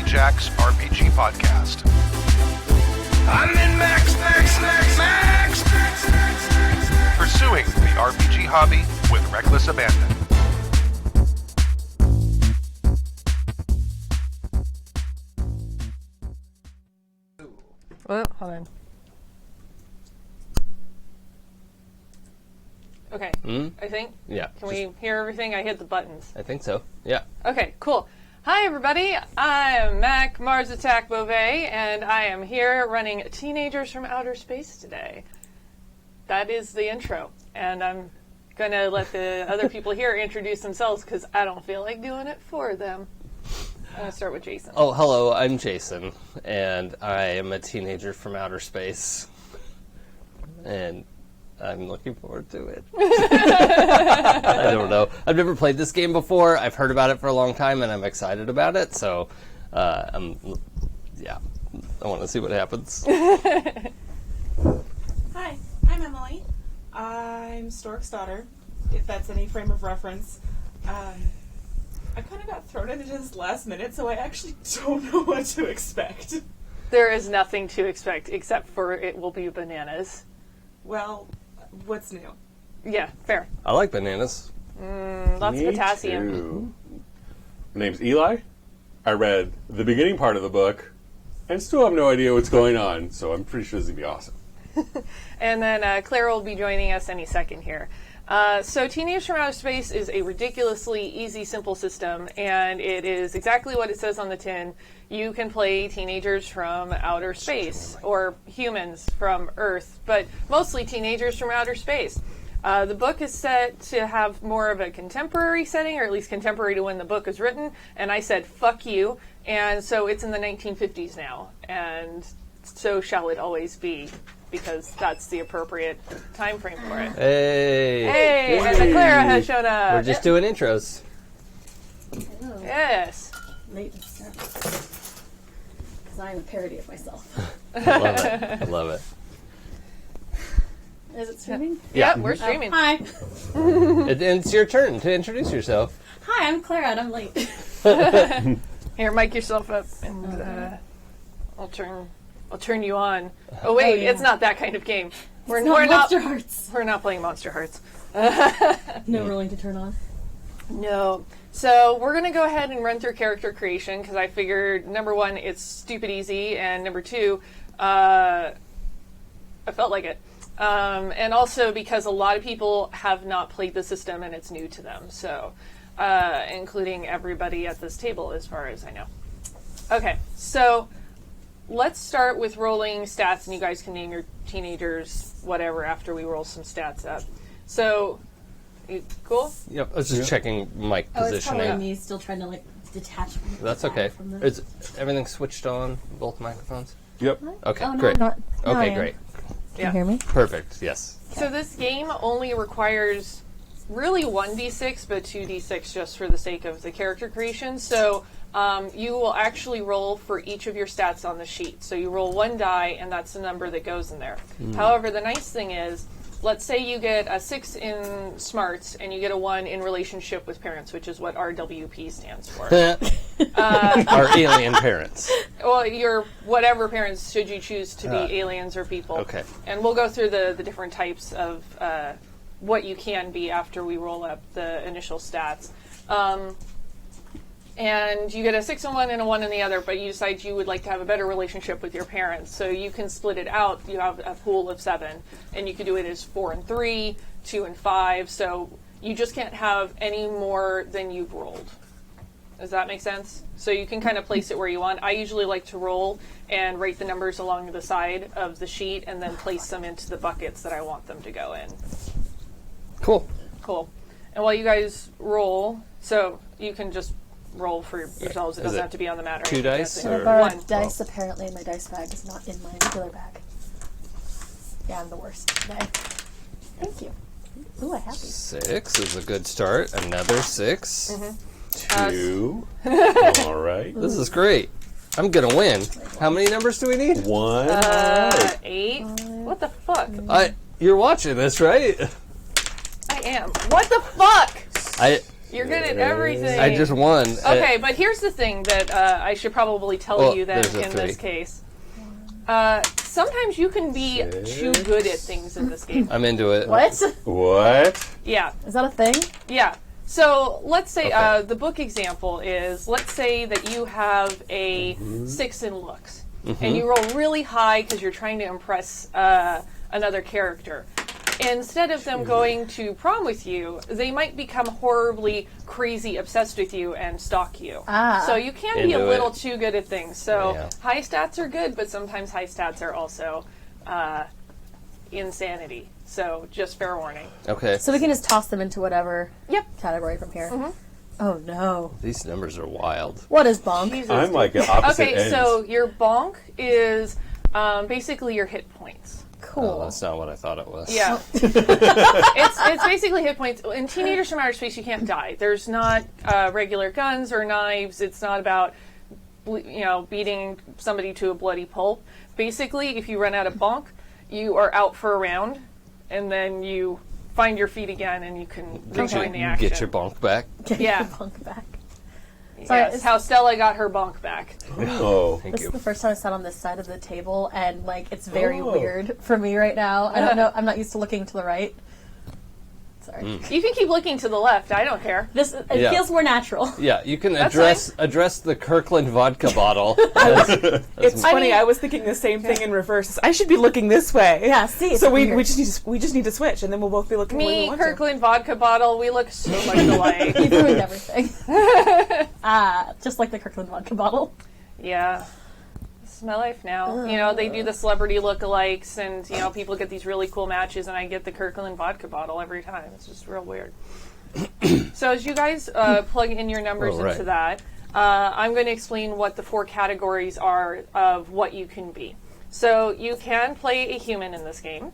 Jack's RPG podcast. I'm in Max. Pursuing the RPG hobby with reckless abandon. Oh, hold on. Okay, I think. Yeah. Can we hear everything? I hit the buttons. I think so. Yeah. Okay, cool. Hi, everybody. I'm Mac Mars Attack Beauvais, and I am here running Teenagers from Outer Space today. That is the intro, and I'm going to let the other people here introduce themselves because I don't feel like doing it for them. I'm going to start with Jason. Oh, hello. I'm Jason, and I am a teenager from outer space, and I'm looking forward to it. I don't know. I've never played this game before. I've heard about it for a long time, and I'm excited about it. So, I want to see what happens. Hi, I'm Emily. I'm Stork's daughter, if that's any frame of reference. I kind of got thrown into this last minute, so I actually don't know what to expect. There is nothing to expect except for it will be bananas. Well, what's new? Yeah, fair. I like bananas. Lots of potassium. Too. My name's Eli. I read the beginning part of the book and still have no idea what's going on, so I'm pretty sure this is going to be awesome. And then Claire will be joining us any second here. So Teenagers from Outer Space is a ridiculously easy, simple system, and it is exactly what it says on the tin. You can play teenagers from outer space, or humans from Earth, but mostly teenagers from outer space. The book is set to have more of a contemporary setting, or at least contemporary to when the book was written, and I said, fuck you, and so it's in the 1950s now, and so shall it always be, because that's the appropriate time frame for it. Hey. And the Clara has shown up. We're just doing intros. Hello. Yes. Late to start. Because I'm a parody of myself. I love it. I love it. Is it streaming? Yeah. We're streaming. Hi. It's your turn to introduce yourself. Hi, I'm Clara and I'm late. Here, mic yourself up, and I'll turn you on. Oh wait, yeah. It's not that kind of game. We're Monster Hearts. We're not playing Monster Hearts. No rolling to turn on. No. So we're gonna go ahead and run through character creation because I figured number one, it's stupid easy, and number two, I felt like it. And also because a lot of people have not played the system and it's new to them. So, including everybody at this table, as far as I know. Okay, so let's start with rolling stats, and you guys can name your teenagers whatever after we roll some stats up. So, you cool? Yep. I was just checking mic Oh, it's positioning. probably me still trying to detach from That's the okay. from the... Is everything switched on? Both microphones? Yep. Okay, Oh, no, great. not. No, I Okay, am. great. Can you hear me? Perfect. Yes. So this game only requires really 1d6, but 2d6 just for the sake of the character creation. So you will actually roll for each of your stats on the sheet. So you roll one die, and that's the number that goes in there. However, the nice thing is, let's say you get a 6 in smarts, and you get a 1 in relationship with parents, which is what RWP stands for. Our alien parents. Well, your whatever parents, should you choose to be aliens or people. Okay. And we'll go through the different types of what you can be after we roll up the initial stats. And you get a 6 in one and a 1 in the other, but you decide you would like to have a better relationship with your parents. So you can split it out. You have a pool of 7, and you can do it as 4 and 3, 2 and 5. So you just can't have any more than you've rolled. Does that make sense? So you can kind of place it where you want. I usually like to roll and write the numbers along the side of the sheet and then place them into the buckets that I want them to go in. Cool. Cool. And while you guys roll, so you can just roll for yourselves. It doesn't have to be on the mat. Two dice? I Or borrowed one. dice. Apparently, my dice bag is not in my regular bag. Yeah, I'm the worst today. Thank you. Ooh, I have these. 6 is a good start. Another 6. 2. All right. This is great. I'm gonna win. How many numbers do we need? 1. 8. What the fuck? You're watching this, right? I am. What the fuck? You're good at everything. I just won. Okay, but here's the thing that I should probably tell you then there's a in 3. this case. Sometimes you can be too good at things in this game. I'm into it. What? What? Yeah, Is that a thing? yeah. So let's say Okay. the book example is, let's say that you have a 6 in looks, and you roll really high because you're trying to impress another character. Instead of them going to prom with you, they might become horribly crazy obsessed with you and stalk you. Ah. So you can be a Into little it. too good at things. So Yeah. high stats are good, but sometimes high stats are also insanity. So just fair warning. Okay. So we can just toss them into whatever Yep. category from here. Oh no. These numbers are wild. What is bonk? Jesus. I'm like at opposite Okay, ends. so your bonk is basically your hit points. Cool. Oh, that's not what I thought it was. Yeah. it's basically hit points. In Teenagers from Outer Space, you can't die. There's not regular guns or knives. It's not about beating somebody to a bloody pulp. Basically, if you run out of bonk, you are out for a round, and then you find your feet again, and you can rejoin the action. Get your bonk back. Get yeah. your bonk back. Yes, how Stella got her bonk back. Oh. Thank This you. is the first time I sat on this side of the table, and like it's very Oh. weird for me right now. I don't know. I'm not used to looking to the right. Sorry. You can keep looking to the left. I don't care. This it Yeah. feels more natural. Yeah, you can That's address the Kirkland vodka bottle. It's funny. mean- I was thinking the same thing in reverse. I should be looking this way. Yeah. See. It's So we weird. just need to switch, and then we'll both be looking where we Me, want Kirkland vodka bottle, we look so much alike. You've ruined everything. Just like the Kirkland vodka bottle. Yeah. This is my life now. They do the celebrity lookalikes, and, people get these really cool matches, and I get the Kirkland vodka bottle every time. It's just real weird. So as you guys plug in your numbers Oh, right. into that, I'm going to explain what the 4 categories are of what you can be. So you can play a human in this game.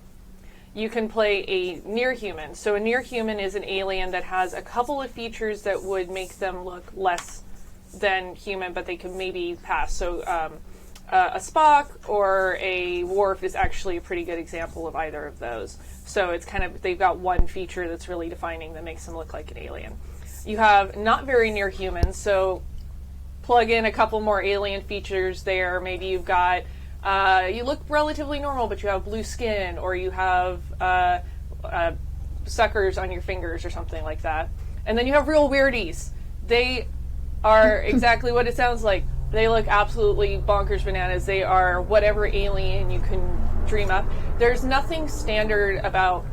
You can play a near human. So a near human is an alien that has a couple of features that would make them look less than human, but they could maybe pass. So a Spock or a Worf is actually a pretty good example of either of those. So it's kind of, they've got one feature that's really defining that makes them look like an alien. You have not very near humans, so plug in a couple more alien features there. Maybe you've got, you look relatively normal, but you have blue skin, or you have suckers on your fingers or something like that. And then you have real weirdies. They are exactly what it sounds like. They look absolutely bonkers bananas. They are whatever alien you can dream up. There's nothing standard about,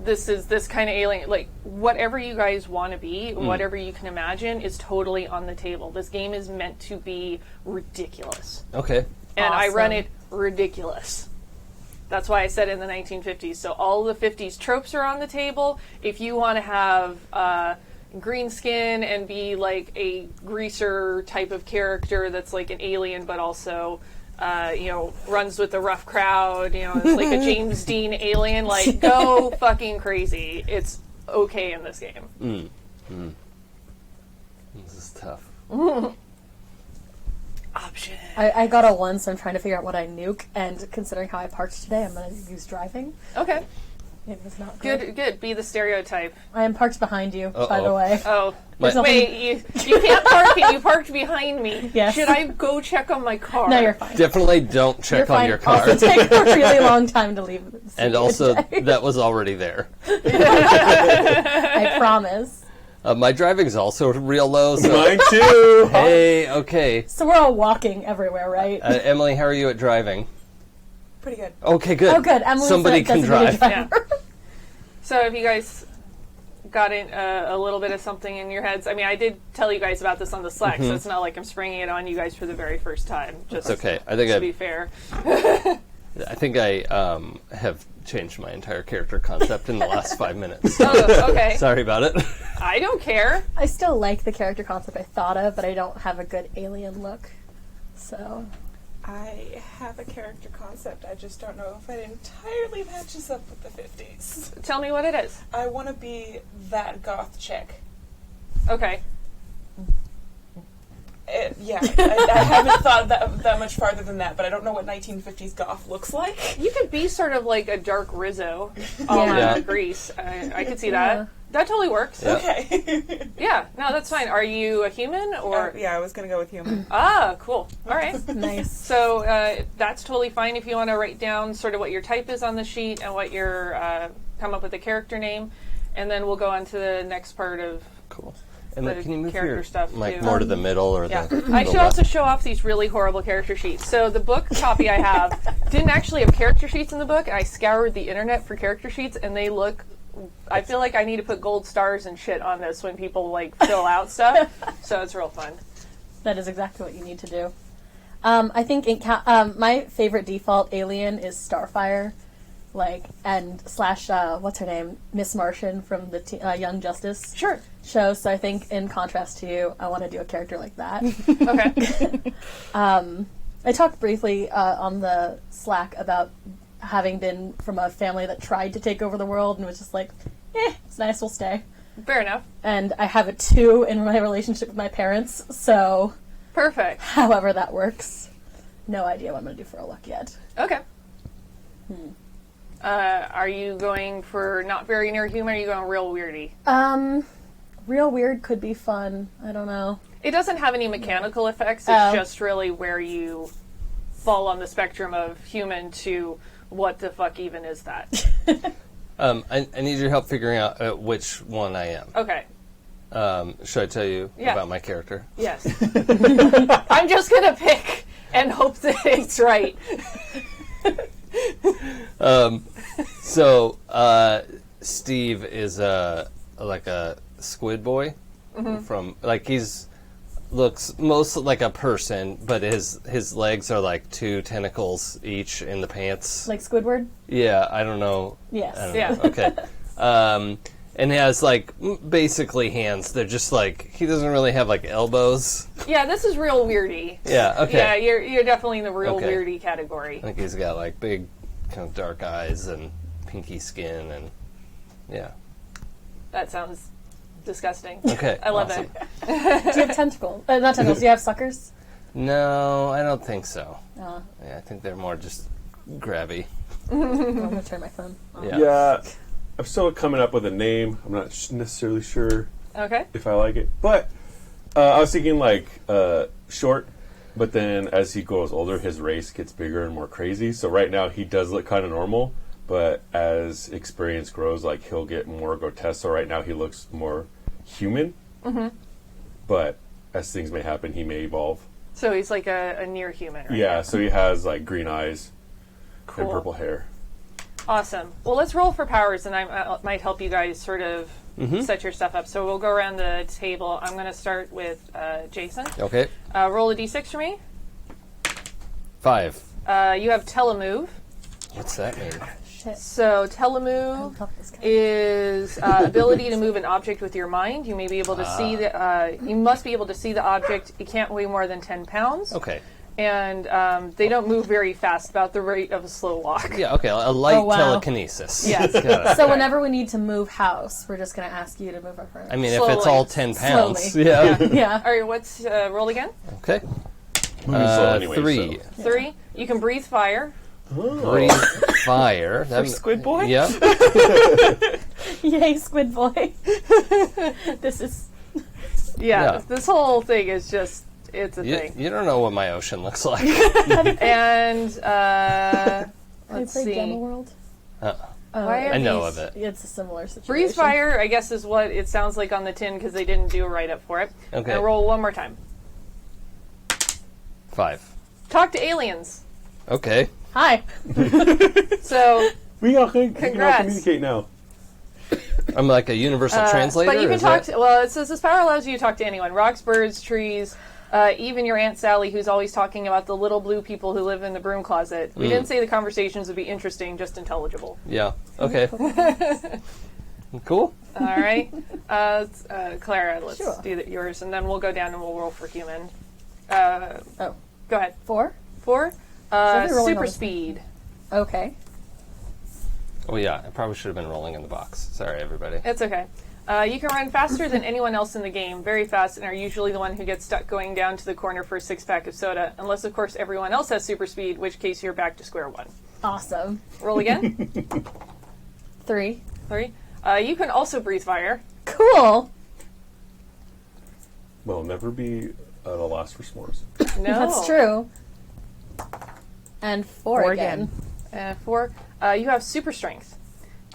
this is this kind of alien. Like, whatever you guys want to be, whatever you can imagine is totally on the table. This game is meant to be ridiculous. Okay. And I run Awesome. it ridiculous. That's why I said in the 1950s. So all the 50s tropes are on the table. If you want to have green skin and be like a greaser type of character that's like an alien, but also, runs with a rough crowd, it's like a James Dean alien, like, go fucking crazy. It's okay in this game. This is tough. Option. I got a 1, so I'm trying to figure out what I nuke. And considering how I parked today, I'm going to use driving. Okay. It was not good. Good. Be the stereotype. I am parked behind you, by the Uh-oh. way. Oh, But- wait, you can't park it. You parked behind me. Yes. Should I go check on my car? No, you're fine. Definitely don't check You're fine. on your car. Also take a really long time to leave. the city And also, today. that was already there. I promise. My driving's also real low, so... Mine too. Hey, okay. So we're all walking everywhere, right? Emily, how are you at driving? Pretty good. Okay, good. Oh, good. Emily's Somebody the can designated drive. driver. So have you guys got in a little bit of something in your heads? I mean, I did tell you guys about this on the Slack, so it's not like I'm springing it on you guys for the very first time. Just It's okay. I think to be fair. I have changed my entire character concept in the last 5 minutes. Oh, okay. Sorry about it. I don't care. I still like the character concept I thought of, but I don't have a good alien look. So, I have a character concept. I just don't know if it entirely matches up with the 50s. Tell me what it is. I want to be that goth chick. Okay. I haven't thought that much farther than that, but I don't know what 1950s goth looks like. You could be sort of like a dark Rizzo, all Yeah. Grease. I could see that. That totally works. Yeah. Okay. Yeah, no, that's fine. Are you a human or? Yeah, I was gonna go with human. Ah, cool. All right. Nice. So that's totally fine if you want to write down sort of what your type is on the sheet and what your come up with a character name, and then we'll go on to the next part of Cool. And the can you move character your stuff, like too. more to the middle or Yeah, the? I the should left? also show off these really horrible character sheets. So the book copy I have didn't actually have character sheets in the book. I scoured the internet for character sheets, and they look. I feel like I need to put gold stars and shit on this when people like fill out stuff. So it's real fun. That is exactly what you need to do. I think my favorite default alien is Starfire, and slash what's her name, Miss Martian from the Young Justice Sure. show. So I think in contrast to you, I want to do a character like that. Okay. I talked briefly on the Slack about having been from a family that tried to take over the world and was just like, it's nice, we'll stay. Fair enough. And I have it too in my relationship with my parents, so Perfect. however that works. No idea what I'm going to do for a look yet. Okay. Are you going for not very near human, or are you going real weirdy? Real weird could be fun. I don't know. It doesn't have any mechanical effects. It's Oh. just really where you fall on the spectrum of human to what the fuck even is that. I need your help figuring out which one I am. Okay. Should I tell you Yeah. about my character? Yes. I'm just going to pick and hope that it's right. So Steve is like a squid boy from he's looks most like a person, but his legs are like 2 tentacles each in the pants. Like Squidward? Yeah, I don't know. Yes. I don't Yeah. know. Okay. And he has basically hands. They're just he doesn't really have elbows. Yeah, this is real weirdy. Yeah. Okay. Yeah, you're definitely in the real Okay. weirdy category. I think he's got big, kind of dark eyes and pinky skin, and yeah. That sounds disgusting. Okay. I love awesome. it. Do you have tentacles? Not tentacles. Do you have suckers? No, I don't think so. Oh, Yeah, I think they're more just grabby. I'm going to turn my phone on. Yeah. I'm still coming up with a name. I'm not necessarily sure Okay. if I like it, but I was thinking short. But then as he grows older, his race gets bigger and more crazy. So right now he does look kind of normal, but as experience grows, he'll get more grotesque. So right now he looks more human. Mm-hmm. But as things may happen, he may evolve. So he's like a near human, right? Yeah. So he has green eyes Cool. and purple hair. Awesome. Well, let's roll for powers, and I might help you guys sort of set your stuff up. So we'll go around the table. I'm going to start with Jason. Okay. Roll a d6 for me. 5. You have telemove. What's that mean? Shit. So telemove I'm tough this guy. is ability to move an object with your mind. You may be able to see the. You must be able to see the object. It can't weigh more than 10 pounds. Okay. And they don't move very fast, about the rate of a slow walk. Yeah. Okay. A light Oh, wow. telekinesis. Yes. Got it. So whenever we need to move house, we're just going to ask you to move our friend. I mean, if Slowly. it's all 10 pounds. Slowly. Yeah. Yeah. All right, what's roll again? Okay. Moving slow anyway, 3. so. 3. You can breathe fire. Breathe fire. For Squid Boy? Yeah. Yay, Squid Boy. This is... Yeah, Yeah. this whole thing is just, it's a thing. You don't know what my ocean looks like. And, Have you let's played see. Gamma World? Why are I know these- of it. It's a similar situation. Breathe fire, I guess, is what it sounds like on the tin because they didn't do a write-up for it. Okay. And roll one more time. 5. Talk to aliens. Okay. Hi. So, We all can Congrats. communicate now. I'm like a universal translator. but you can is talk that- to, well, it says this power allows you to talk to anyone. Rocks, birds, trees, even your Aunt Sally, who's always talking about the little blue people who live in the broom closet. We didn't say the conversations would be interesting, just intelligible. Yeah. Okay. Cool. All right. Clara, let's Sure. do yours, and then we'll go down and we'll roll for human. Oh. Go ahead. 4? 4. I'll be rolling Super on this. speed. Okay. Oh yeah, I probably should have been rolling in the box. Sorry, everybody. It's okay. You can run faster than anyone else in the game, very fast, and are usually the one who gets stuck going down to the corner for a 6-pack of soda, unless, of course, everyone else has super speed, in which case you're back to square one. Awesome. Roll again. 3. 3. You can also breathe fire. Cool. Will never be at a loss for s'mores. No. That's true. And 4 again. 4. You have super strength.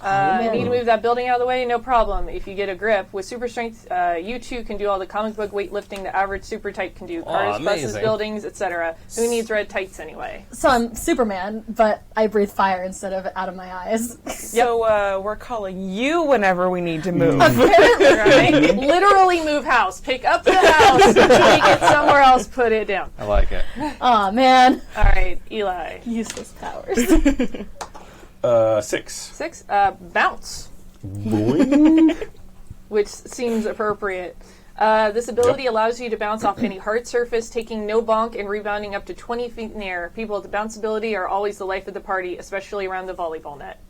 You need to move that building out of the way, no problem. If you get a grip, with super strength, you too can do all the comic book weightlifting the average super type can do. Cars, buses, amazing. buildings, etc. Who needs red tights anyway? So I'm Superman, but I breathe fire instead of out of my eyes. So we're calling you whenever we need to move. Apparently, Right? Literally move house. Pick up the house, take it somewhere else, put it down. I like it. Aw, man. All right, Eli. Useless powers. 6. 6. Bounce, Boing. which seems appropriate. This ability allows you to bounce off any hard surface, taking no bonk and rebounding up to 20 feet in the air. People with the bounce ability are always the life of the party, especially around the volleyball net.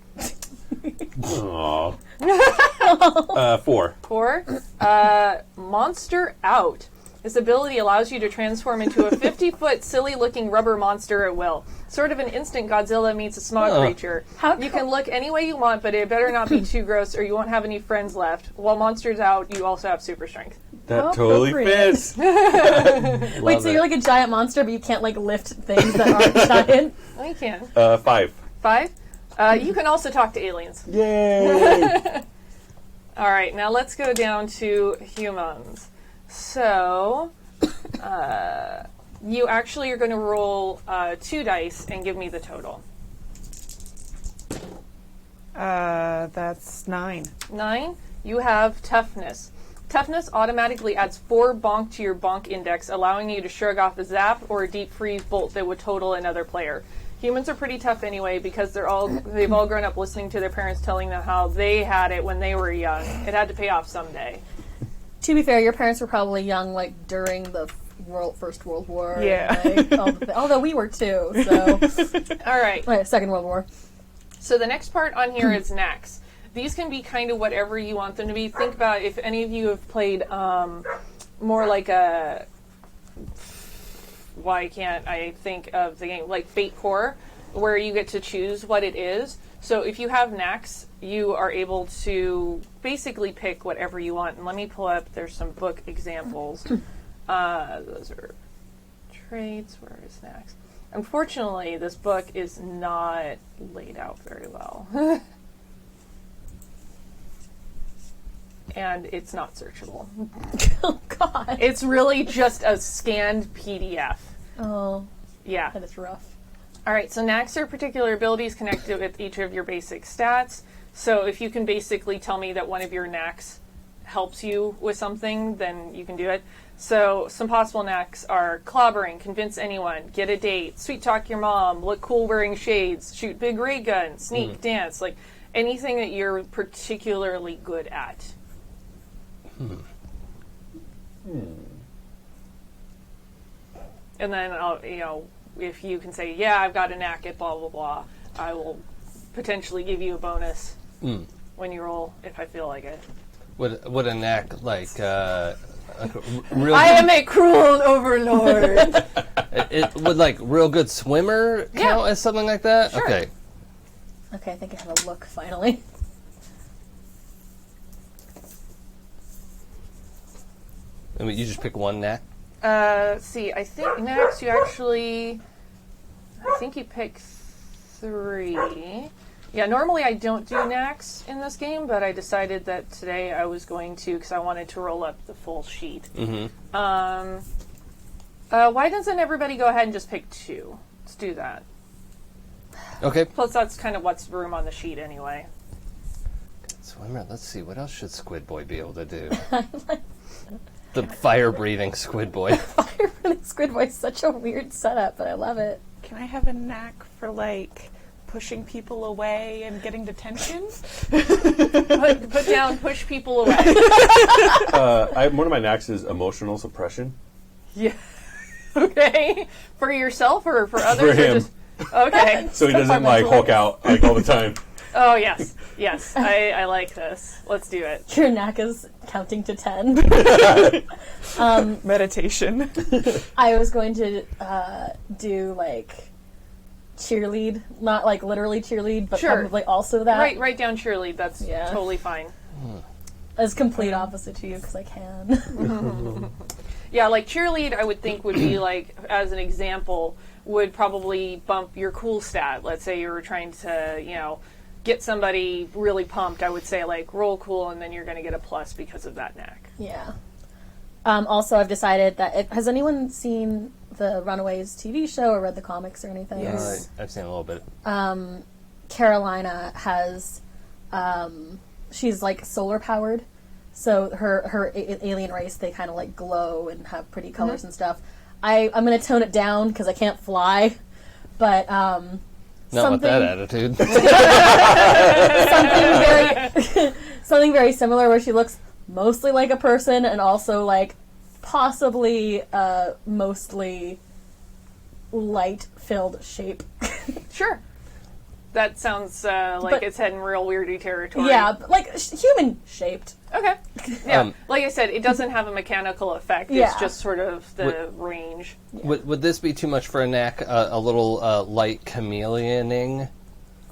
Aww. 4. 4. Monster out. This ability allows you to transform into a 50-foot silly-looking rubber monster at will. Sort of an instant Godzilla meets a smog creature. You can look any way you want, but it better not be too gross or you won't have any friends left. While Monster's out, you also have super strength. That totally Appropriate. fits. Wait, so you're like a giant monster, but you can't like lift things that aren't giant? Oh, you can. 5. 5. You can also talk to aliens. Yay! All right, now let's go down to humans. So, you actually are going to roll 2 dice and give me the total. That's 9. 9. You have toughness. Toughness automatically adds 4 bonk to your bonk index, allowing you to shrug off a zap or a deep freeze bolt that would total another player. Humans are pretty tough anyway because they've all grown up listening to their parents telling them how they had it when they were young. It had to pay off someday. To be fair, your parents were probably young, like, during the First World War. Yeah. And, like, although we were too, so... All right. Wait, Second World War. So the next part on here is knacks. These can be kind of whatever you want them to be. Think about if any of you have played more like a... Why can't I think of the game? Like Fate Core, where you get to choose what it is. So if you have knacks, you are able to basically pick whatever you want. And let me pull up, there's some book examples. Those are traits. Where is knacks? Unfortunately, this book is not laid out very well. And it's not searchable. Oh, God. It's really just a scanned PDF. Oh, Yeah. that is rough. All right, so knacks are particular abilities connected with each of your basic stats. So if you can basically tell me that one of your knacks helps you with something, then you can do it. So some possible knacks are clobbering, convince anyone, get a date, sweet talk your mom, look cool wearing shades, shoot big ray gun, sneak, dance, like anything that you're particularly good at. And then I'll, if you can say, yeah, I've got a knack at blah, blah, blah, I will potentially give you a bonus when you roll, if I feel like it. Would a knack like real? I am a cruel overlord. It would like real good swimmer count as something like that? Sure. Okay. Okay, I think I have a look, finally. I mean, you just pick one knack. Let's see, I think next you actually, I think you pick 3. Yeah, normally I don't do knacks in this game, but I decided that today I was going to because I wanted to roll up the full sheet. Why doesn't everybody go ahead and just pick 2? Let's do that. Okay. Plus that's kind of what's room on the sheet anyway. Swimmer. Let's see. What else should Squid Boy be able to do? The fire-breathing Squid Boy. Squid Boy is such a weird setup, but I love it. Can I have a knack for, like, pushing people away and getting detention? Put down, push people away. One of my knacks is emotional suppression. Yeah. Okay. For yourself or for others? For or him. Just, okay. So he doesn't like Hulk out like all the time. Oh, yes. Yes. I like this. Let's do it. Your knack is counting to 10. Meditation. I was going to do, like, cheerlead, not like literally cheerlead, but Sure. probably also that. Write down cheerlead. That's Yeah. totally fine. As complete opposite to you because I can. Yeah, like cheerlead, I would think would be like, as an example, would probably bump your cool stat. Let's say you were trying to, get somebody really pumped. I would say like roll cool, and then you're going to get a plus because of that knack. Yeah. Also, I've decided that has anyone seen the Runaways TV show or read the comics or anything? Yes. I've seen a little bit. Carolina has, she's like solar powered, so her alien race, they kind of like glow and have pretty colors and stuff. I'm going to tone it down because I can't fly, but Not with that attitude. something very similar where she looks mostly like a person and also like possibly mostly light filled shape. Sure. That sounds like But- it's heading real weirdy territory. Yeah, but, like human shaped. Okay. Yeah. Like I said, it doesn't have a mechanical effect. Yeah. It's just sort of the range. Would this be too much for a knack? A little light chameleoning?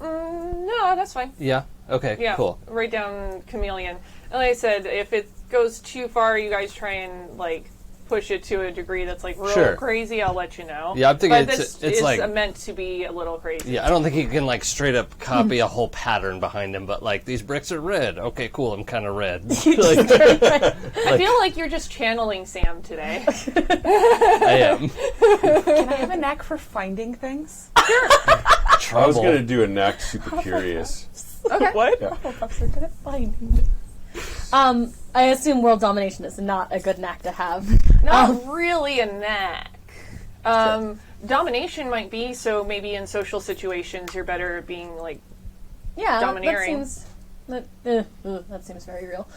No, that's fine. Yeah? Okay, Yeah. cool. Write down chameleon. And like I said, if it goes too far, you guys try and like push it to a degree that's like real Sure. crazy, I'll let you know. Yeah, I'm thinking but it's this is like- meant to be a little crazy. Yeah, I don't think he can like straight up copy a whole pattern behind him, but like these bricks are red. Okay, cool. I'm kind of red. Like, I feel like you're just channeling Sam today. I am. Can I have a knack for finding things? I was going to do a knack super curious. Okay. What? Yeah. They're good at finding it. I assume world domination is not a good knack to have. Not really a knack. Domination might be, so maybe in social situations you're better at being like, Yeah, Domineering. that seems very real.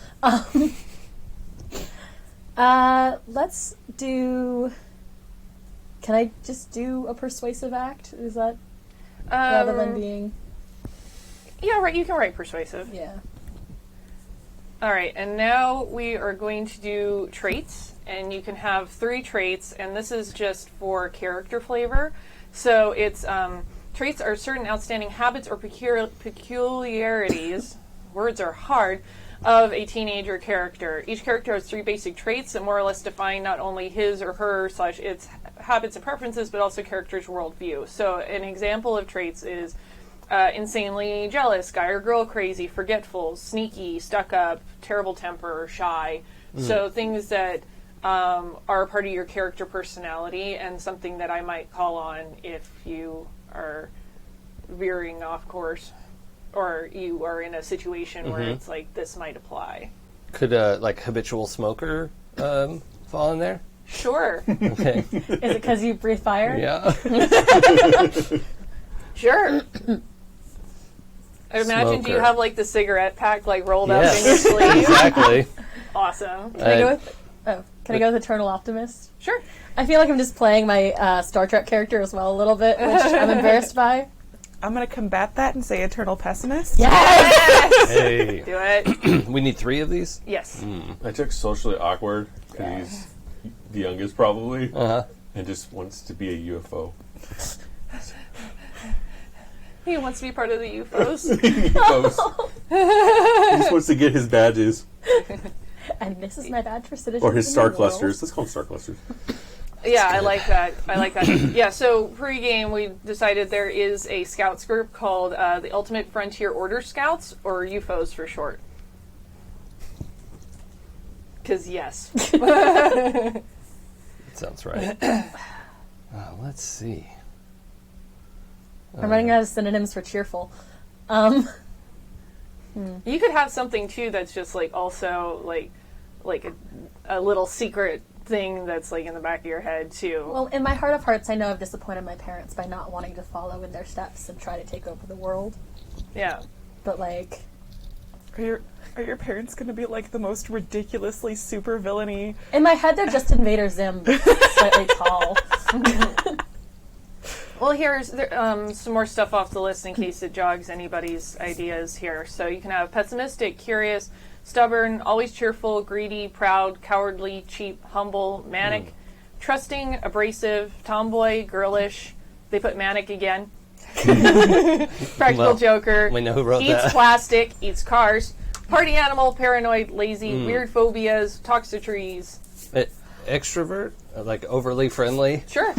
Let's do. Can I just do a persuasive act? Is that rather than being? yeah, right, you can write persuasive. Yeah. All right, and now we are going to do traits, and you can have 3 traits, and this is just for character flavor. So it's traits are certain outstanding habits or peculiarities. Words are hard. Of a teenager character. Each character has 3 basic traits that more or less define not only his or her / its habits and preferences, but also character's worldview. So an example of traits is insanely jealous, guy or girl crazy, forgetful, sneaky, stuck up, terrible temper, shy. So things that are part of your character personality and something that I might call on if you are veering off course or you are in a situation where it's like this might apply. Could like habitual smoker fall in there? Sure. Okay. Is it because you breathe fire? Yeah. Sure. I imagine, do you Smoker. have like the cigarette pack like rolled up in your Yes. sleeve? Exactly. Awesome. Can I go with? Oh, can I go with Eternal Optimist? Sure. I feel like I'm just playing my Star Trek character as well a little bit, which I'm embarrassed by. I'm going to combat that and say eternal pessimist. Yes. Hey. Do it. We need 3 of these? Yes. I took socially awkward because he's the youngest probably Uh-huh. and just wants to be a UFO. He wants to be part of the UFOs. UFOs. He just wants to get his badges And this is my badge for citizenship. or his in star the world. clusters. Let's call them star clusters. Yeah, I like that. Yeah, so pre-game we decided there is a scouts group called the Ultimate Frontier Order Scouts, or UFOs for short. Because yes. That sounds right. Let's see. I'm running out of synonyms for cheerful. You could have something too that's just like also like a little secret thing that's like in the back of your head too. Well, in my heart of hearts, I know I've disappointed my parents by not wanting to follow in their steps and try to take over the world. Yeah. But like, Are your parents going to be like the most ridiculously super villainy? in my head, they're just Invader Zim, but slightly tall. Well, here's some more stuff off the list in case it jogs anybody's ideas here. So you can have pessimistic, curious, stubborn, always cheerful, greedy, proud, cowardly, cheap, humble, manic, trusting, abrasive, tomboy, girlish. They put manic again. Practical Well, Joker. we know who wrote eats that. plastic, eats cars. Party animal, paranoid, lazy, weird phobias, talks to trees. Extrovert? Like overly friendly? Sure.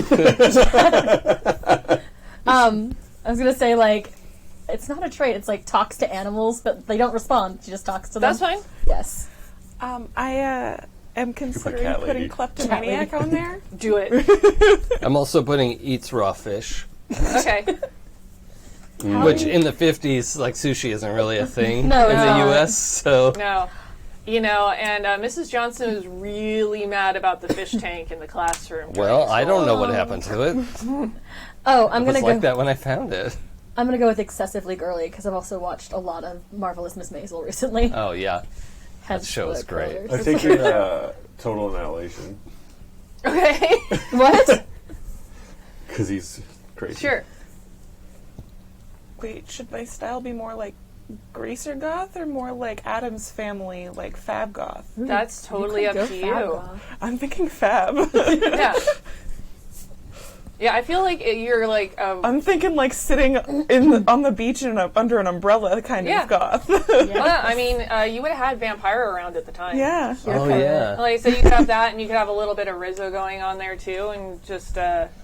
I was gonna say like, it's not a trait. It's like talks to animals, but they don't respond. She just talks to them. That's fine. Yes. I am considering cat putting lady. kleptomaniac on there. Do it. I'm also putting eats raw fish. Okay. Which in the 50s, like sushi isn't really a thing No, in it's the not. US, so No. You know, and Mrs. Johnson is really mad about the fish tank in the classroom. during well, I don't know what school. happened to it. Oh, I'm It was gonna like go. that when I found it. I'm gonna go with excessively girly because I've also watched a lot of Marvelous Miss Maisel recently. Oh yeah. Hence show is the great. colors. I think it's Total Annihilation Okay. What? because he's crazy. Sure. Wait, should my style be more like Greaser Goth or more like Adam's Family, like Fab Goth? That's totally up Go to Fab you. Goth. I'm thinking Fab. Yeah. Yeah, I feel like you're like I'm thinking like sitting on the beach under an umbrella kind Yeah. of goth. well, I mean, you would have had Vampire around at the time. Yeah. Oh yeah. Like, so you could have that, and you could have a little bit of Rizzo going on there too, and just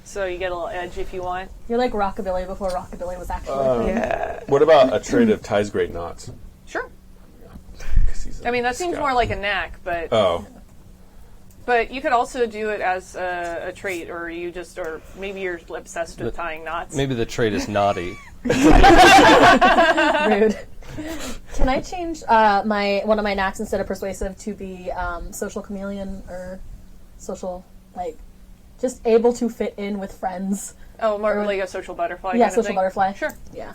so you get a little edge if you want. You're like rockabilly before rockabilly was actually a thing. Yeah. What about a trait of ties great knots? Sure. 'Cause he's a I mean, that seems scout. more like a knack, but you could also do it as a trait, or maybe you're obsessed with tying knots. Maybe the trait is naughty. Rude. Can I change one of my knacks instead of persuasive to be social chameleon or social, like, just able to fit in with friends? Oh, more like a social butterfly. Yeah, kind of social thing? butterfly. Sure. Yeah.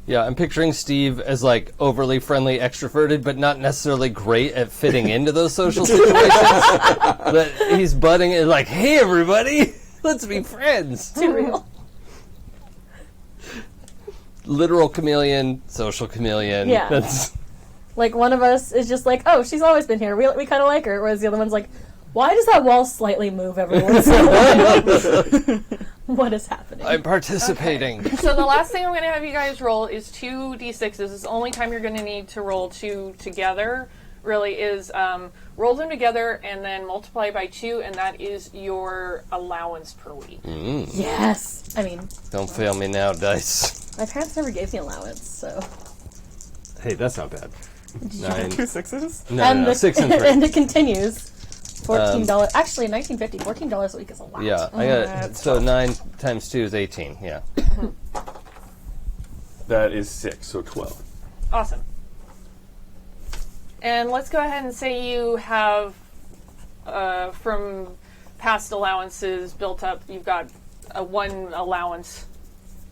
Yeah, I'm picturing Steve as like overly friendly, extroverted, but not necessarily great at fitting into those social situations. But he's butting it like, "Hey, everybody, let's be friends." Too real. Literal chameleon, social chameleon. Yeah. That's Like, one of us is just like, oh, she's always been here. We kind of like her. Whereas the other one's like, why does that wall slightly move every once in a while? What is happening? I'm participating. So the last thing I'm going to have you guys roll is 2 d6s. This is the only time you're going to need to roll 2 together, really, is roll them together and then multiply by 2, and that is your allowance per week. Yes. I mean, Don't fail me now, dice. my parents never gave me allowance, so. Hey, that's not bad. 9. 2 sixes? No, 6 and 3. And it continues. $14. Actually, $19.50. $14 a week is a lot. Yeah, I got so 9 times 2 is 18. Yeah. That is 6, so 12. Awesome. And let's go ahead and say you have, from past allowances built up, you've got one allowance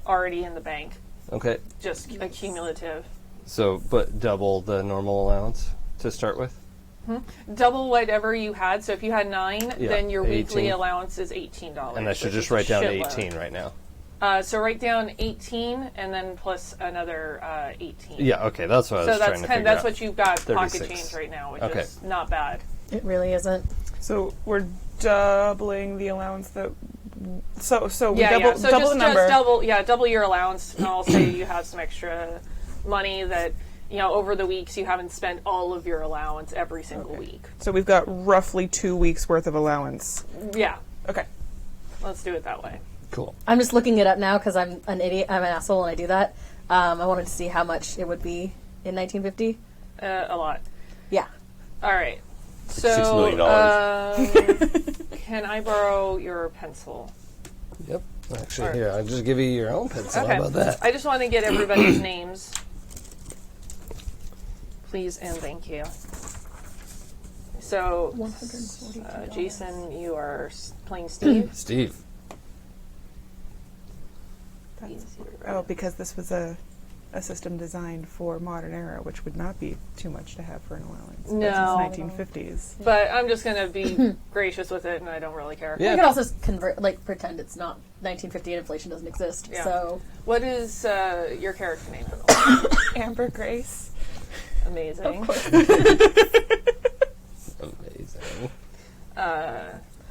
already in the bank, Okay. just accumulative. So, but double the normal allowance to start with. Double whatever you had. So if you had 9, Yeah, then your weekly 18. allowance is $18. And I should which just is a write down shitload. 18 right now. So write down 18 and then plus another 18. Yeah, okay, that's what I was So trying that's to kind figure of, that's out. what you've got pocket 36. change right now, which Okay. is not bad. It really isn't. So we're doubling the allowance that. So we Yeah, double, yeah. So double the number. double your allowance, and I'll say you have some extra money that, over the weeks you haven't spent all of your allowance every single week. So we've got roughly 2 weeks worth of allowance. Yeah, Okay. let's do it that way. Cool. I'm just looking it up now because I'm an idiot. I'm an asshole and I do that. I wanted to see how much it would be in 1950. A lot. Yeah. All right. So, $6 million. can I borrow your pencil? Yep. Actually, Alright. here, I'll just give you your own pencil. Okay. How about that? I just want to get everybody's names. Please and thank you. So, $142. Jason, you are playing Steve. Steve. Oh, because this was a system designed for modern era, which would not be too much to have for an allowance. No. But since 1950s. But I'm just going to be gracious with it, and I don't really care. Yeah. I could also convert, pretend it's not 1950 and inflation doesn't exist. Yeah. So What is your character name? Amber Grace. Amazing. Amazing.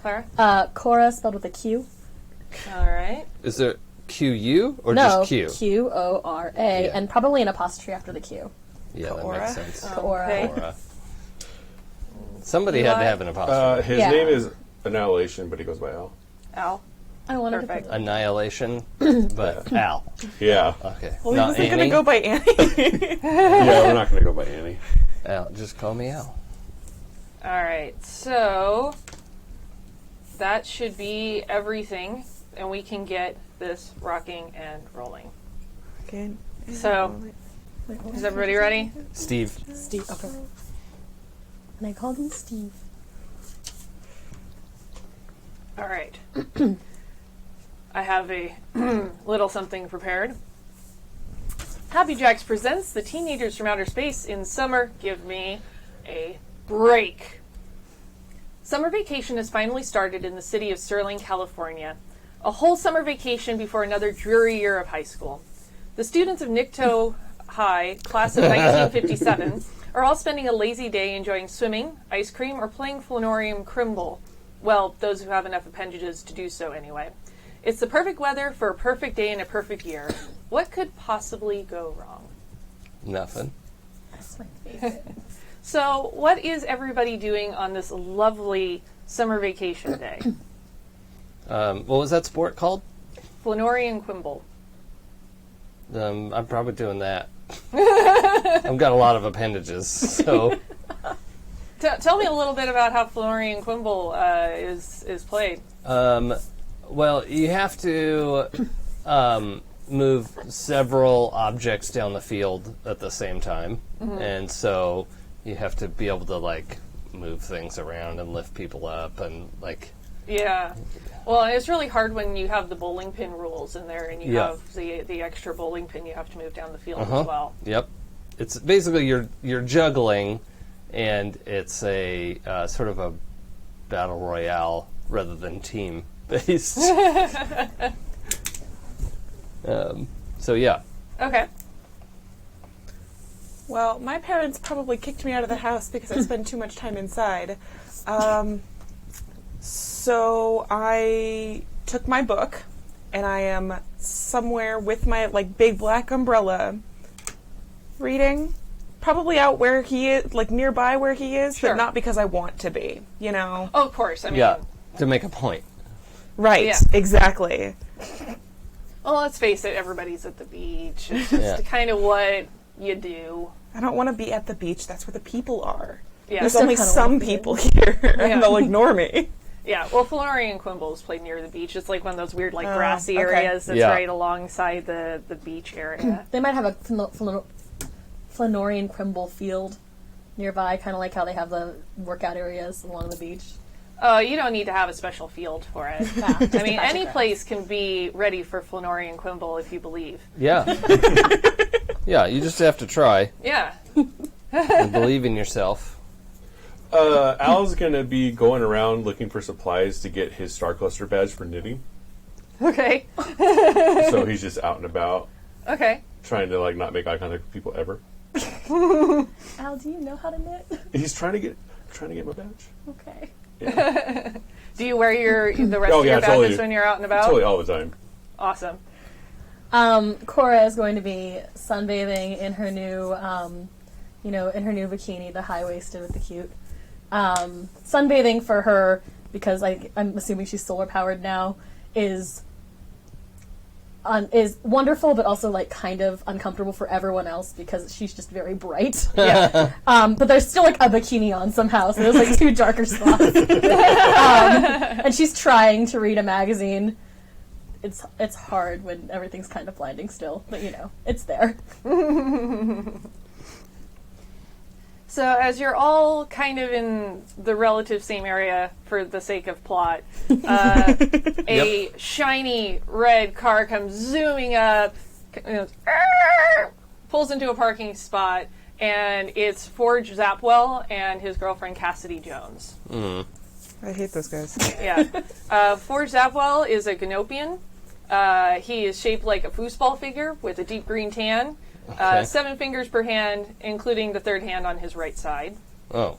Clara? Cora spelled with a Q. All right. Is there QU or No, just Q? Qora, Yeah. and probably an apostrophe after the Q. Yeah, that Kaora? makes sense. Kaora. Okay. Kaora. Somebody had to have an apostrophe. His Yeah. name is Annihilation, but he goes by Al. Al. I wanted to Perfect. put Annihilation, but Al. Yeah. Okay. Well, he Not wasn't going Annie. to go by Annie. Yeah, we're not going to go by Annie. Al. Just call me Al. All right. So that should be everything, and we can get this rocking and rolling. Okay. So, is everybody ready? Steve. Steve. Okay. And I called him Steve. All right. I have a little something prepared. Happy Jacks presents the Teenagers from Outer Space in Summer. Give me a break. Summer vacation has finally started in the city of Sterling, California. A whole summer vacation before another dreary year of high school. The students of Nikto High, class of 1957, are all spending a lazy day enjoying swimming, ice cream, or playing Flanorium Crimble. Well, those who have enough appendages to do so anyway. It's the perfect weather for a perfect day and a perfect year. What could possibly go wrong? Nothing. That's my favorite. So, what is everybody doing on this lovely summer vacation day? What was that sport called? Flanorian Quimble. I'm probably doing that. I've got a lot of appendages, so Tell me a little bit about how Flanorian Quimble is played. well, you have to move several objects down the field at the same time, and so you have to be able to like move things around and lift people up and like. Yeah. Well, and it's really hard when you have the bowling pin rules in there and you Yeah. have the extra bowling pin you have to move down the field Uh-huh. as well. Yep, it's basically you're juggling, and it's a sort of a battle royale rather than team based. So yeah. Okay. Well, my parents probably kicked me out of the house because I spend too much time inside. So I took my book, and I am somewhere with my big black umbrella, reading. Probably out where he is, nearby where he is, Sure. but not because I want to be. You know? Oh, of course. I mean, Yeah, to make a point. Right. Yeah. Exactly. well, let's face it, everybody's at the beach. It's just Yeah. kind of what you do. I don't want to be at the beach. That's where the people are. Yeah. There's Still only kinda some want to be. people here, Yeah. and they'll ignore me. Yeah, well, Flanorian Quimble is played near the beach. It's like one of those weird, grassy okay. areas that's Yeah. right alongside the beach area. They might have a Flanorian Crimble field nearby, kind of like how they have the workout areas along the beach. You don't need to have a special field for it. I mean, any place can be ready for Flanorian Quimble if you believe. Yeah. Yeah, you just have to try Yeah. and believe in yourself. Al's going to be going around looking for supplies to get his Star Cluster badge for knitting. Okay. So he's just out and about, Okay. trying to not make eye contact with people ever. Al, do you know how to knit? He's trying to get my badge. Okay. Do you wear the rest Oh, of your yeah, badges totally. when you're out and about? Totally all the time. Awesome. Cora is going to be sunbathing in her new, in her new bikini, the high-waisted with the cute. Sunbathing for her, because I'm assuming she's solar-powered now, is wonderful, but also kind of uncomfortable for everyone else because she's just very bright. Yeah. But there's still a bikini on somehow, so there's two darker spots. And she's trying to read a magazine. It's hard when everything's kind of blinding still, but it's there. So as you're all kind of in the relative same area for the sake of plot, a shiny red car comes zooming up, pulls into a parking spot, and it's Forge Zapwell and his girlfriend Cassidy Jones. I hate those guys. Yeah. Forge Zapwell is a Ganopian. He is shaped like a foosball figure with a deep green tan. Okay. 7 fingers per hand, including the third hand on his right side. Oh.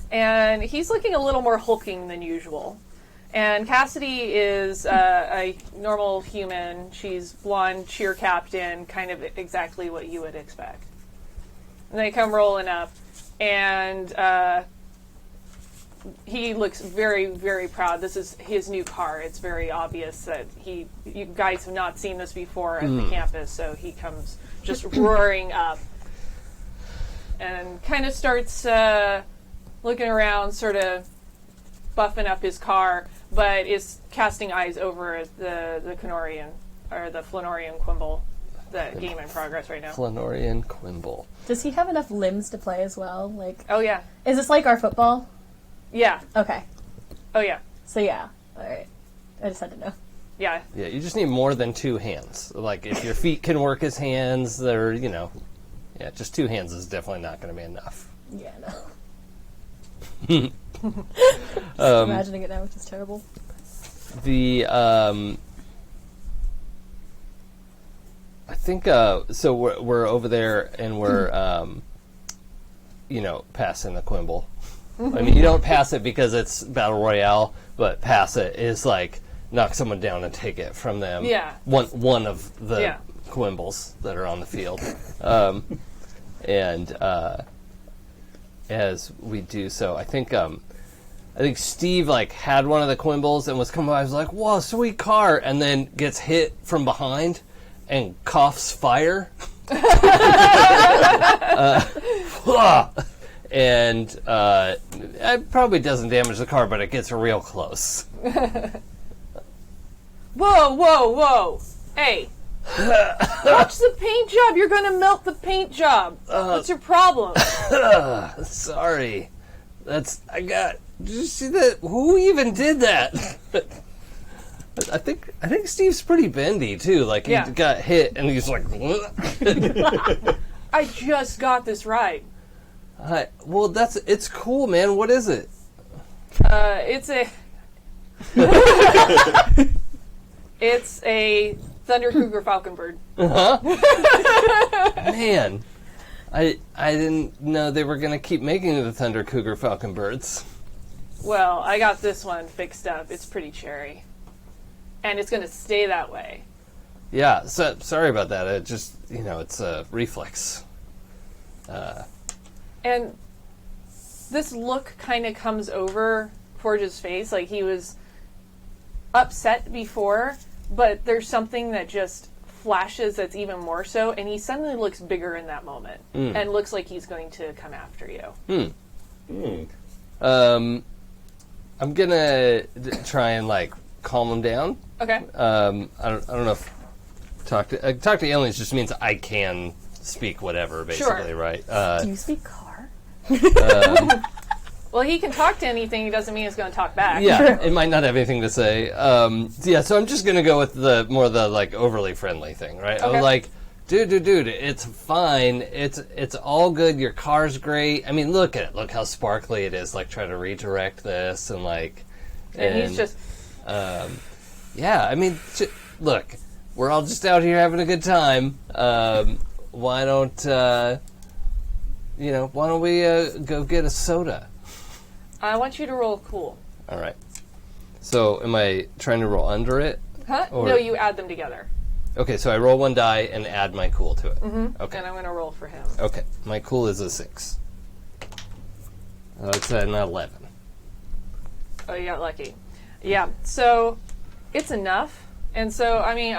And he's looking a little more hulking than usual. And Cassidy is a normal human. She's blonde, cheer captain, kind of exactly what you would expect. And they come rolling up, and he looks very, very proud. This is his new car. It's very obvious that you guys have not seen this before at the campus, so he comes just roaring up and kind of starts looking around, sort of buffing up his car, but is casting eyes over at the Canorian, or the Flanorian Quimble, the game in progress right now. Flanorian Quimble. Does he have enough limbs to play as well? Like, Oh, yeah. is this like our football? Yeah. Okay. Oh, yeah. So yeah. All right. I just had to know. Yeah. Yeah, you just need more than 2 hands. Like, if your feet can work as hands, they're, yeah, just 2 hands is definitely not going to be enough. Yeah, no. Just imagining it now, which is terrible. The, I think, so we're over there and we're, passing the Quimble. I mean, you don't pass it because it's Battle Royale, but pass it is like knock someone down and take it from them. Yeah. One of the Yeah. Quimbles that are on the field. And as we do so, I think Steve had one of the Quimbles and was coming by. I was like, "Whoa, sweet car!" And then gets hit from behind and coughs fire. And it probably doesn't damage the car, but it gets real close. Whoa, whoa, whoa. Hey. Watch the paint job. You're going to melt the paint job. What's your problem? Sorry. Did you see that? Who even did that? I think Steve's pretty bendy, too. Like, he got hit, and he's like... I just got this right. Well, it's cool, man. What is it? It's a... It's a Thunder Cougar Falconbird. Man, I didn't know they were going to keep making the Thunder Cougar Falconbirds. Well, I got this one fixed up. It's pretty cherry. And it's going to stay that way. Yeah, so sorry about that. It just, it's a reflex. And this look kind of comes over Forge's face. Like, he was upset before, but there's something that just flashes that's even more so, and he suddenly looks bigger in that moment and looks like he's going to come after you. I'm gonna try and calm him down. Okay. I don't know if talk to aliens just means I can speak whatever, basically, Sure. right? Do you speak car? Well, he can talk to anything. It doesn't mean he's going to talk back. Yeah, it might not have anything to say. So I'm just gonna go with the overly friendly thing, right? Okay. I'm like, dude, it's fine. It's all good. Your car's great. I mean, look at it. Look how sparkly it is. Try to redirect this and And he's just... yeah, I mean, look, we're all just out here having a good time. Why don't we go get a soda? I want you to roll cool. All right. So, am I trying to roll under it? Huh? Or- No, you add them together. Okay, so I roll 1 die and add my cool to it. Mm-hmm. Okay. And I'm going to roll for him. Okay, my cool is a 6. It's an 11. Oh, you got lucky. Yeah, so it's enough. And so, I mean,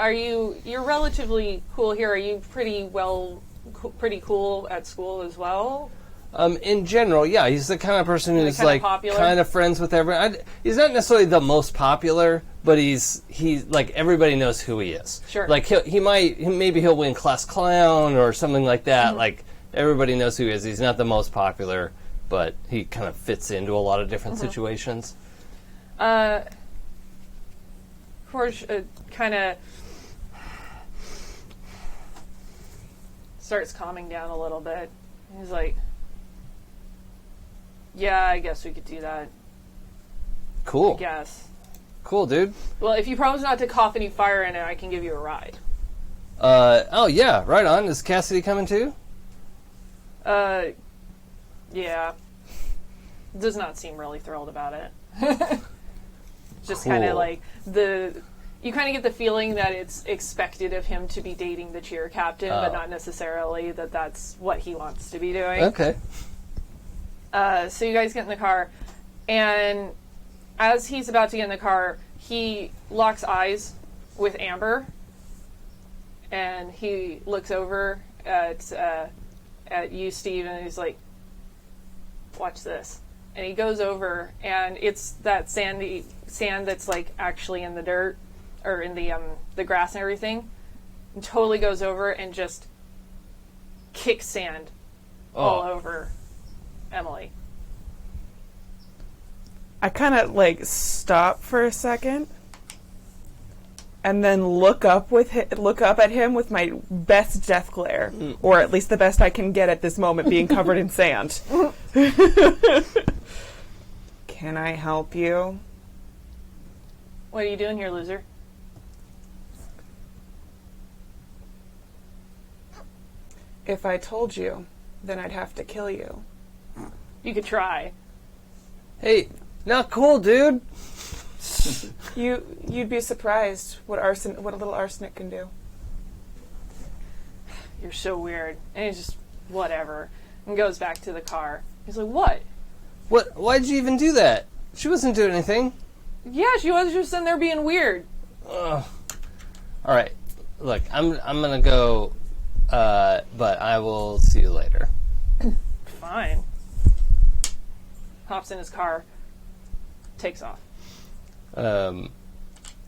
you're relatively cool here. Are you pretty cool at school as well? In general, yeah, he's the kind of person who's kinda popular? kind of friends with everyone. He's not necessarily the most popular, but he's everybody knows who he is. Sure. Maybe he'll win class clown or something like that. Mm-hmm. Everybody knows who he is. He's not the most popular, but he kind of fits into a lot of different situations. Forge kind of starts calming down a little bit. He's like, yeah, I guess we could do that. Cool. I guess. Cool, dude. Well, if you promise not to cough any fire in it, I can give you a ride. Oh yeah, right on. Is Cassidy coming too? Yeah. Does not seem really thrilled about it. just kind of Cool. like you kind of get the feeling that it's expected of him to be dating the cheer captain, but not necessarily that that's what he wants to be doing. Okay. So you guys get in the car, and as he's about to get in the car, he locks eyes with Amber, and he looks over at you, Steve, and he's like, "Watch this." And he goes over, and it's that sand that's like actually in the dirt or in the grass and everything. And totally goes over and just kicks sand all over Emily. I kind of like stop for a second, and then look up at him with my best death glare, or at least the best I can get at this moment, being covered in sand. Can I help you? What are you doing here, loser? If I told you, then I'd have to kill you. You could try. Hey, not cool, dude. You'd be surprised what a little arsenic can do. You're so weird. And he's just, whatever. And goes back to the car. He's like, what? What? Why'd you even do that? She wasn't doing anything. Yeah, she was just in there being weird. Ugh. All right. Look, I'm gonna go, but I will see you later. Fine. Hops in his car. Takes off.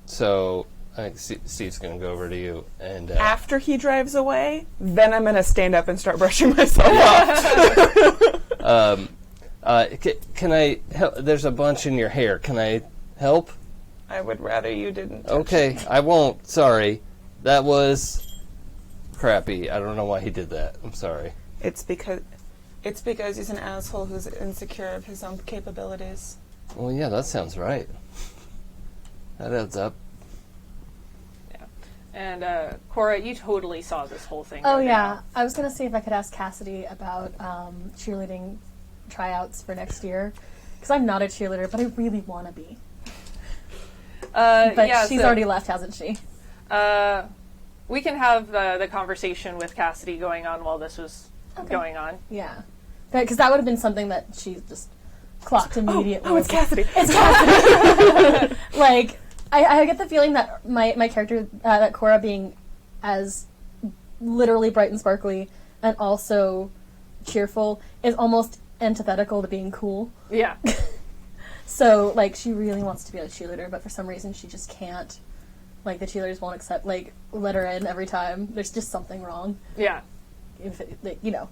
So I think Steve's gonna go over to you and After he drives away, then I'm gonna stand up and start brushing myself off. can I help? There's a bunch in your hair. Can I help? I would rather you didn't. touch Okay, I won't. Sorry. That was crappy. I don't know why he did that. I'm sorry. It's because he's an asshole who's insecure of his own capabilities. Well, yeah, that sounds right. That adds up. Yeah. And, Cora, you totally saw this whole thing. Oh go yeah, down. I was gonna see if I could ask Cassidy about cheerleading tryouts for next year, because I'm not a cheerleader, but I really want to be. But yeah, she's so, already left, hasn't she? we can have the conversation with Cassidy going on while this was going on. Yeah, because that would have been something that she just clocked immediately. Oh, it's Cassidy. It's Cassidy. Like, I get the feeling that my character, that Cora being as literally bright and sparkly and also cheerful, is almost antithetical to being cool. Yeah. So, like, she really wants to be a cheerleader, but for some reason she just can't. Like, the cheerleaders won't accept, like, let her in every time. There's just something wrong. Yeah. If it, like, you know,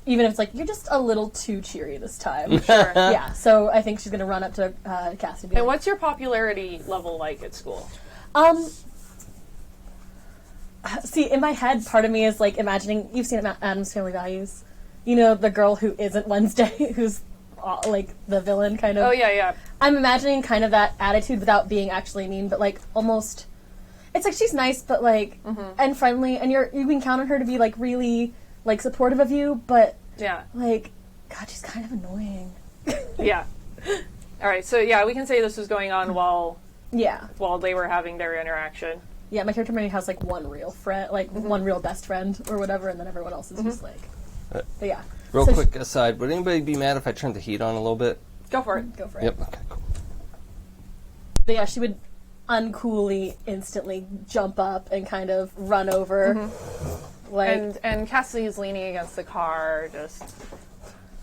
even if it's like, you're just a little too cheery this time. Sure. Yeah, so I think she's going to run up to Cassidy. And what's your popularity level like at school? See, in my head, part of me is, like, imagining, you've seen Addams Family Values. You know, the girl who isn't Wednesday, who's, like, the villain, kind of. Oh, yeah, yeah. I'm imagining kind of that attitude without being actually mean, but, like, almost... It's like she's nice, but, like, and friendly, and you can count on her to be, like, really, like, supportive of you, but, Yeah. like, God, she's kind of annoying. Yeah. All right, so, yeah, we can say this was going on while they were having their interaction. Yeah, my character maybe has, like, one real friend, like, one real best friend, or whatever, and then everyone else is just, like... But, yeah. Real So quick aside, would anybody be mad if I turned the heat on a little bit? Go for it. Go for it. Yep. Okay, cool. But yeah, she would uncoolly instantly jump up and kind of run over. Like, And Cassidy's leaning against the car, just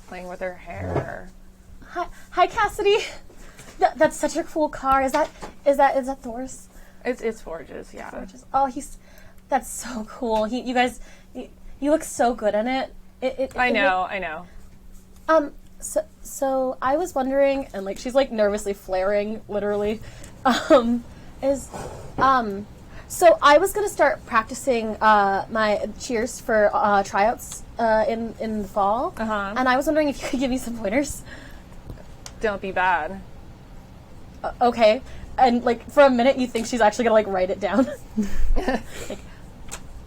playing with her hair. hi Cassidy. That's such a cool car. Is that Thor's? It's Forge's, yeah. Forge's. Oh, that's so cool. You guys, you look so good in it. I know. So I was wondering, and like she's like nervously flaring, literally, so I was gonna start practicing my cheers for tryouts in the fall, and I was wondering if you could give me some pointers. Don't be bad. Okay, and like for a minute you think she's actually gonna like write it down. Like,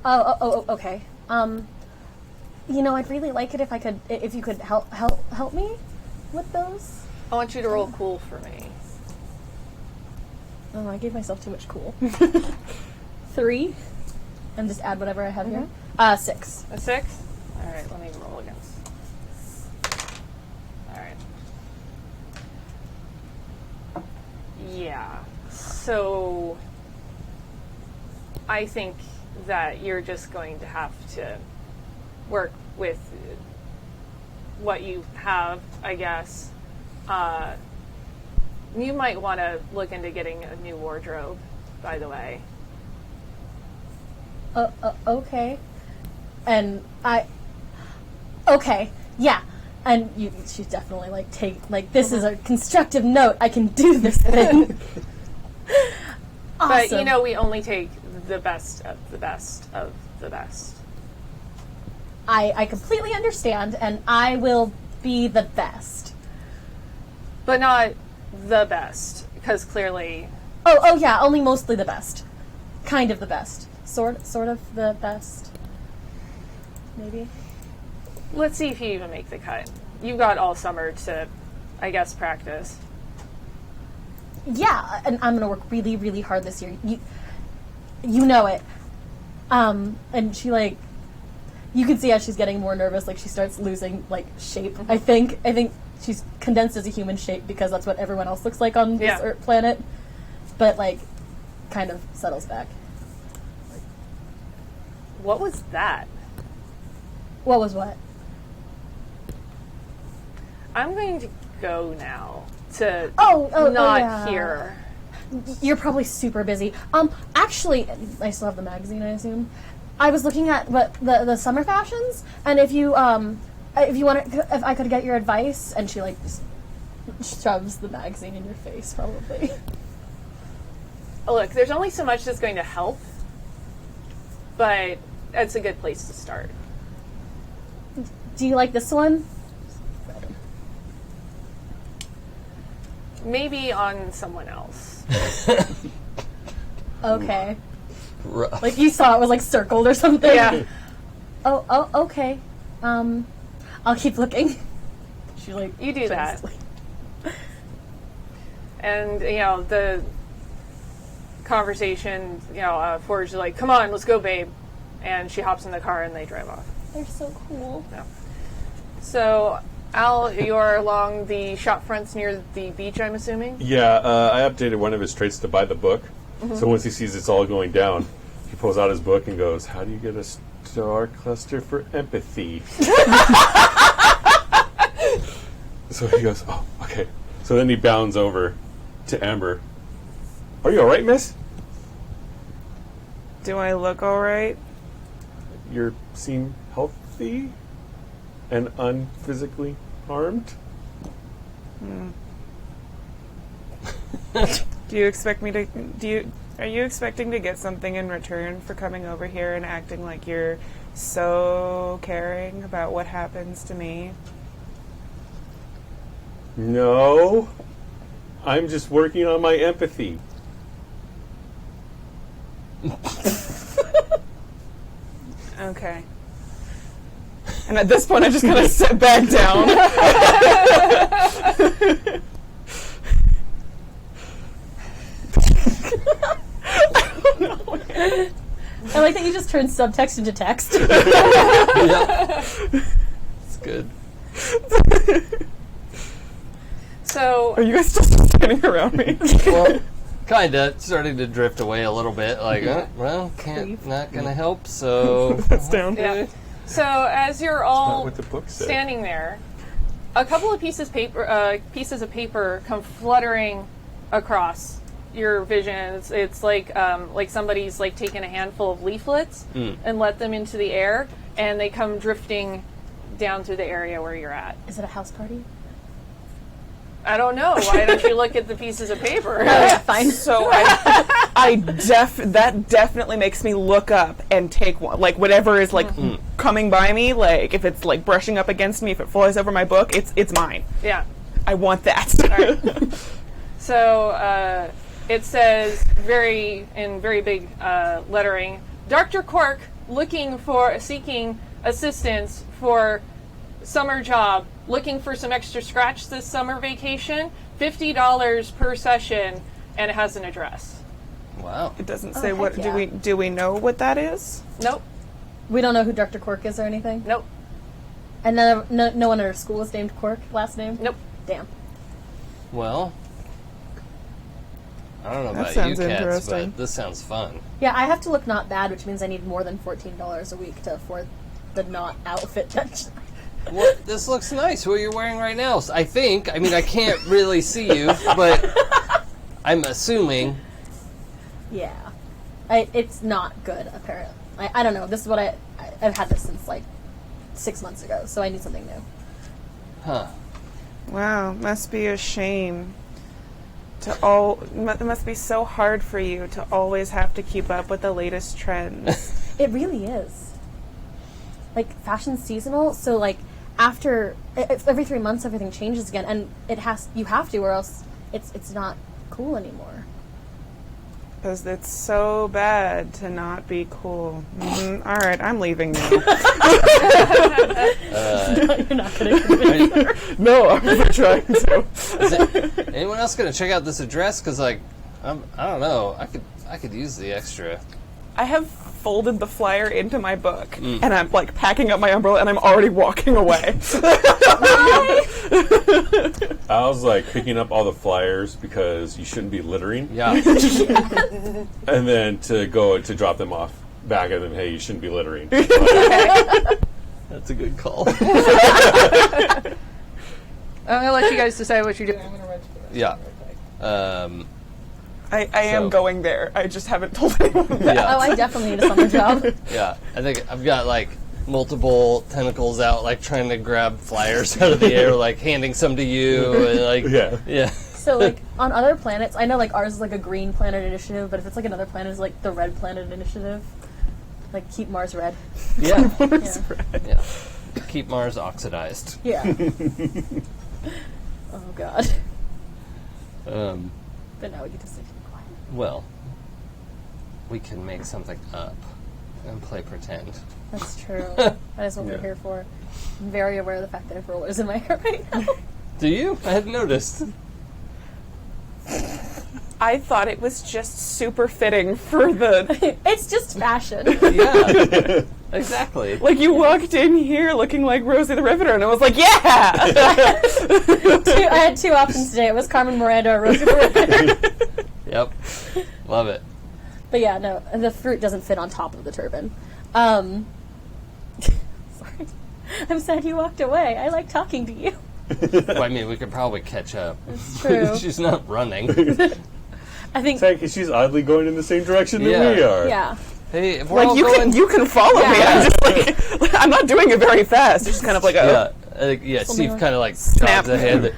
okay. You know, I'd really like it if you could help me with those. I want you to roll cool for me. Oh, I gave myself too much cool. 3. And just add whatever I have here. 6. A 6? All right, let me roll again. All right. Yeah. So I think that you're just going to have to work with what you have, I guess. You might want to look into getting a new wardrobe, by the way. Okay. And okay, yeah. And she's definitely this is a constructive note. I can do this thing. But, Awesome. we only take the best of the best of the best. I completely understand, and I will be the best. But not the best, because clearly... Oh yeah, only mostly the best. Kind of the best. Sort of the best. Maybe. Let's see if you even make the cut. You've got all summer to, I guess, practice. Yeah, and I'm gonna work really, really hard this year. You know it. And she you can see as she's getting more nervous, she starts losing shape. I think she's condensed as a human shape because that's what everyone else looks like on this Earth planet. But kind of settles back. What was that? What was what? I'm going to go now to Oh, not yeah. here. You're probably super busy. Actually, I still have the magazine, I assume. I was looking at the summer fashions, and if you want, if I could get your advice, and she just shoves the magazine in your face, probably. Look, there's only so much that's going to help, but it's a good place to start. Do you like this one? Maybe on someone else. Okay. Rough. You saw it was circled or something. Yeah. Oh, okay. I'll keep looking. She You do that. turns And, the conversation, Forge is come on, let's go, babe. And she hops in the car and they drive off. They're so cool. So, Al, you're along the shop fronts near the beach, I'm assuming? Yeah, I updated one of his traits to buy the book. So once he sees it's all going down, he pulls out his book and goes, "How do you get a star cluster for empathy?" So he goes, "Oh, okay." So then he bounds over to Amber. "Are you all right, miss? Do I look all right? You seem healthy and unphysically harmed." Do you expect me to? Are you expecting to get something in return for coming over here and acting like you're so caring about what happens to me? "No, I'm just working on my empathy." Okay. And at this point, I just kind of sit back down. I like that you just turned subtext into text. Yeah. It's good. So, Are you guys just standing around me? Well, kinda starting to drift away a little bit. Not gonna help. So That's down. yeah. So as you're all what the book said. standing there, a couple of pieces of paper come fluttering across your vision. It's like somebody's taken a handful of leaflets and let them into the air, and they come drifting down through the area where you're at. Is it a house party? I don't know. Why don't you look at the pieces of paper? Oh, yeah, fine. So that definitely makes me look up and take one, whatever is coming by me. If it's brushing up against me, if it flies over my book, it's mine. Yeah. I want that. Right. So it says in very big lettering, Dr. Cork seeking assistance for summer job, looking for some extra scratch this summer vacation, $50 per session, and it has an address. Wow. It doesn't Oh, say heck what. yeah. Do we know what that is? Nope. We don't know who Dr. Cork is or anything? Nope. And no one at our school is named Cork, last name? Nope. Damn. Well, I don't know That about you sounds cats, interesting. but this sounds fun. Yeah, I have to look not bad, which means I need more than $14 a week to afford the not outfit that Well, this looks nice. What you're wearing right now, I think. I mean, I can't really see you, but I'm assuming. Yeah. It's not good, apparently. I don't know. This is what I've had this since like 6 months ago, so I need something new. Huh. Wow, must be a shame. It must be so hard for you to always have to keep up with the latest trends. It really is. Like, fashion's seasonal, so like after every 3 months everything changes again, and you have to, or else it's not cool anymore. Because it's so bad to not be cool. All right, I'm leaving now. You're not gonna convince me. No, I wasn't trying to. Is anyone else gonna check out this address? Because I don't know. I could use the extra. I have folded the flyer into my book, and I'm like packing up my umbrella, and I'm already walking away. I was like picking up all the flyers because you shouldn't be littering, Yeah. and then to go to drop them off back at them. Hey, you shouldn't be littering. That's a good call. I'm gonna let you guys decide what you're doing. I'm gonna register. Yeah. I am So- going there. I just haven't told anyone that. Yeah. Oh, I definitely need a summer job. Yeah. I think I've got like multiple tentacles out, like trying to grab flyers out of the air, like handing some to you, and like Yeah. So, like, on other planets, I know, like, ours is, like, a green planet initiative, but if it's, like, another planet, it's, like, the red planet initiative. Like, keep Mars red. Yeah. Yeah. Yeah. Keep Mars oxidized. Yeah. Oh, God. But now we get to sit quiet. Well, we can make something up and play pretend. That's true. That is what we're here for. I'm very aware of the fact that I have rollers in my hair right now. Do you? I hadn't noticed. I thought it was just super fitting for the... It's just fashion. Yeah. Exactly. Like, you walked in here looking like Rosie the Riveter, and I was like, yeah! I had two options today. It was Carmen Miranda or Rosie the Riveter. Yep. Love it. But yeah, no, the fruit doesn't fit on top of the turban. Sorry. I'm sad you walked away. I like talking to you. Well, I mean, we could probably catch up. It's true. She's not running. I think, She's oddly going in the same direction that Yeah. we are. yeah. Hey, if we're all Like, you can follow me. Yeah. I'm just like, I'm not doing it very fast. It's just kind of like a... Yeah, Steve like- kind of like Snap. jobs ahead.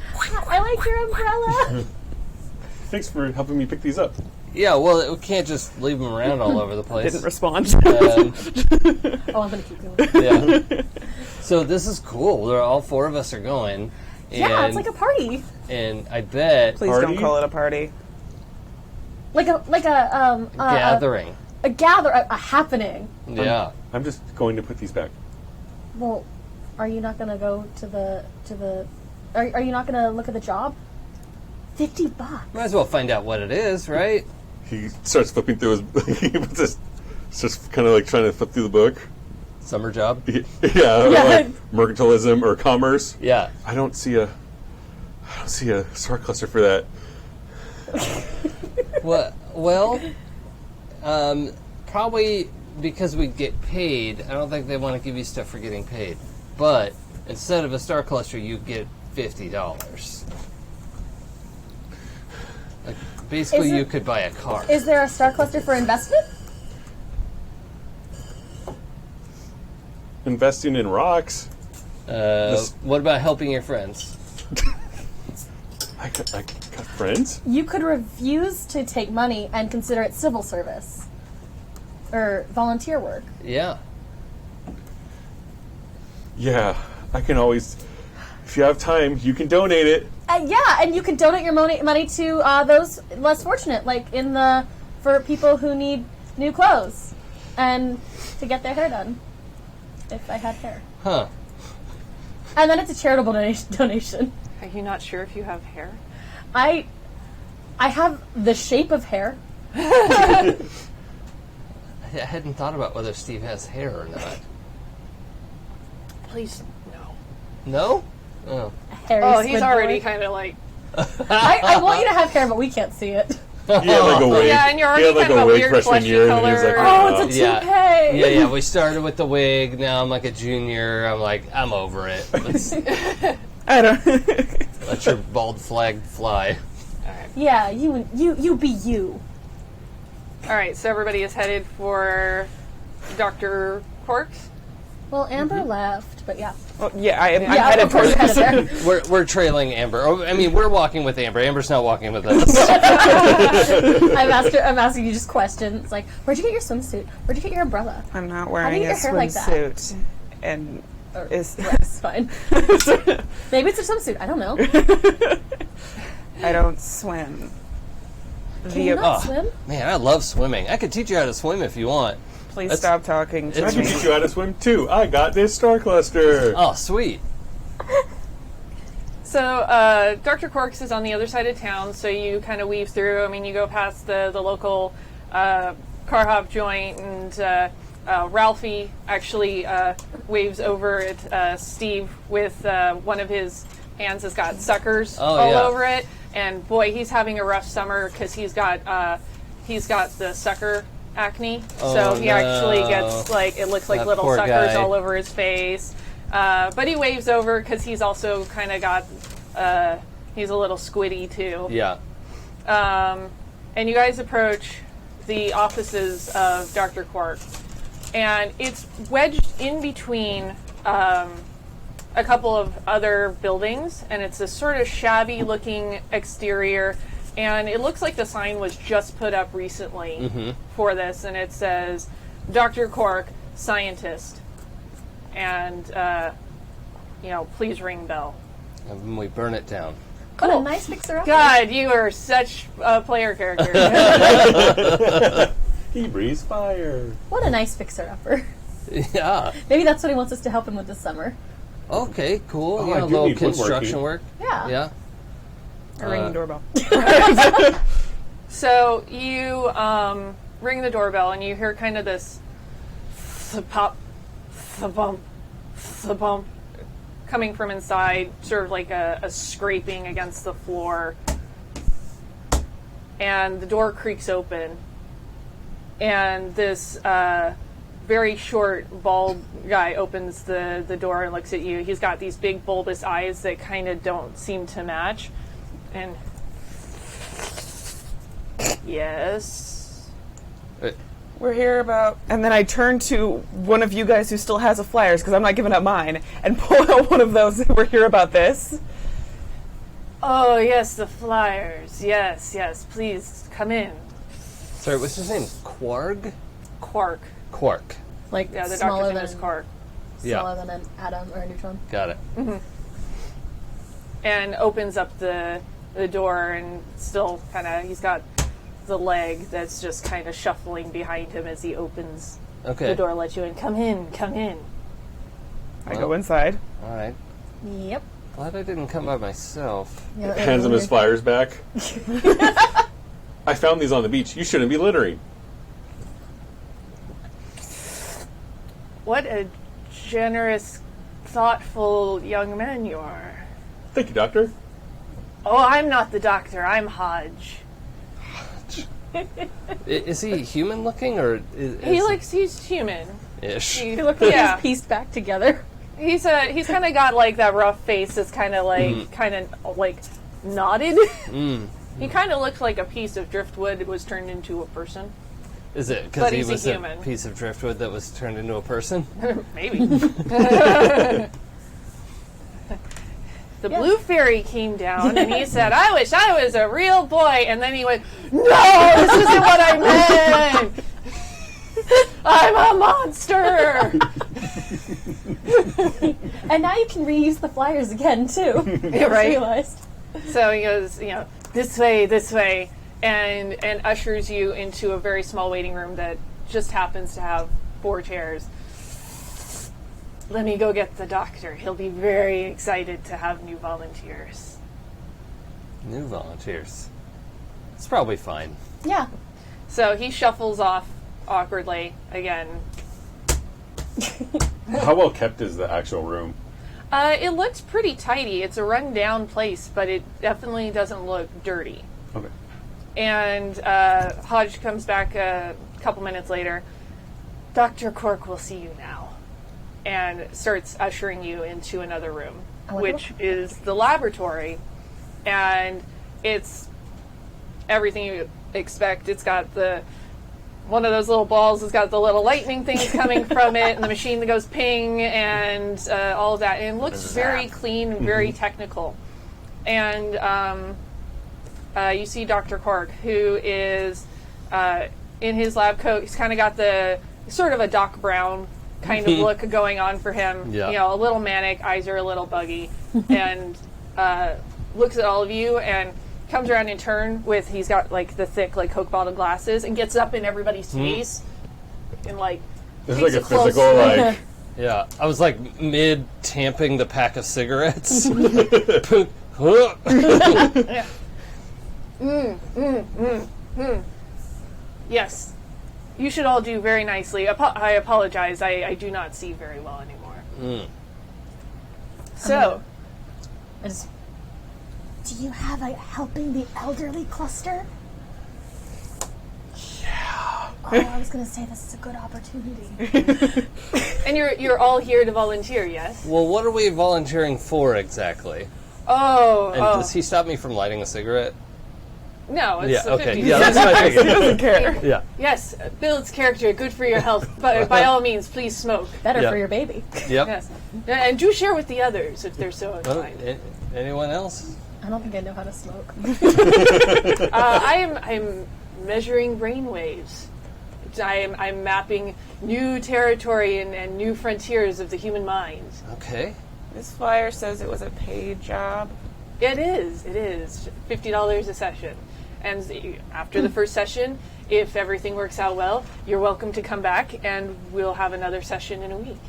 I like your umbrella. Thanks for helping me pick these up. Yeah, well, we can't just leave them around all over the place. Didn't respond. Um, Oh, I'm going to keep going. yeah. So this is cool. All four of us are going. And, Yeah, it's like a party. and I bet Please Party? don't call it a party. Like a gathering. a happening. Yeah. I'm just going to put these back. Well, are you not going to go to the are you not going to look at the job? $50. Might as well find out what it is, right? He starts flipping through his. He puts this, just kind of like trying to flip through the book. Summer job. Yeah, like mercantilism or commerce. Yeah. I don't see a star cluster for that. Well, probably because we get paid. I don't think they want to give you stuff for getting paid. But instead of a star cluster, you get $50. Like, basically, Is it- you could buy a car. Is there a star cluster for investment? Investing in rocks. What about helping your friends? I got friends. You could refuse to take money and consider it civil service or volunteer work. Yeah. Yeah, I can always. If you have time, you can donate it. Yeah, and you can donate your money to those less fortunate, like for people who need new clothes and to get their hair done. If I had hair, Huh. and then it's a charitable donation. Are you not sure if you have hair? I I have the shape of hair. I hadn't thought about whether Steve has hair or not. Please, no. No? Oh. Hairy Oh, he's squid already boy. kind of like... I want you to have hair, but we can't see it. He had like a wig. Yeah, and you're He already had like kind of a a wig weird freshman fleshy year, and then he was like, color. Oh, it's a Yeah. toupee. Yeah, we started with the wig, now I'm like a junior, I'm like, I'm over it. I don't. Let your bald flag fly. Yeah, you be you. All right, so everybody is headed for Dr. Quarks. Well, Amber left, but yeah. Well, yeah, I'm Yeah, headed of course towards you're headed there. We're trailing Amber. Oh, I mean, we're walking with Amber. Amber's not walking with us. I'm asking you just questions like, where'd you get your swimsuit? Where'd you get your umbrella? I'm not do wearing you a get your hair like that? swimsuit, and is It's fine. Maybe it's a swimsuit. I don't know. I don't swim. Can you not Oh, swim? man, I love swimming. I could teach you how to swim if you want. Please That's- stop talking to I can me. teach you how to swim too. I got this star cluster. Oh, sweet. So Dr. Quarks is on the other side of town, so you kind of weave through. I mean, you go past the local car hop joint, and Ralphie actually waves over at Steve with one of his hands has got suckers all yeah. over it. And boy, he's having a rough summer because he's got the sucker acne. Oh, So he actually no. gets like, it looks like That little poor suckers guy. all over his face. But he waves over because he's also kind of got, he's a little squiddy too. Yeah. And you guys approach the offices of Dr. Quark. And it's wedged in between a couple of other buildings. And it's a sort of shabby looking exterior. And it looks like the sign was just put up recently for this. And it says, Dr. Quark, scientist. And, please ring bell. And we burn it down. What a nice fixer up. God, you are such a player character. He breathes fire. What a nice fixer upper. Yeah. Maybe that's what he wants us to help him with this summer. Okay, cool. Oh, You I know, do little need woodworking. construction work. Yeah. Yeah. I ring the doorbell. So you ring the doorbell and you hear kind of this pop, bump, bump coming from inside, sort of like a scraping against the floor. And the door creaks open. And this very short, bald guy opens the door and looks at you. He's got these big, bulbous eyes that kind of don't seem to match. And yes. We're here about... And then I turn to one of you guys who still has a flyers, because I'm not giving up mine, and pull out one of those. We're here about this. Oh, yes, the flyers. Yes, please come in. Sorry, what's his name? Quark? Quark. Quark. Like Yeah, the smaller doctor's name than is Quark. smaller than an atom or a neutron. Got it. And opens up the door and still kind of, he's got the leg that's just kind of shuffling behind him as he opens Okay. the door, let you in. Come in, come in. I go inside. All right. Yep. Glad I didn't come by myself. Yeah, Hands him his flyers back. I found these on the beach. You shouldn't be littering. What a generous, thoughtful young man you are. Thank you, Doctor. Oh, I'm not the doctor. I'm Hodge. Is he human looking or He's human. ish? He looked like Yeah. he's pieced back together. He's kind of got like that rough face that's kind of like knotted. He kind of looks like a piece of driftwood was turned into a person. Is it because But he he's a was a human. piece of driftwood that was turned into a person? Maybe. The blue fairy came down and he said, I wish I was a real boy. And then he went, no, this isn't what I meant. I'm a monster. And now you can reuse the flyers again too. I just right. realized. So he goes, this way, and ushers you into a very small waiting room that just happens to have 4 chairs. Let me go get the doctor. He'll be very excited to have new volunteers. New volunteers. It's probably fine. Yeah. So he shuffles off awkwardly again. How well kept is the actual room? It looks pretty tidy. It's a run-down place, but it definitely doesn't look dirty. Okay. And Hodge comes back a couple minutes later. Dr. Cork will see you now. And starts ushering you into another room, which is the laboratory. And it's everything you expect. It's got one of those little balls has got the little lightning things coming from it, and the machine that goes ping, and all of that. And it looks very clean and very technical. And you see Dr. Cork, who is in his lab coat. He's kind of got the sort of a Doc Brown kind of look going on for him. Yeah. You know, a little manic, eyes are a little buggy, and looks at all of you and comes around in turn with, he's got like the thick like Coke bottle glasses and gets up in everybody's face and like It's takes like a it close. physical, like, Yeah, I was like mid-tamping the pack of cigarettes. Yes. You should all do very nicely. I apologize. I do not see very well anymore. So, Do you have a helping the elderly cluster? Yeah. Oh, I was going to say this is a good opportunity. and you're all here to volunteer, yes? Well, what are we volunteering for exactly? Oh, And does he stop me from lighting a cigarette? no, it's Yeah, the okay. 50s. Yeah, that's what I figured. Doesn't care. Yeah. Yes, builds character, good for your health, but by all means, please smoke. Better Yeah. for your baby. Yep. Yes. And do share with the others if they're so Well, inclined. anyone else? I don't think I know how to smoke. I'm measuring brain waves. I'm mapping new territory and new frontiers of the human mind. Okay. This flyer says it was a paid job. It is. $50 a session. And after the first session, if everything works out well, you're welcome to come back and we'll have another session in a week.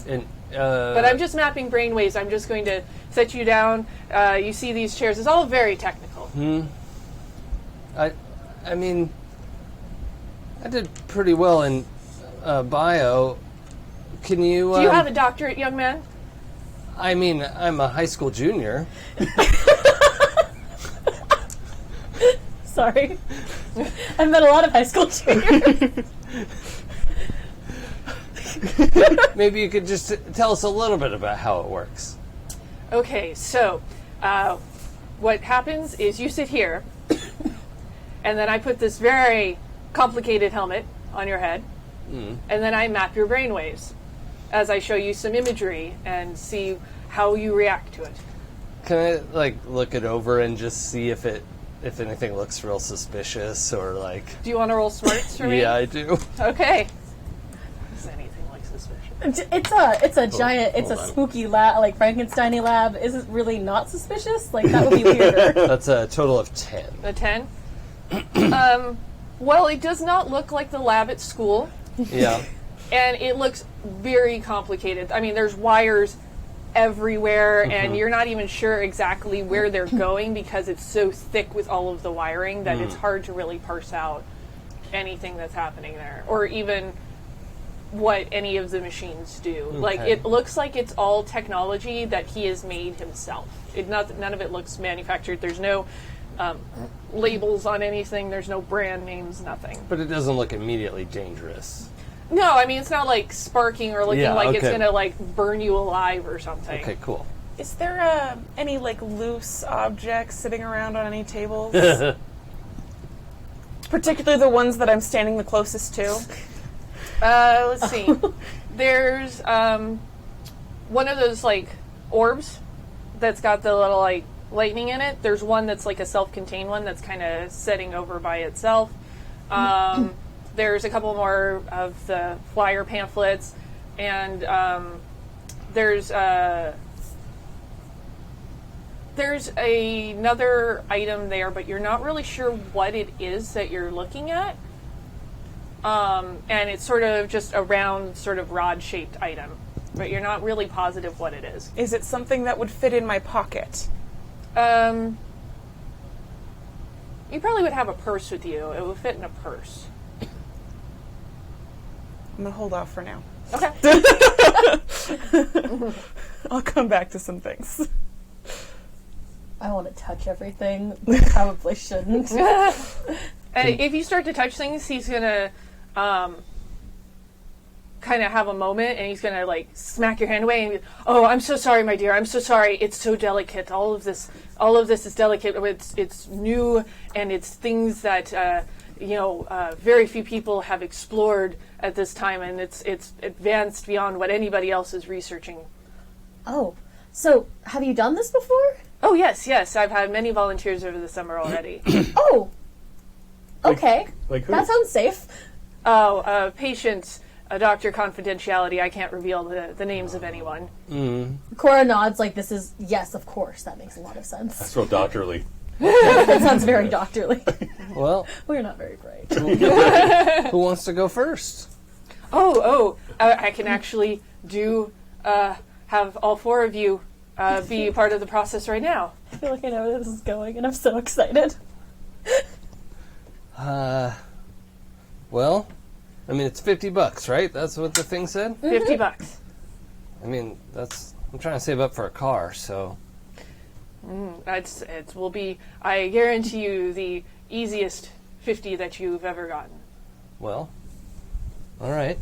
And But I'm just mapping brainwaves. I'm just going to set you down. You see these chairs. It's all very technical. I mean, I did pretty well in bio. Can you? Do you have a doctorate, young man? I mean, I'm a high school junior. Sorry. I've met a lot of high school juniors. Maybe you could just tell us a little bit about how it works. Okay, so what happens is you sit here, and then I put this very complicated helmet on your head, and then I map your brainwaves as I show you some imagery and see how you react to it. Can I like look it over and just see if anything looks real suspicious or like? Do you want to roll smarts for me? Yeah, I do. Okay. Is anything like suspicious? It's a giant, it's a hold on. spooky lab, like Frankenstein-y lab. Is it really not suspicious? Like, that would be weirder. That's a total of 10. A 10? Well, it does not look like the lab at school, Yeah. and it looks very complicated. I mean, there's wires everywhere, and you're not even sure exactly where they're going because it's so thick with all of the wiring that it's hard to really parse out anything that's happening there, or even what any of the machines do. Like, Okay. it looks like it's all technology that he has made himself. None of it looks manufactured. There's no labels on anything. There's no brand names, nothing. But it doesn't look immediately dangerous. No, I mean, it's not like sparking or looking Yeah, like it's okay. gonna like burn you alive or something. Okay, cool. Is there any like loose objects sitting around on any tables? Particularly the ones that I'm standing the closest to. Let's see. There's one of those like orbs that's got the little like lightning in it. There's one that's like a self-contained one that's kind of sitting over by itself. There's a couple more of the flyer pamphlets, and there's another item there, but you're not really sure what it is that you're looking at. And it's sort of just a round, sort of rod-shaped item, but you're not really positive what it is. Is it something that would fit in my pocket? You probably would have a purse with you. It would fit in a purse. I'm gonna hold off for now. Okay. I'll come back to some things. I want to touch everything. Probably shouldn't. If you start to touch things, he's gonna kind of have a moment, and he's gonna like smack your hand away and oh, I'm so sorry, my dear, I'm so sorry, it's so delicate, all of this is delicate, it's new, and it's things that very few people have explored at this time, and it's advanced beyond what anybody else is researching. Oh, so have you done this before? Oh yes, I've had many volunteers over the summer already. Oh, okay. Like who? That sounds safe. Patients, doctor confidentiality, I can't reveal the names of anyone. Cora nods like this is, yes, of course. That makes a lot of sense. That's real doctorly. That sounds very doctorly. Well, We're not very bright. who wants to go first? I can actually have all four of you be part of the process right now. I feel like I know where this is going, and I'm so excited. Well, I mean, it's $50, right? That's what the thing said? $50. I mean, I'm trying to save up for a car, so. It will be, I guarantee you, the easiest 50 that you've ever gotten. Well, all right.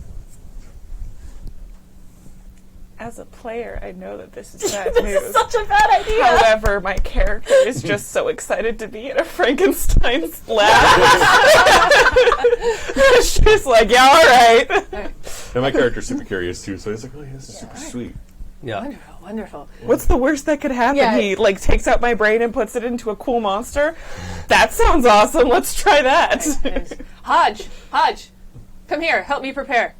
As a player, I know that this is bad This news. is such a bad idea. However, my character is just so excited to be in a Frankenstein's lab. She's like, yeah, all right. And my character's super curious too, so he's like, "Oh, yeah, this is super sweet." Yeah. Wonderful. What's the worst that could happen? Yeah. He takes out my brain and puts it into a cool monster. That sounds awesome. Let's try that. And Hodge, come here, help me prepare.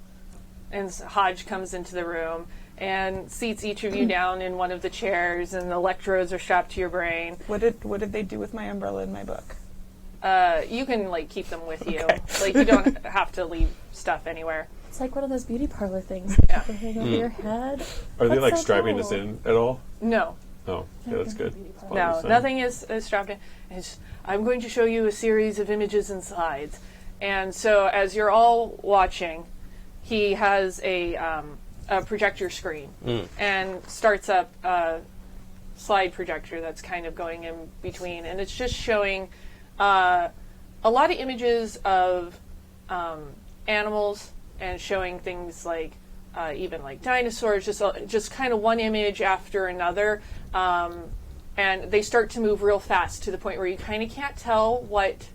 And Hodge comes into the room and seats each of you down in one of the chairs, and the electrodes are strapped to your brain. What did they do with my umbrella in my book? You can keep them with you. Okay. You don't have to leave stuff anywhere. It's like one of those beauty parlor things. Yeah. You hang over your head. Are they That's so strapping cool. us in at all? No, Oh, yeah, that's good. no, nothing is strapped in. I'm going to show you a series of images and slides. And so as you're all watching, he has a projector screen and starts up a slide projector that's kind of going in between. And it's just showing a lot of images of animals, and showing things even dinosaurs, just kind of one image after another. And they start to move real fast to the point where you kind of can't tell what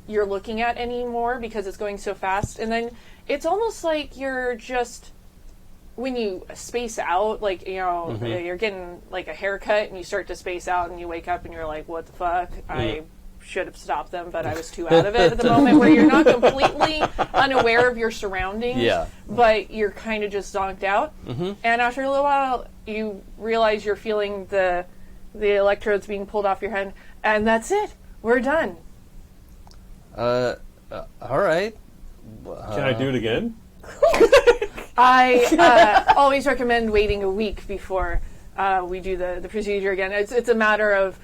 you're looking at anymore because it's going so fast. And then it's almost like you're just, when you space out, you're getting a haircut and you start to space out and you wake up and you're like, what the fuck? I should have stopped them, but I was too out of it at the moment, where you're not completely unaware of your surroundings, but you're kind of just zonked out. And after a little while, you realize you're feeling the electrodes being pulled off your head, and that's it. We're done. All right. Can I do it again? I always recommend waiting a week before we do the procedure again. It's a matter of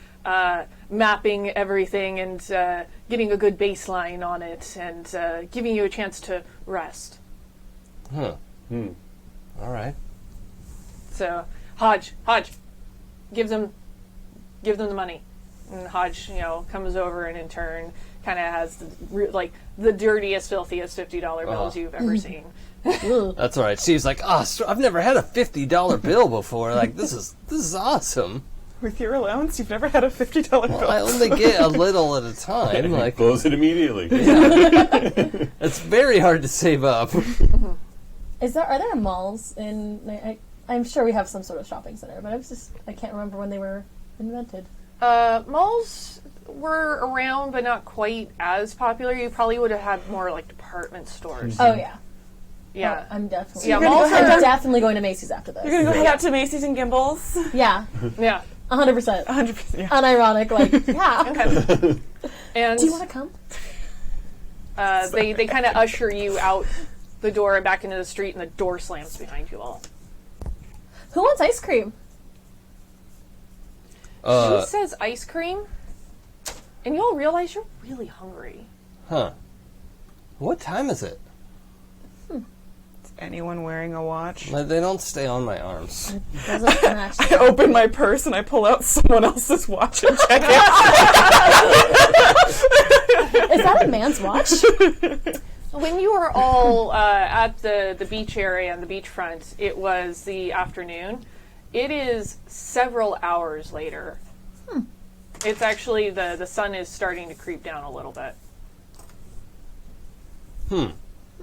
mapping everything and getting a good baseline on it, and giving you a chance to rest. All right. So Hodge, give them the money. And Hodge, comes over and in turn kind of has the dirtiest, filthiest $50 bills you've ever seen. That's all right. Steve's like, I've never had a $50 bill before. This is awesome. With your allowance, you've never had a $50 bill. Well, I only get a little at a time. Close it immediately. It's very hard to save up. Are there malls in? I'm sure we have some sort of shopping center, but I can't remember when they were invented. Malls were around, but not quite as popular. You probably would have had more department stores. Oh yeah. Yeah. I'm definitely. Yeah, You're gonna malls go are ahead- definitely going to Macy's after this. You're gonna go head out to Macy's and Gimbals. Yeah, Yeah. 100%. 100%. Yeah. Unironic, yeah. Okay. And Do you want to come? they kind of usher you out the door and back into the street, and the door slams behind you all. Who wants ice cream? Who says ice cream? and you'll realize you're really hungry. Huh. What time is it? Anyone wearing a watch? They don't stay on my arms. Doesn't match. I open my purse and I pull out someone else's watch and check it. Is that a man's watch? When you were all at the beach area and the beachfront, it was the afternoon. It is several hours later. It's actually the sun is starting to creep down a little bit.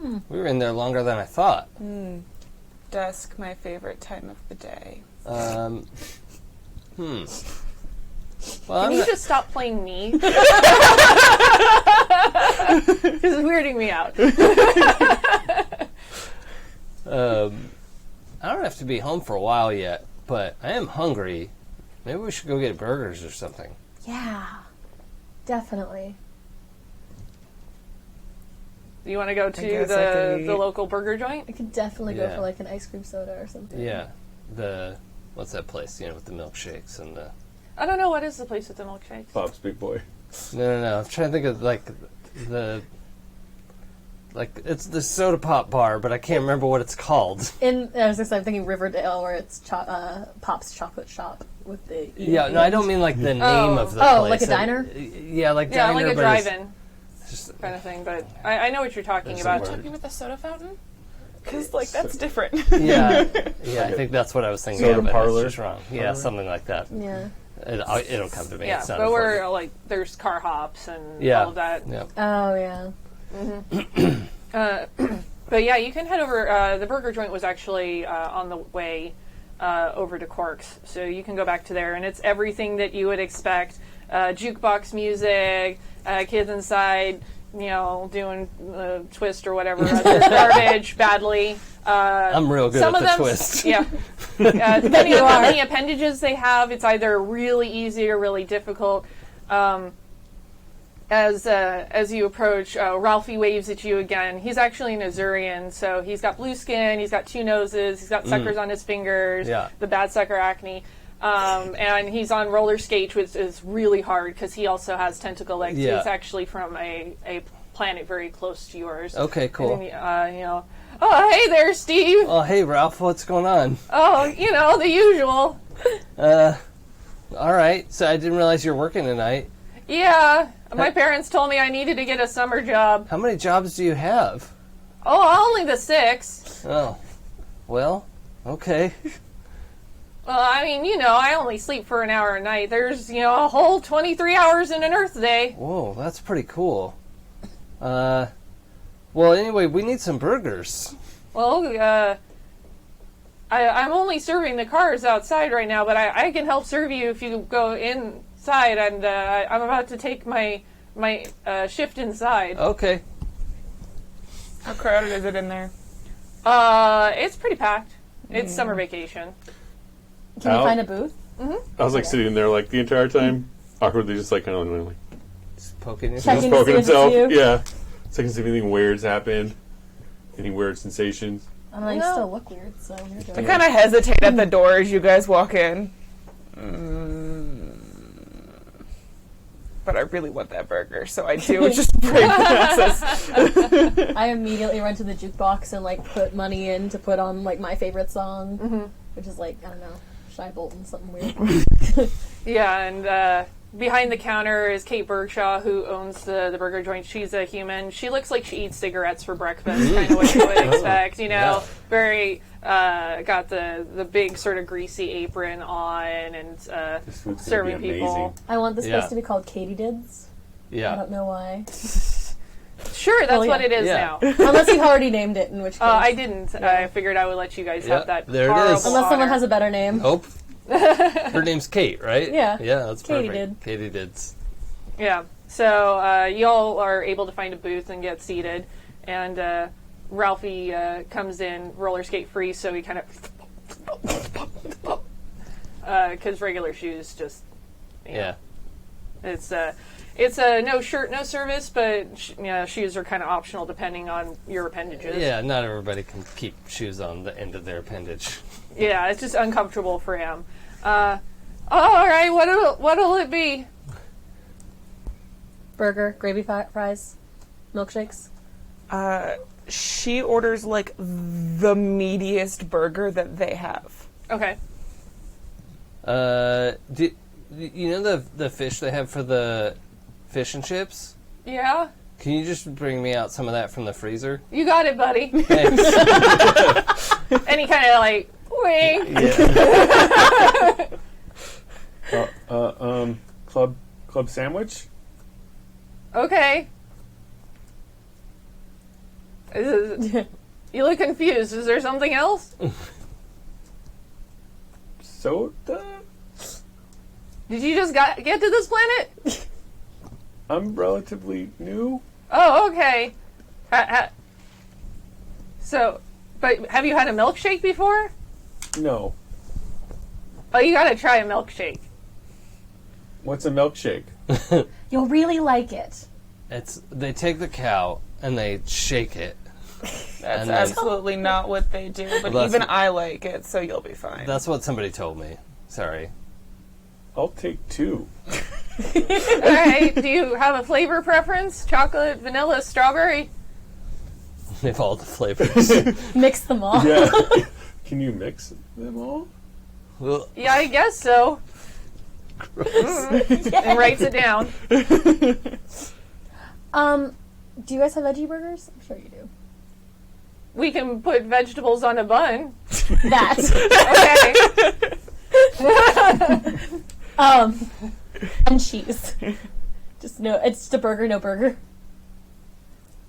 We were in there longer than I thought. Dusk, my favorite time of the day. Well, Can you just stop playing me? Because it's weirding me out. I don't have to be home for a while yet, but I am hungry. Maybe we should go get burgers or something. Yeah, definitely. You want to go to guess I could the eat. local burger joint? I could definitely go Yeah. for like an ice cream soda or something. Yeah. What's that place, with the milkshakes and the... I don't know, what is the place with the milkshakes? Bob's Big Boy. No. I'm trying to think of, it's the soda pop bar, but I can't remember what it's called. I was I'm thinking Riverdale, where it's Pop's Chocolate Shop with the. Yeah, no, I don't mean, the name of the Oh, place. like a diner? Yeah, like Yeah, diner, like a but it's drive-in just- kind of thing. But I know what you're talking There's about. a word. Talking about the soda fountain? Because, that's different. Yeah, I think that's what I was thinking Soda of, but parlor? it's just wrong. Yeah, something like that. Yeah. It'll come to me. Yeah, It's not but we're important. there's car hops and Yeah. all of that. Yeah. Oh yeah. But yeah, you can head over. The burger joint was actually on the way over to Cork's, so you can go back to there, and it's everything that you would expect: jukebox music, kids inside, doing twist or whatever, garbage badly. I'm real good Some at of the them, twist. yeah. Depending on how many appendages they have, it's either really easy or really difficult. As you approach, Ralphie waves at you again. He's actually an Azurian, so he's got blue skin, he's got two noses, he's got suckers on his fingers, Yeah. the bad sucker acne, and he's on roller skates, which is really hard because he also has tentacle legs. Yeah. He's actually from a planet very close to yours. Okay, cool. And then, oh, hey there, Steve. Oh, hey, Ralph, what's going on? Oh, the usual. All right, so I didn't realize you were working tonight. Yeah, my parents told me I needed to get a summer job. How many jobs do you have? Oh, only the 6. Oh, well, okay. Well, I mean, I only sleep for an hour a night. There's, a whole 23 hours in an Earth day. Whoa, that's pretty cool. Well, anyway, we need some burgers. Well, I'm only serving the cars outside right now, but I can help serve you if you go inside, and I'm about to take my shift inside. Okay. How crowded is it in there? It's pretty packed. It's summer vacation. Can you Al? find a booth? I was sitting there the entire time, awkwardly, just kind of Just poking your Checking just to poking see if it's himself. you. Yeah, checking to see if anything weird's happened, any weird sensations. I don't know, you No. still look weird, so you're I doing kind of hesitate at the door as you guys walk in. But I really want that burger, so I do. It's just brave process. I immediately run to the jukebox and put money in to put on my favorite song, which is I don't know, Shy Bolton, something weird. Yeah, and behind the counter is Kate Bergshaw, who owns the burger joint. She's a human. She looks like she eats cigarettes for breakfast, kind of what you would expect. Yeah. Very got the big sort of greasy apron on, and This food's serving gonna be people. amazing. I want this Yeah. place to be called Katydids. I Yeah. don't know why. Sure, that's Oh, yeah. what it is Yeah. now. Unless you've already named it, in which case. I didn't. I figured I would let you guys Yeah, have that. there it horrible is. Unless someone honor. has a better name. Nope. Her name's Kate, right? Yeah. Yeah, that's Katie perfect. Katie dids. Yeah. So y'all are able to find a booth and get seated, and Ralphie comes in roller skate free, so he kind of because regular shoes just Yeah. it's a no shirt no service, but shoes are kind of optional depending on your appendages. Yeah, not everybody can keep shoes on the end of their appendage. Yeah, it's just uncomfortable for him. All right, what'll it be? burger, gravy fries, milkshakes. She orders like the meatiest burger that they have. Okay. You know the fish they have for the fish and chips? Yeah? Can you just bring me out some of that from the freezer? You got it, buddy. Thanks. And he kind of like, wink. Yeah. Club sandwich? Okay. You look confused. Is there something else? Soda? Did you just get to this planet? I'm relatively new. Oh, okay. So, but have you had a milkshake before? No. Oh, you gotta try a milkshake. What's a milkshake? You'll really like it. They take the cow and they shake it. That's And then- absolutely not what they do, but Well, that's even what- I like it, so you'll be fine. That's what somebody told me. Sorry. I'll take 2. All right. Do you have a flavor preference? Chocolate, vanilla, strawberry? They have all the flavors. Mix them all. Yeah. Can you mix them all? Well, Yeah, I guess so. And writes it down. Do you guys have veggie burgers? I'm sure you do. We can put vegetables on a bun. That. Okay. And cheese. Just no, it's just a burger, no burger.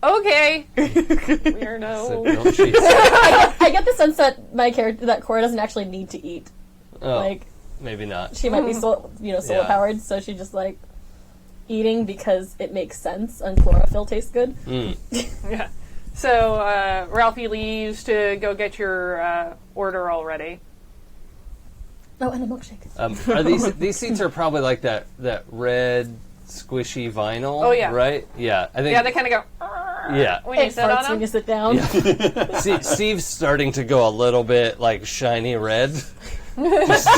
Okay. so Weirdo. no cheese. I get the sense that that Cora doesn't actually need to eat. Oh, Like, maybe not. she might be soul Yeah. powered, so she just like eating because it makes sense and chlorophyll tastes good. Yeah. So Ralphie leaves to go get your order already. Oh, and a milkshake. Are these seats are probably like that red squishy vinyl? Oh, yeah. Right? Yeah. I think. Yeah, they kind of go Yeah. when you It sit farts on when them. you sit down. Steve's starting to go a little bit like shiny red. Just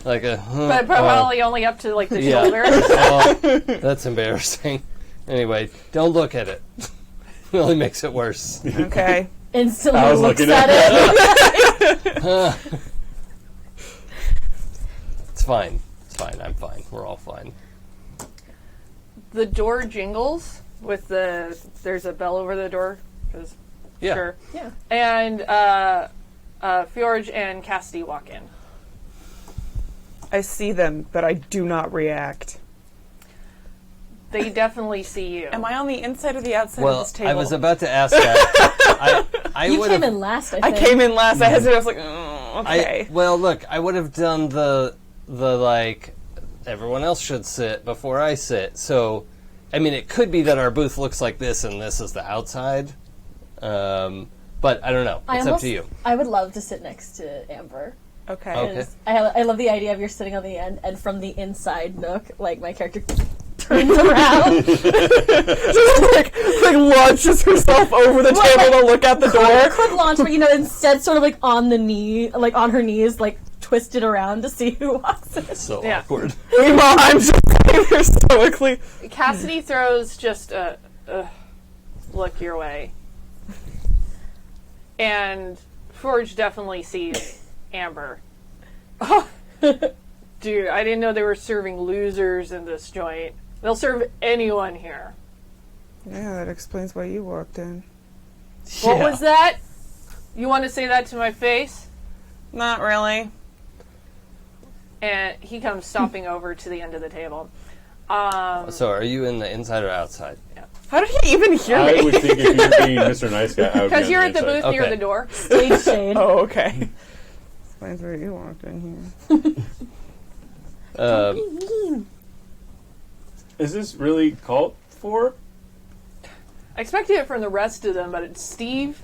like a. But probably only up to like the shoulder. Oh, that's embarrassing. Anyway, don't look at it. It only makes it worse. Okay. Instantly I was looks looking at at it. It's fine. It's fine. I'm fine. We're all fine. The door jingles with there's a bell over the door. 'Cause Yeah. Sure. Yeah. And Fjorge and Cassidy walk in. I see them, but I do not react. They definitely see you. Am I on the inside or the outside of Well, this table? I was about to ask that. I You would came have. in last, I I think. came in last. I hesitated. I was like, oh, okay. Well, look, I would have done the like everyone else should sit before I sit. So, I mean, it could be that our booth looks like this and this is the outside. But I don't know. It's up to you. I would love to sit next to Amber. Okay. Okay. I love the idea of you're sitting on the end, and from the inside nook, like my character turns around. like launches herself over the table to look out the door. Could launch, but instead, sort of like on the knee, like on her knees, like twisted around to see who walks in. So Yeah. awkward. Meanwhile, I'm just sitting there stoically. Cassidy throws just a look your way. And Forge definitely sees Amber. Oh, dude, I didn't know they were serving losers in this joint. They'll serve anyone here. Yeah, that explains why you walked in. What was that? You want to say that to my face? Not really. And he comes stomping over to the end of the table. So, are you in the inside or outside? How did he even hear I me? would think if you were being Mr. Nice Guy, I would be Because on you're at the inside. booth near Okay. the door. Stage shade. Oh, okay. Explains why you walked in here. Is this really called for? I expected it from the rest of them, but it's Steve.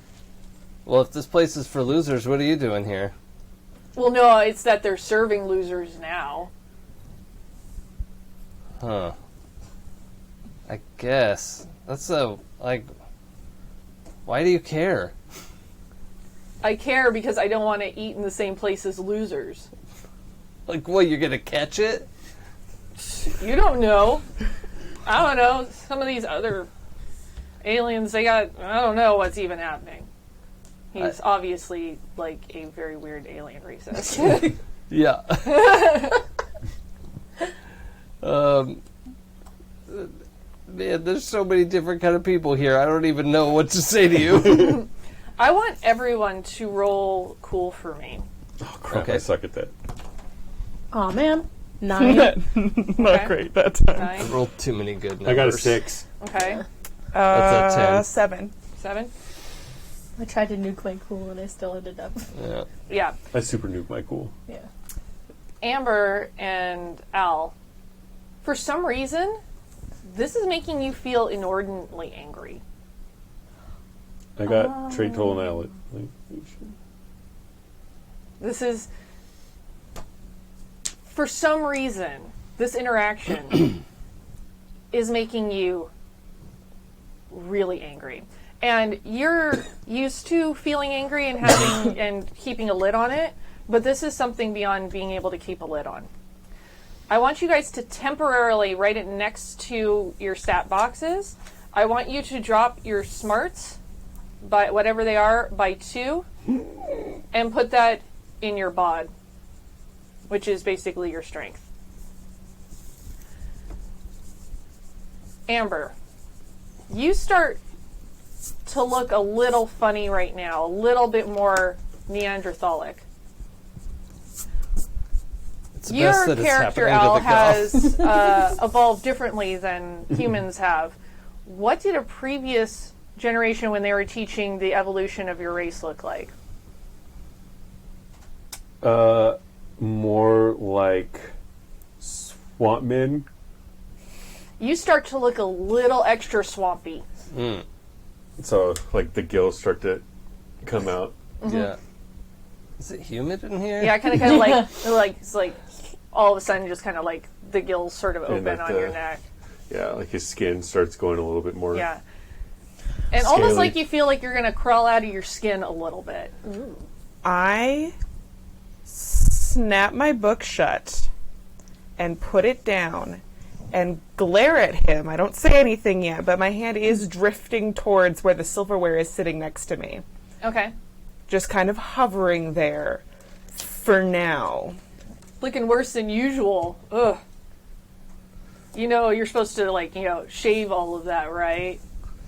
Well, if this place is for losers, what are you doing here? Well, no, it's that they're serving losers now. Huh. I guess. That's why do you care? I care because I don't want to eat in the same place as losers. Like, what, you're gonna catch it? You don't know. I don't know. Some of these other aliens, I don't know what's even happening. He's obviously like a very weird alien racist. Yeah. Man, there's so many different kind of people here. I don't even know what to say to you. I want everyone to roll cool for me. Oh, crap. Okay. I suck at that. Aw, man. 9. Not Okay. great that time. 9. Rolled too many good numbers. I got a 6. Okay. That's a 10. 7. 7. I tried to nuke my cool and I still ended up. Yeah. Yeah. I super nuke my cool. Yeah. Amber and Al, for some reason, this is making you feel inordinately angry. I got trait total annihilation. This is, for some reason, this interaction is making you really angry. And you're used to feeling angry and having and keeping a lid on it, but this is something beyond being able to keep a lid on. I want you guys to temporarily write it next to your stat boxes. I want you to drop your smarts, by whatever they are, by 2, and put that in your bod, which is basically your strength. Amber, you start to look a little funny right now, a little bit more Neanderthalic. It's the Your best that it's character, happening to Al, the girl. has evolved differently than humans have. What did a previous generation, when they were teaching the evolution of your race, look like? More like swamp men. You start to look a little extra swampy. So, like, the gills start to come out. Yeah. Is it humid in here? Yeah, kind of like it's like all of a sudden, just kind of like the gills sort of open like on your neck. Yeah, like his skin starts going a little bit more. Yeah, and almost Scaly. like you feel like you're gonna crawl out of your skin a little bit. I snap my book shut and put it down and glare at him. I don't say anything yet, but my hand is drifting towards where the silverware is sitting next to me. Okay, Just kind of hovering there for now. looking worse than usual. Ugh. You know you're supposed to shave all of that, right?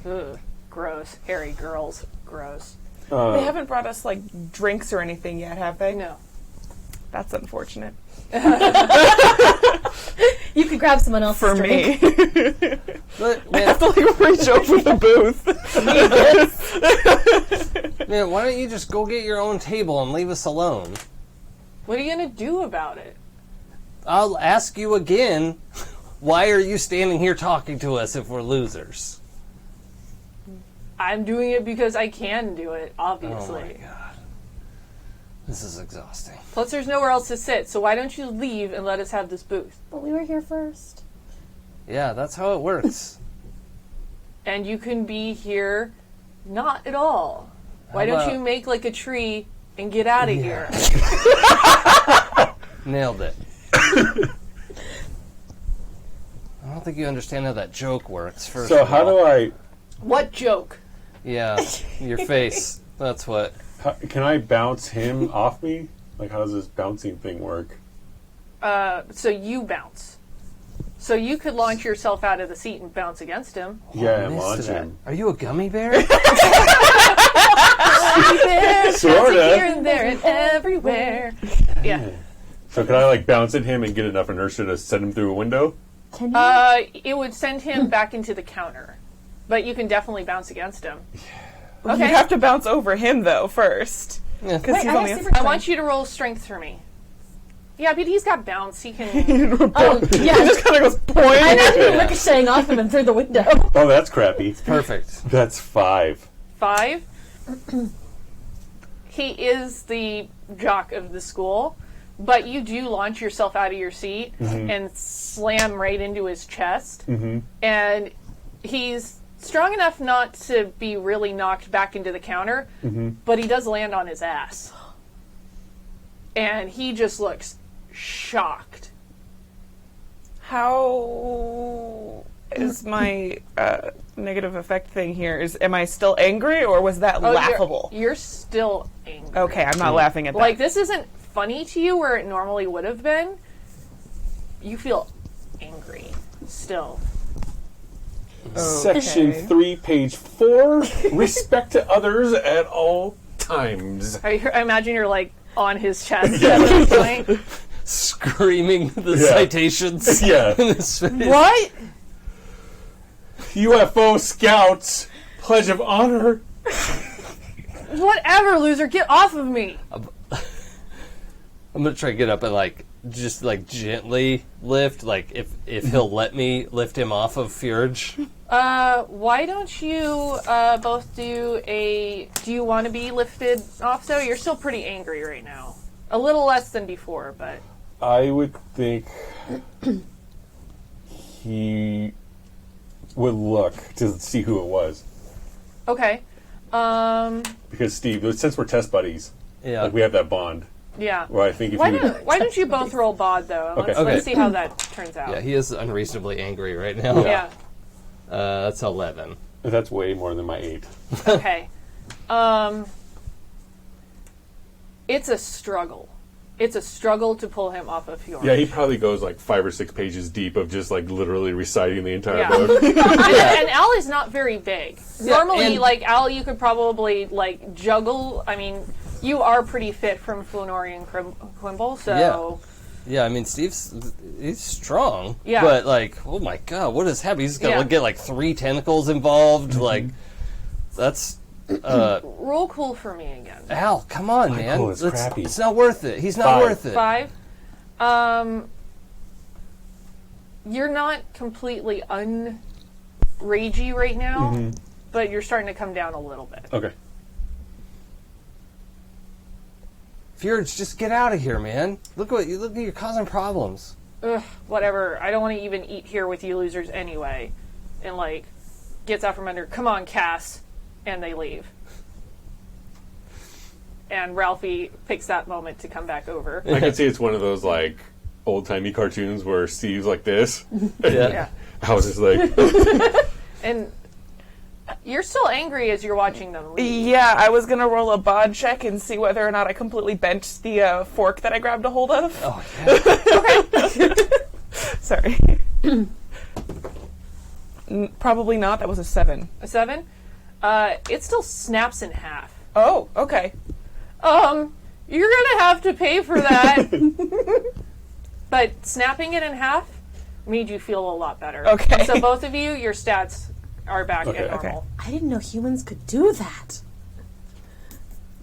Ugh. Gross. Hairy girls. Gross. They haven't brought us, drinks or anything yet, have they? No. That's unfortunate. You could grab someone else's For drink. me. But, I have to, reach over the booth. man, why don't you just go get your own table and leave us alone? What are you gonna do about it? I'll ask you again, why are you standing here talking to us if we're losers? I'm doing it because I can do it, Oh obviously. my god. This is exhausting. Plus, there's nowhere else to sit, so why don't you leave and let us have this booth? But we were here first. Yeah, that's how it works. And you can be here not at all. Why How don't about- you make like a tree and get out of here? Nailed it. I don't think you understand how that joke works, first So of how all. do I... What joke? Yeah, your face. That's what. Can I bounce him off me? Like, how does this bouncing thing work? So you bounce. So you could launch yourself out of the seat and bounce against him. Yeah, and Missed launch that. him. Are you a gummy bear? There, Sorta. here and there and everywhere. Yeah. So can I, bounce at him and get enough inertia to send him through a window? Can you? It would send him back into the counter. But you can definitely bounce against him. You Okay. have to bounce over him, though, first. Yeah. Because Wait, he's I only have a... super I want you to roll strength for me. Yeah, but he's got bounce. He can. Oh, yeah. He just kind of goes point. I know you ricocheting off of him through the window. Oh, that's crappy. Perfect. That's 5. 5. He is the jock of the school, but you do launch yourself out of your seat and slam right into his chest. And he's strong enough not to be really knocked back into the counter, but he does land on his ass. And he just looks shocked. How is my negative effect thing here? Am I still angry, or was that Oh, laughable? You're still angry. Okay, I'm not laughing at that. Like, this isn't funny to you where it normally would have been. You feel angry still. Section 3, page 4. Respect to others at all times. I imagine you're like on his chest at this point. Screaming the Yeah. citations. Yeah. in his face. What? UFO scouts, pledge of honor. Whatever, loser. Get off of me. I'm gonna try to get up and just gently lift, if he'll let me lift him off of Fjorge. Why don't you both do you want to be lifted off, though? You're still pretty angry right now. A little less than before, but... I would think he would look to see who it was. Okay. Because Steve, since we're test buddies, Yeah. we have that bond. Yeah. Well, I think if Why you would... don't you both roll bod, though? Okay. Let's see how that turns out. Yeah, he is unreasonably angry right now. Yeah. That's 11. That's way more than my 8. Okay. It's a struggle. It's a struggle to pull him off of Fjord. Yeah, he probably goes 5 or 6 pages deep of just literally reciting the entire Yeah. book. and Al is not very big. Normally, and- Al, you could probably juggle. I mean, you are pretty fit from Flanorian Quimble, so Yeah, I mean, he's strong. Yeah. But, oh my god, what is happening? He's going to Yeah. get, 3 tentacles involved. That's... roll cool for me again. Al, come on, man. cool is crappy. It's not worth it. He's not 5. worth it. 5. You're not completely unragey right now, but you're starting to come down a little bit. Okay. Fjorge, just get out of here, man. Look, you're causing problems. Ugh, whatever. I don't want to even eat here with you losers anyway. And gets out from under. Come on, Cass. And they leave. And Ralphie picks that moment to come back over. I can see it's one of those, old-timey cartoons where Steve's like this. Yeah. I was just And you're still angry as you're watching them leave. Yeah, I was gonna roll a bod check and see whether or not I completely bent the fork that I grabbed a hold of. Oh, yeah. Sorry. Probably not. That was a 7. A 7? It still snaps in half. Oh, okay. You're gonna have to pay for that. But snapping it in half made you feel a lot better. Okay. So both of you, your stats are back Okay. at normal. I didn't know humans could do that.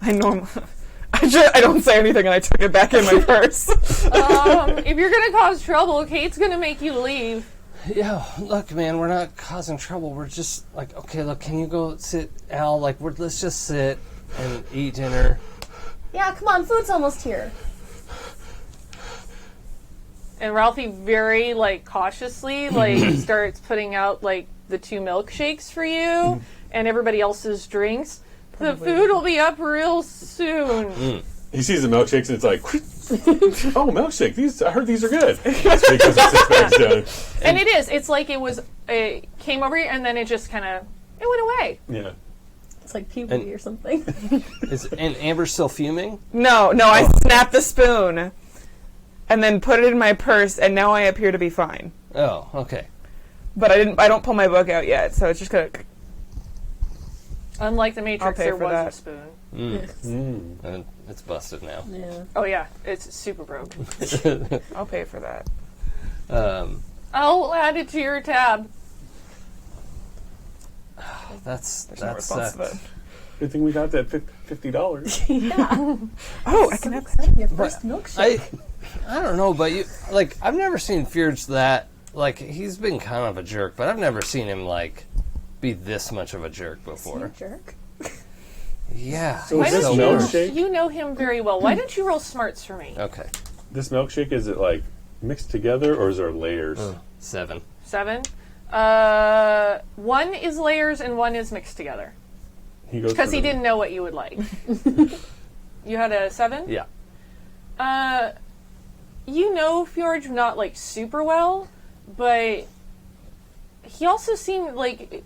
I don't say anything, and I took it back in my purse. If you're gonna cause trouble, Kate's gonna make you leave. Yeah, look, man, we're not causing trouble. We're just okay, look, can you go sit, Al? Let's just sit and eat dinner. Yeah, come on, food's almost here. And Ralphie very cautiously starts putting out the 2 milkshakes for you and everybody else's drinks. The food will be up real soon. He sees the milkshakes and it's like, oh, milkshake. I heard these are good. That's because it's 6 bags done. And it is. It's like it came over here and then it just kind of it went away. Yeah. It's like puberty or something. And Amber's still fuming? No, I snapped the spoon and then put it in my purse, and now I appear to be fine. Oh, okay. But I don't pull my book out yet, so it's just gonna... Unlike the Matrix, I'll pay there for was that. a spoon. And it's busted now. Yeah. Oh yeah, it's super broke. I'll pay for that. I'll add it to your tab. That's No response to that. Good thing we got that $50. Yeah. Oh, I can have that. Your first milkshake. I don't know, but I've never seen Fjorge that, he's been kind of a jerk, but I've never seen him, be this much of a jerk before. You jerk. Yeah. So Why is this don't milkshake? you know him very well? Why don't you roll smarts for me? Okay. This milkshake, is it mixed together or is there layers? 7. 7. 1 is layers and 1 is mixed together. He goes Because for he the- didn't know what you would like. You had a 7? Yeah. You know Fjorge not super well, but he also seemed like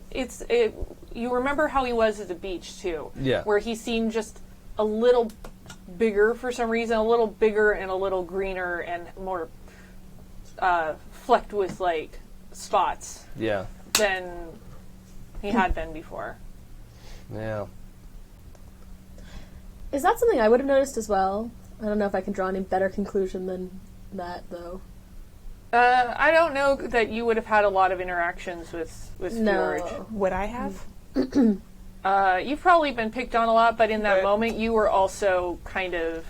you remember how he was at the beach too, Yeah. where he seemed just a little bigger for some reason, a little bigger and a little greener and more flecked with like spots Yeah. than he had been before. Yeah. Is that something I would have noticed as well? I don't know if I can draw any better conclusion than that, though. I don't know that you would have had a lot of interactions with George. No. Would I have? You've probably been picked on a lot, but in that Right. moment, you were also kind of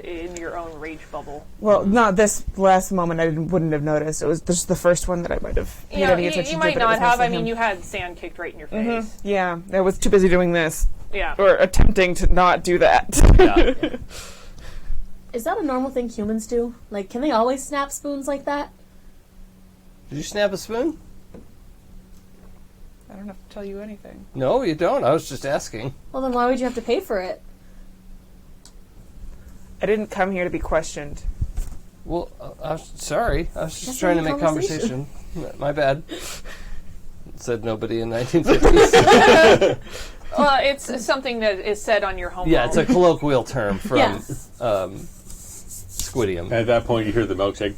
in your own rage bubble. Well, not this last moment. I wouldn't have noticed. It was just the first one that I might have paid any attention you to. might but it was not have. mostly I mean, him. you had sand kicked right in your face. Yeah, I was too busy doing this, Yeah. or attempting to not do that. Yeah. Is that a normal thing humans do? Like, can they always snap spoons like that? Did you snap a spoon? I don't have to tell you anything. No, you don't. I was just asking. Well, then why would you have to pay for it? I didn't come here to be questioned. Well, I was sorry. I was just That's trying to not a make conversation. My bad. Said nobody in 1950s. Well, it's something that is said on your home. Yeah, it's a colloquial term from Yes. Squidium. At that point, you hear the milkshake.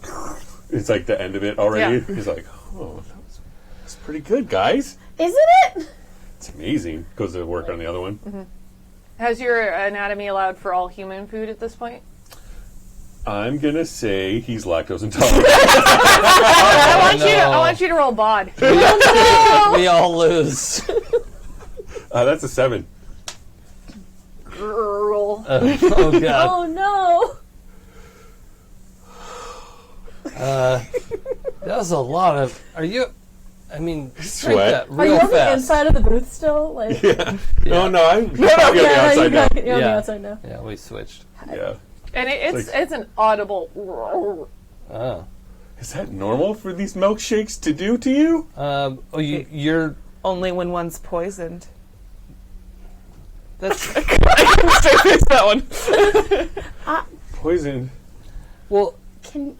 It's like the end of it already. Yeah. He's like, oh, that's pretty good, guys. Isn't it? It's amazing. Goes to work on the other one. Mm-hmm. Has your anatomy allowed for all human food at this point? I'm going to say he's lactose intolerant. I want you to roll bod. We all lose. That's a 7. Girl. Oh god. Oh no! That was a lot of. Are you? I mean, drink Sweat. that Are you real on the fast. inside of the booth still? Like, Yeah. No, I'm on the yeah, no, outside now. you're on the Yeah. outside now. Yeah, we switched. Yeah. And it's like- an audible. Oh. Is that normal for these milkshakes to do to you? You're. Only when one's poisoned. That's I can straight face that one. Poison. well. Can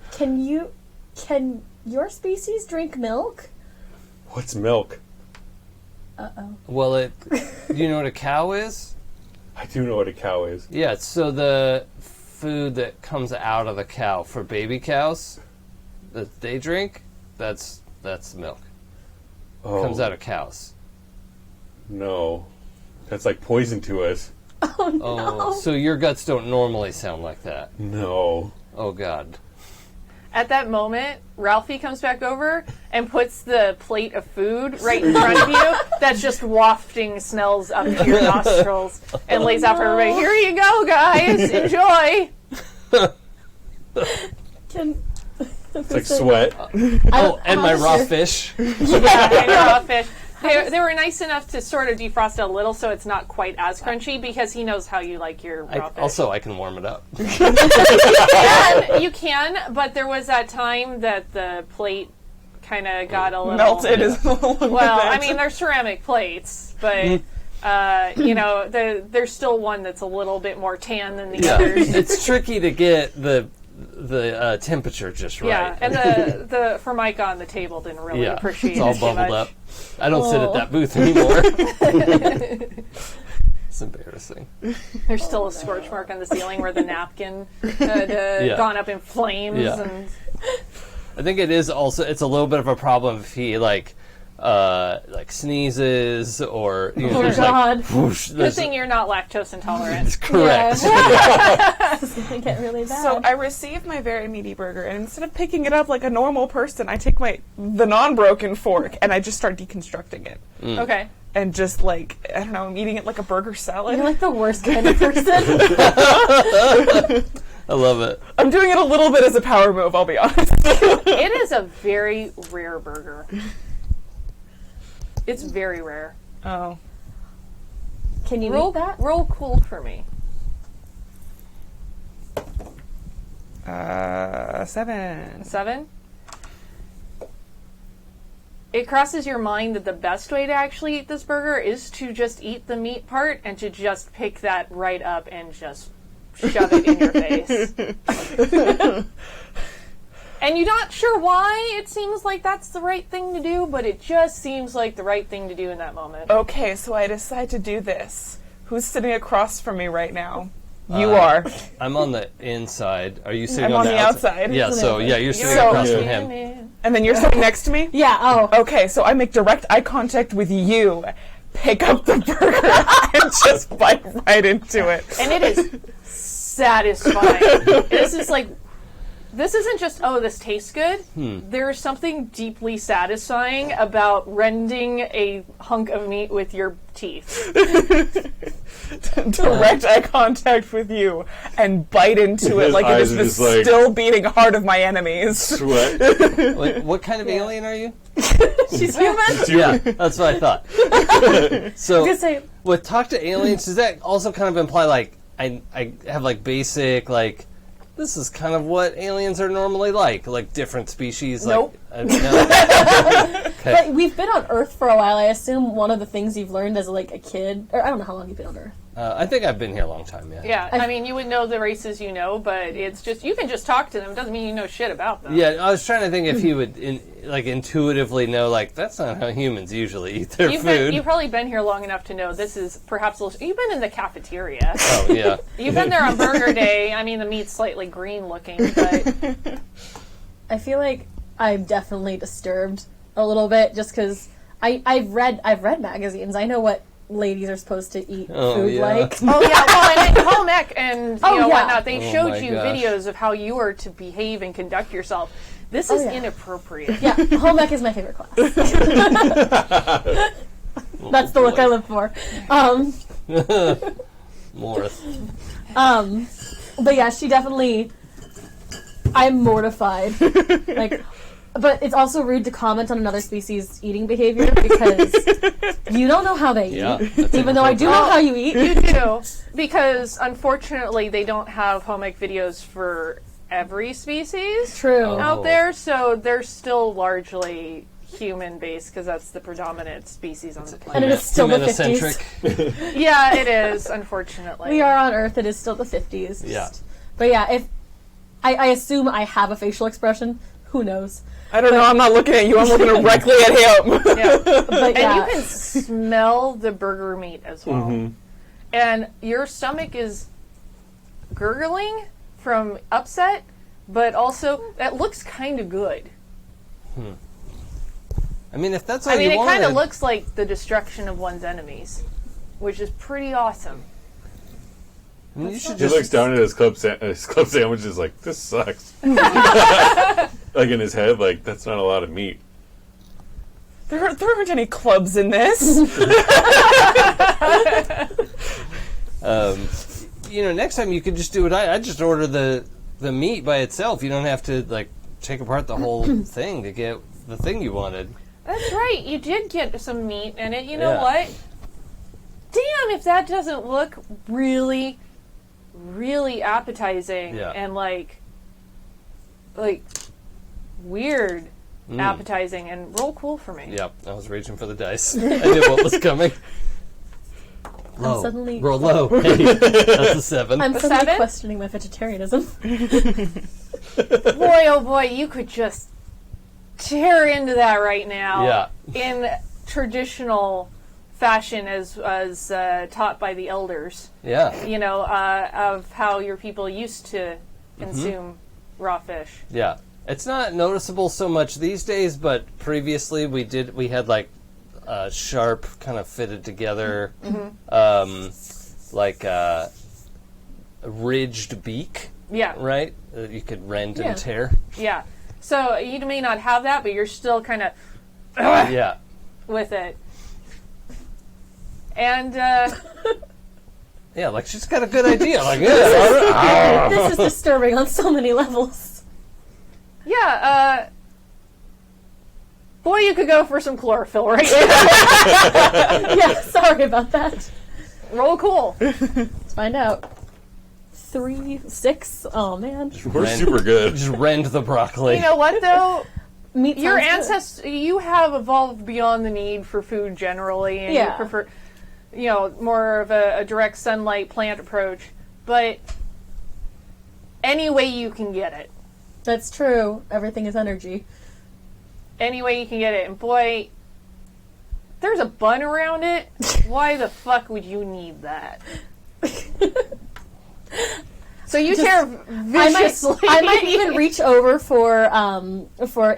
your species drink milk? What's milk? Well, do you know what a cow is? I do know what a cow is. Yeah, it's so the food that comes out of the cow for baby cows that they drink. That's milk. Oh, Comes out of cows. no. That's like poison to us. Oh no! Oh, so your guts don't normally sound like that. No. Oh god. At that moment, Ralphie comes back over and puts the plate of food right in front of you that's just wafting smells up to your nostrils and lays out for everybody. Here you go, guys. Enjoy. Can It's like sweat. Oh, and my raw fish. Yeah, and raw fish. They were nice enough to sort of defrost it a little so it's not quite as crunchy because he knows how you like your raw fish. Also, I can warm it up. You can, but there was that time that the plate kind of got a little... Melted is along with Well, it. I mean, they're ceramic plates, but, there's still one that's a little bit more tan than the Yeah, others. it's tricky to get the temperature just right. Yeah, and the Formica on the table didn't really appreciate it's all it too bubbled much. up. I don't sit at that booth anymore. It's embarrassing. There's still a scorch mark on the ceiling where the napkin had gone up in flames. Yeah. And I think it is also. It's a little bit of a problem if he like sneezes or Oh there's God! like whoosh. good thing you're not lactose intolerant. It's correct. This is gonna get really bad. So I received my very meaty burger, and instead of picking it up like a normal person, I take the non-broken fork and I just start deconstructing it, Okay. and just like I don't know, I'm eating it like a burger salad. You're like the worst kind of person. I love it. I'm doing it a little bit as a power move, I'll be honest. It is a very rare burger. It's very rare. Oh, Can you Roll eat that? Roll cool for me. 7. 7. It crosses your mind that the best way to actually eat this burger is to just eat the meat part and to just pick that right up and just shove it in your face. And you're not sure why it seems like that's the right thing to do, but it just seems like the right thing to do in that moment. Okay, so I decide to do this. Who's sitting across from me right now? You are. I'm on the inside. Are you sitting I'm on on the outside. Yeah, so yeah, you're sitting So- across from him. And then you're sitting next to me? Yeah, oh. Okay, so I make direct eye contact with you, pick up the burger, and just bite right into it. And it is satisfying. This isn't just, oh, this tastes good. There's something deeply satisfying about rending a hunk of meat with your teeth. Direct eye contact with you and bite into it His like it eyes is are the just like- still beating heart of my enemies. Sweat. Wait, what kind of alien are you? She's human? Yeah, that's what I thought. So, Just say, with talk to aliens, does that also kind of imply like I have like basic like this is kind of what aliens are normally like different species? Nope. Like, no? but we've been on Earth for a while. I assume one of the things you've learned as like a kid, or I don't know how long you've been on Earth. I think I've been here a long time. Yeah. Yeah, I mean, you would know the races you know, but it's just, you can just talk to them. It doesn't mean you know shit about them. Yeah, I was trying to think if he would intuitively know like that's not how humans usually eat their food. You've probably been here long enough to know this is perhaps a little, you've been in the cafeteria. Oh yeah. You've been there on Burger Day. I mean, the meat's slightly green looking, but I feel like I'm definitely disturbed a little bit just because I've read magazines. I know what ladies are supposed to eat food yeah. like. oh yeah, well, and home ec and Oh, yeah. whatnot, they Oh, showed my you gosh. videos of how you are to behave and conduct yourself. This is yeah. inappropriate. Yeah, home ec is my favorite class. That's the look I live for. Morris. But yeah, she definitely. I'm mortified. But it's also rude to comment on another species' eating behavior because you don't know how they Yeah. eat. Even though I do know how you eat. You do, because unfortunately they don't have home ec videos for every species True. Oh. out there, so they're still largely human-based because that's the predominant species on the And planet. it is still the 50s. Human-centric. Yeah, it is, unfortunately. We are on Earth. It is still the 50s. Yeah. But yeah, if I assume I have a facial expression, who knows? I don't know, I'm not looking at you, I'm looking directly at him. Yeah. But yeah, And you can smell the burger meat as well. And your stomach is gurgling from upset, but also that looks kind of good. I mean, if that's all I mean, you it kind of wanted- looks like the destruction of one's enemies, which is pretty awesome. I mean, you should He just looks down at his club sandwich and is like, this sucks. Like in his head, like, that's not a lot of meat. There aren't any clubs in this. Next time you could just do what I just order the meat by itself. You don't have to like take apart the whole thing to get the thing you wanted. That's right. You did get some meat in it. You know Yeah. what? Damn, if that doesn't look really, really appetizing Yeah. and like weird appetizing and roll cool for me. Yep, I was reaching for the dice. I knew what was coming. Low. suddenly- Roll low. Hey, that's a 7. I'm suddenly 7? questioning my vegetarianism. Boy, oh boy, you could just tear into that right now. Yeah. In traditional fashion as taught by the elders. Yeah. Of how your people used to consume raw fish. Yeah. It's not noticeable so much these days, but previously we had like sharp kind of fitted together like a ridged beak, Yeah. right? That you could rend Yeah. and tear. Yeah. So you may not have that, but you're still kind of Yeah. with it. And Yeah, like she's got a good idea. Like, yeah. This is disturbing on so many levels. yeah, boy, you could go for some chlorophyll right now. Yeah, sorry about that. Roll cool. Let's find out. 3, 6. Oh man. We're super good. Just rend the broccoli. You know what though? Meat Your sounds good. ancestors, you have evolved beyond the need for food generally, and you Yeah. prefer, more of a direct sunlight plant approach. But any way you can get it, That's true. Everything is energy. Any way you can get it. And boy, there's a bun around it. Why the fuck would you need that? So you tear viciously. I might even reach over for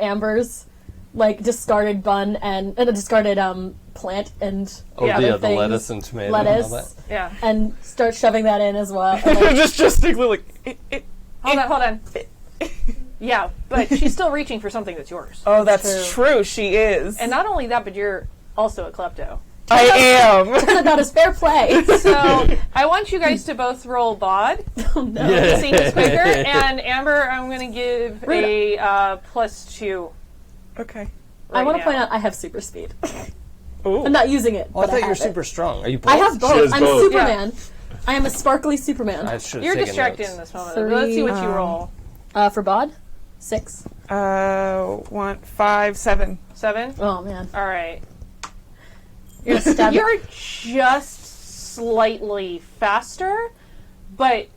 Amber's like discarded bun and a discarded plant and Oh, other yeah, the things. lettuce and tomato and all that. Lettuce. Yeah. And start shoving that in as well. And, like, just like Hold on. Yeah, but she's still reaching for something that's yours. oh, that's true. She is. And not only that, but you're also a klepto. I am. that is fair play. So I want you guys to both roll bod Oh, no. to see who's quicker. And Amber, I'm going to give a +2. Okay. I want to now. point out I have super speed. Ooh. I'm not using it. Oh, I but thought you were have it. super strong. Are you both? I have She both. has I'm both. Superman. I am a sparkly Superman. I should have You're taken distracted notes. in this moment. 3, Let's see what you roll. For bod, 6. 1, 5, 7. 7? Oh man, All right. you're gonna stab You're just slightly faster, but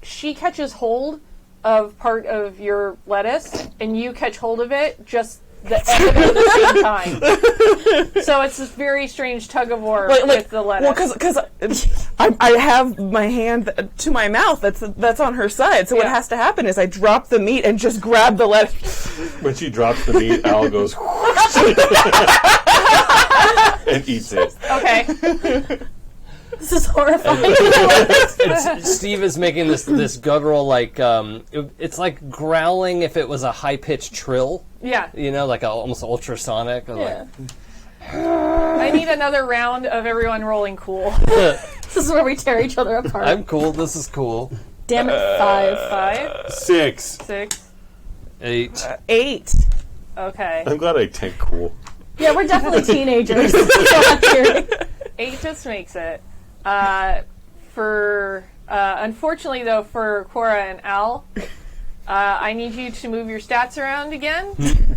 she catches hold of part of your lettuce, and you catch hold of it just the end of it at the same time. So it's this very strange tug of war with the lettuce. Well, because I have my hand to my mouth. That's on her side. So what Yeah. has to happen is I drop the meat and just grab the lettuce. When she drops the meat, Al goes and eats it. Okay. This is horrifying. Steve is making this guttural like it's like growling if it was a high pitched trill, Yeah. you know, like almost ultrasonic. Or Yeah. I need another round of everyone rolling cool. This is where we tear each other apart. I'm cool. This is cool. Damn it, 5. 5, 6. 6. 8. 8. Okay. I'm glad I tank cool. Yeah, we're definitely teenagers. So I'm hearing. 8 just makes it. Unfortunately, though, for Cora and Al, I need you to move your stats around again.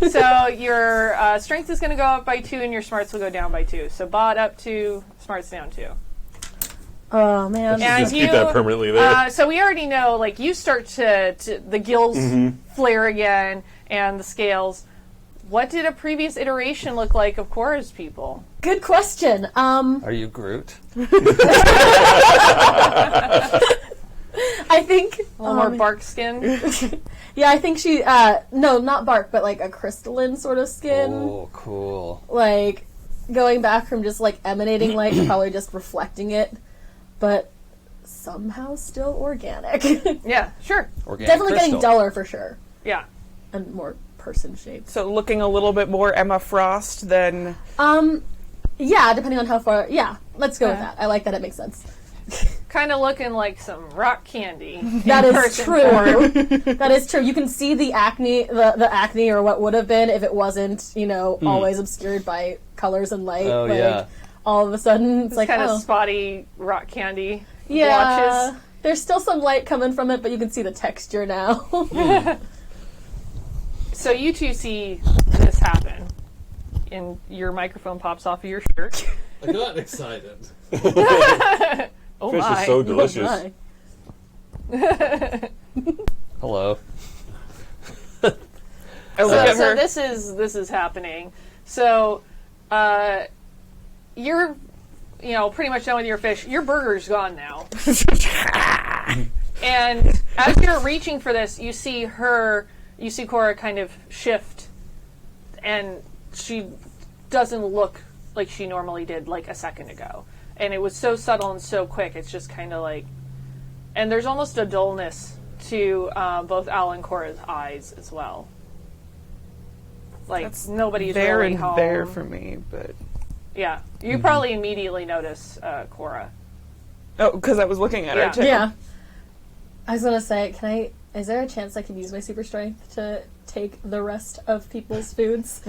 So your strength is going to go up by 2, and your smarts will go down by 2. So bod up 2, smarts down 2. Oh man. And Just keep that permanently there. So we already know, like, you start to the gills flare again, and the scales. What did a previous iteration look like of Cora's people? Good question. Are you Groot? I think A little more bark skin. Yeah, I think she. No, not bark, but like a crystalline sort of skin. Oh, cool. Like going back from just like emanating light, to probably just reflecting it, but somehow still organic. Yeah, sure. Organic Definitely crystal. getting duller for sure, Yeah. and more person shaped. So looking a little bit more Emma Frost than. Yeah, depending on how far. Yeah, let's go with that. I like that. It makes sense. Kind of looking like some rock candy. That is person true. That is true. You can see the acne, the acne, or what would have been if it wasn't, always obscured by colors and light. Oh, yeah. All of a sudden, it's like, kind of oh, spotty rock candy yeah. blotches. There's still some light coming from it, but you can see the texture now. So you two see this happen, and your microphone pops off of your shirt. I got excited. Oh Fish my! is so Oh delicious. my. Hello. I look at So her. this is happening. So you're pretty much done with your fish. Your burger's gone now. And as you're reaching for this, you see Cora kind of shift, and she doesn't look like she normally did like a second ago. And it was so subtle and so quick, it's just kind of like... And there's almost a dullness to both Al and Cora's eyes as well. Like, That's nobody's there really and home. there for me, but. Yeah. You probably immediately notice Cora. Oh, because I was looking at Yeah. her too. Yeah. I was gonna say, is there a chance I could use my super strength to take the rest of people's foods?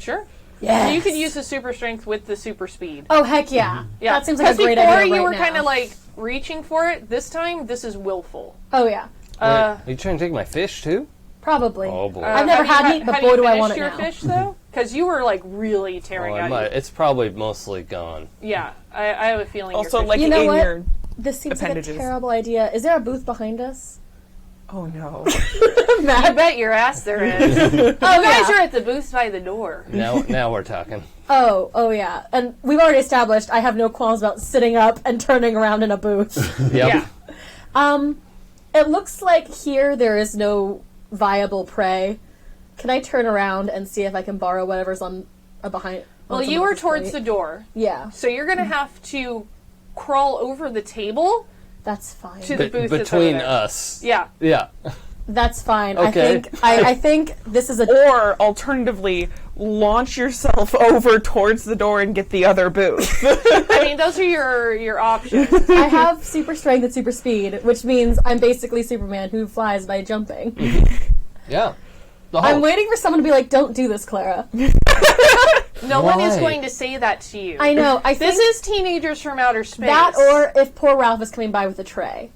Sure. Yeah. You could use the super strength with the super speed. Oh heck yeah! Yeah. That seems like a great before idea. you right were now. kind of like reaching for it. This time, this is willful. Oh yeah, Wait, are you trying to take my fish too? probably. Oh boy. I've never had meat, but boy, do I want it your now. fish though? Because you were like really tearing I at might. you. It's probably mostly gone. Yeah, I have a feeling. Also, your fish like You know in what? your. This seems like a Appendages. terrible idea. Is there a booth behind us? Oh no. I bet your ass there is. You guys are at the booth by the door. Now we're talking. Oh yeah. And we've already established I have no qualms about sitting up and turning around in a booth. Yep. Yeah. It looks like here there is no viable prey. Can I turn around and see if I can borrow whatever's on behind? Well, you are towards the door, Yeah, so you're going to have to crawl over the table that's fine. to the booth that's over Between there. us. Yeah. Yeah. That's fine. Okay. I think this is a. Or alternatively, launch yourself over towards the door and get the other booth. I mean, those are your options. I have super strength and super speed, which means I'm basically Superman who flies by jumping. Yeah. The I'm Hulk. waiting for someone to be like, "Don't do this, Clara." No one is Why? going to say that to you. I know. I This think is Teenagers from Outer Space. that, or if poor Ralph is coming by with a tray.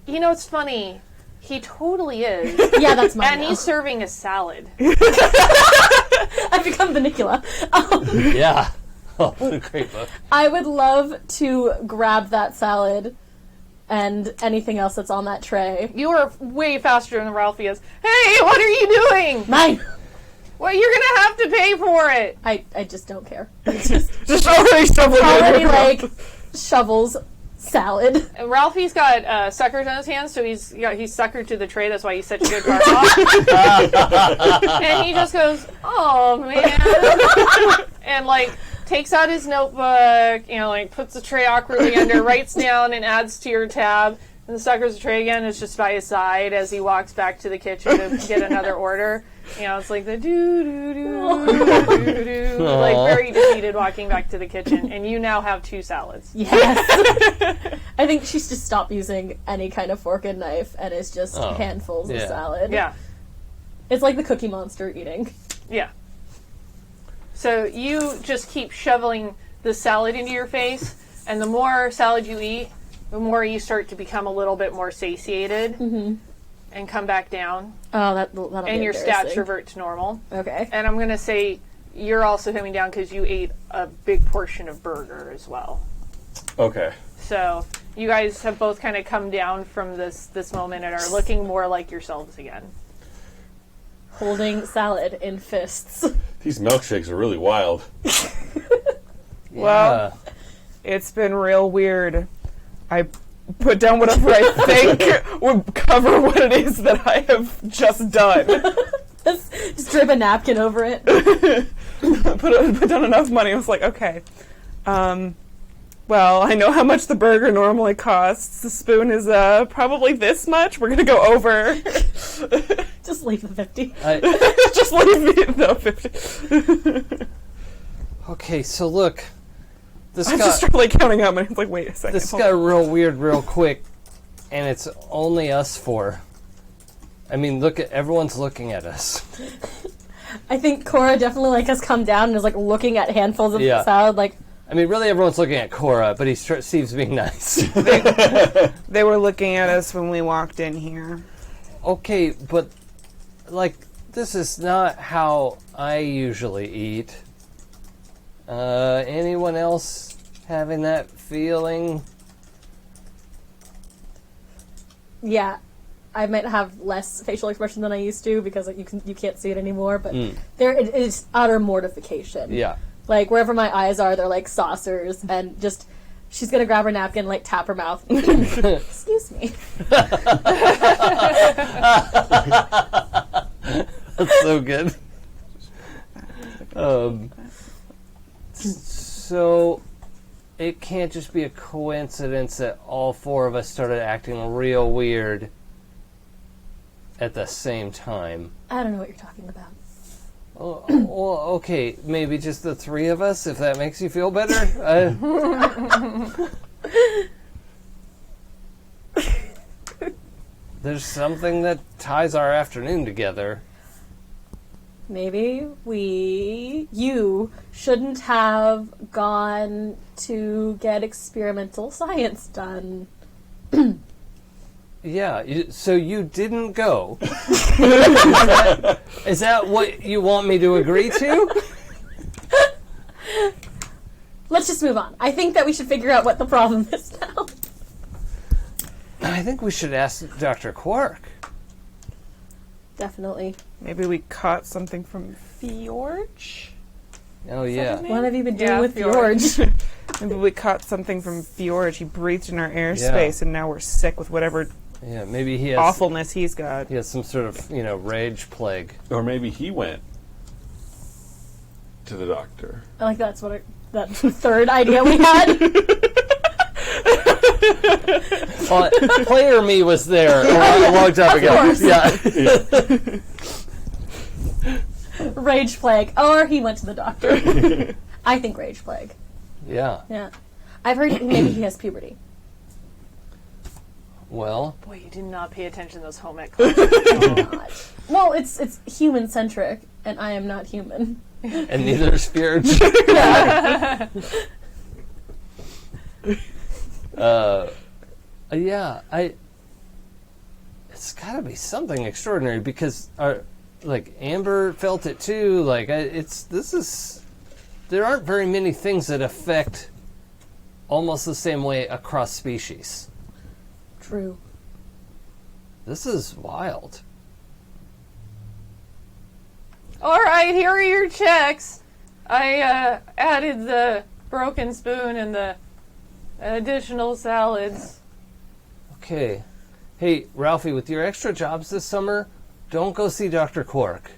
You know, it's funny. He totally is. Yeah, that's mine. And now. he's serving a salad. I've become Vanicula. Yeah. Oh, what a great book. I would love to grab that salad and anything else that's on that tray. You are way faster than Ralphie is. Hey, what are you doing? Mine. Well, you're going to have to pay for it. I just don't care. It's just already shoveling already like shovels salad. And Ralphie's got suckers on his hands, so he's suckered to the tray. That's why he's such a good bartender. And he just goes, "Oh man," and like takes out his notebook, like puts the tray awkwardly under, writes down, and adds to your tab. And the suckers the tray again is just by his side as he walks back to the kitchen to get another order. It's like the do do do do do, like very defeated walking back to the kitchen, and you now have 2 salads. Yes. I think she should just stop using any kind of fork and knife, and it's just handfuls of yeah. salad. Yeah, It's like the Cookie Monster eating. yeah. So you just keep shoveling the salad into your face, and the more salad you eat, the more you start to become a little bit more satiated and come back down, Oh, that'll be and your stats embarrassing. revert to normal. Okay. And I'm going to say you're also coming down because you ate a big portion of burger as well. Okay. So you guys have both kind of come down from this moment and are looking more like yourselves again. Holding salad in fists. These milkshakes are really wild. Well, it's been real weird. I put down whatever I think would cover what it is that I have just done. Just drip a napkin over it. Put down enough money. I was like, okay. Well, I know how much the burger normally costs. The spoon is probably this much. We're gonna go over. Just leave the 50. Just leave me the 50. Okay, so look. This I got just started like counting out money. I was like, wait a second. this hold got on. real weird real quick, and it's only us 4. I mean, look at everyone's looking at us. I think Cora definitely has come down and is looking at handfuls of Yeah. salad I mean, really, everyone's looking at Cora, but he seems to be nice. They were looking at us when we walked in here. Okay, but this is not how I usually eat. Anyone else having that feeling? Yeah. I might have less facial expression than I used to because you can't see it anymore, but there it is utter mortification. Yeah. Wherever my eyes are, they're like saucers, and just she's gonna grab her napkin, tap her mouth. Excuse me. That's so good. So it can't just be a coincidence that all 4 of us started acting real weird at the same time. I don't know what you're talking about. Oh, well, okay, maybe just the 3 of us, if that makes you feel better. There's something that ties our afternoon together. Maybe you shouldn't have gone to get experimental science done. Yeah, so you didn't go. Is that what you want me to agree to? Let's just move on. I think that we should figure out what the problem is now. I think we should ask Dr. Quark. Definitely. Maybe we caught something from Fjorge? Oh, yeah. What have you been doing Yeah, with Fjord. Fjord? Maybe we caught something from Fjorge. He breathed in our airspace, and now we're sick with whatever Yeah, maybe he has awfulness he's got. he has some sort of, rage plague. Or maybe he went to the doctor. I like that's that third idea we had. Well, player me was there a long time ago. course. Yeah. Rage plague. Or he went to the doctor. I think rage plague. Yeah. Yeah. I've heard maybe he has puberty. Well, Boy, you did not pay attention to those home ec classes. God. Well, it's human centric, and I am not human. and neither is Fjorge. It's got to be something extraordinary because Amber felt it too. There aren't very many things that affect almost the same way across species. True. This is wild. All right, here are your checks. I added the broken spoon and the additional salads. Okay. Hey, Ralphie, with your extra jobs this summer, don't go see Dr. Quark.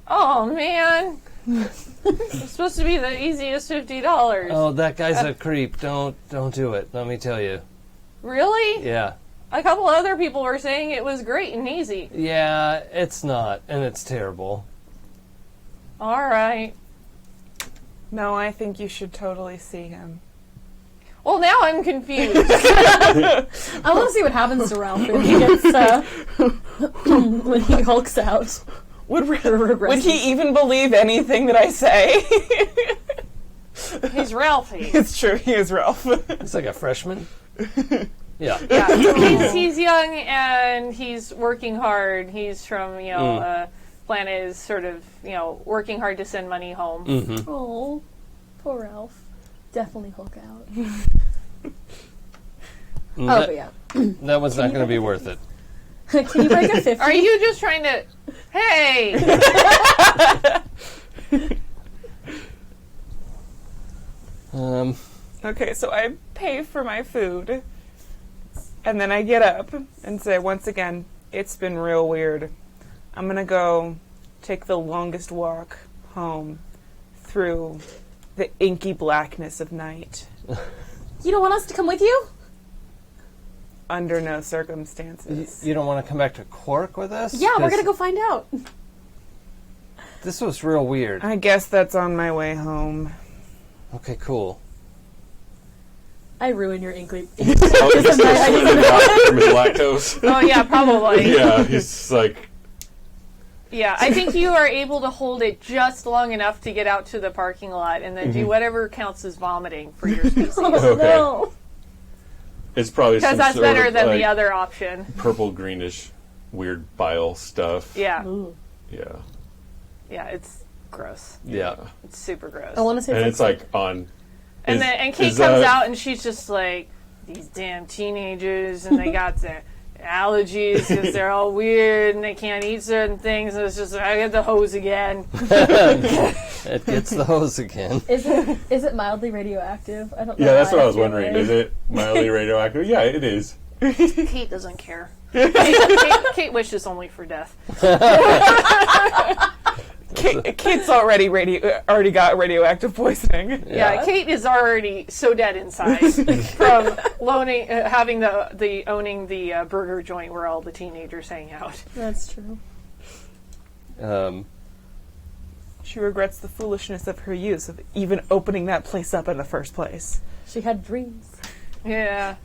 Oh, man. It's supposed to be the easiest $50. Oh, that guy's a creep. Don't do it. Let me tell you. Really? Yeah. A couple other people were saying it was great and easy. Yeah, it's not, and it's terrible. All right. No, I think you should totally see him. Well, now I'm confused. I want to see what happens to Ralph when he gets when he hulks out. Would he even believe anything that I say? He's Ralphie. It's true, he is Ralph. He's like a freshman. Yeah. Yeah, he's young and he's working hard. He's from, planet is sort of, working hard to send money home. Mm-hmm. Oh, poor Ralph. Definitely Hulk out. That, but yeah. that was not going to be worth it. Can you break a 50? Are you just trying to... Hey! Okay, so I pay for my food, and then I get up and say, once again, it's been real weird. I'm gonna go take the longest walk home through the inky blackness of night. You don't want us to come with you? Under no circumstances. You don't want to come back to Quark with us? Yeah, we're 'Cause gonna go find out. This was real weird. I guess that's on my way home. Okay, cool. I ruin your inkly. Oh, he's still sweating out from his lactose. Oh, yeah, probably. Yeah, he's like, Yeah, I think you are able to hold it just long enough to get out to the parking lot and then do whatever counts as vomiting for your species. Oh, Okay. no. it's probably Because some that's sort better of, than like, the other option. purple greenish weird bile stuff. Yeah. Ooh. Yeah. Yeah, it's gross. Yeah. It's super gross. I want to say And it's like on. And is- then Kate is, comes out and she's just like, these damn teenagers, and they got their allergies because they're all weird and they can't eat certain things. And it's just, I get the hose again. It gets the hose again. Is it mildly radioactive? I don't know. Yeah, that's why what I was feel wondering. like- Is it mildly radioactive? Yeah, it is. Kate doesn't care. Kate wishes only for death. Kate's already got radioactive poisoning. Yeah, Kate is already so dead inside from having the owning the burger joint where all the teenagers hang out. That's true. She regrets the foolishness of her use of even opening that place up in the first place. She had dreams. Yeah,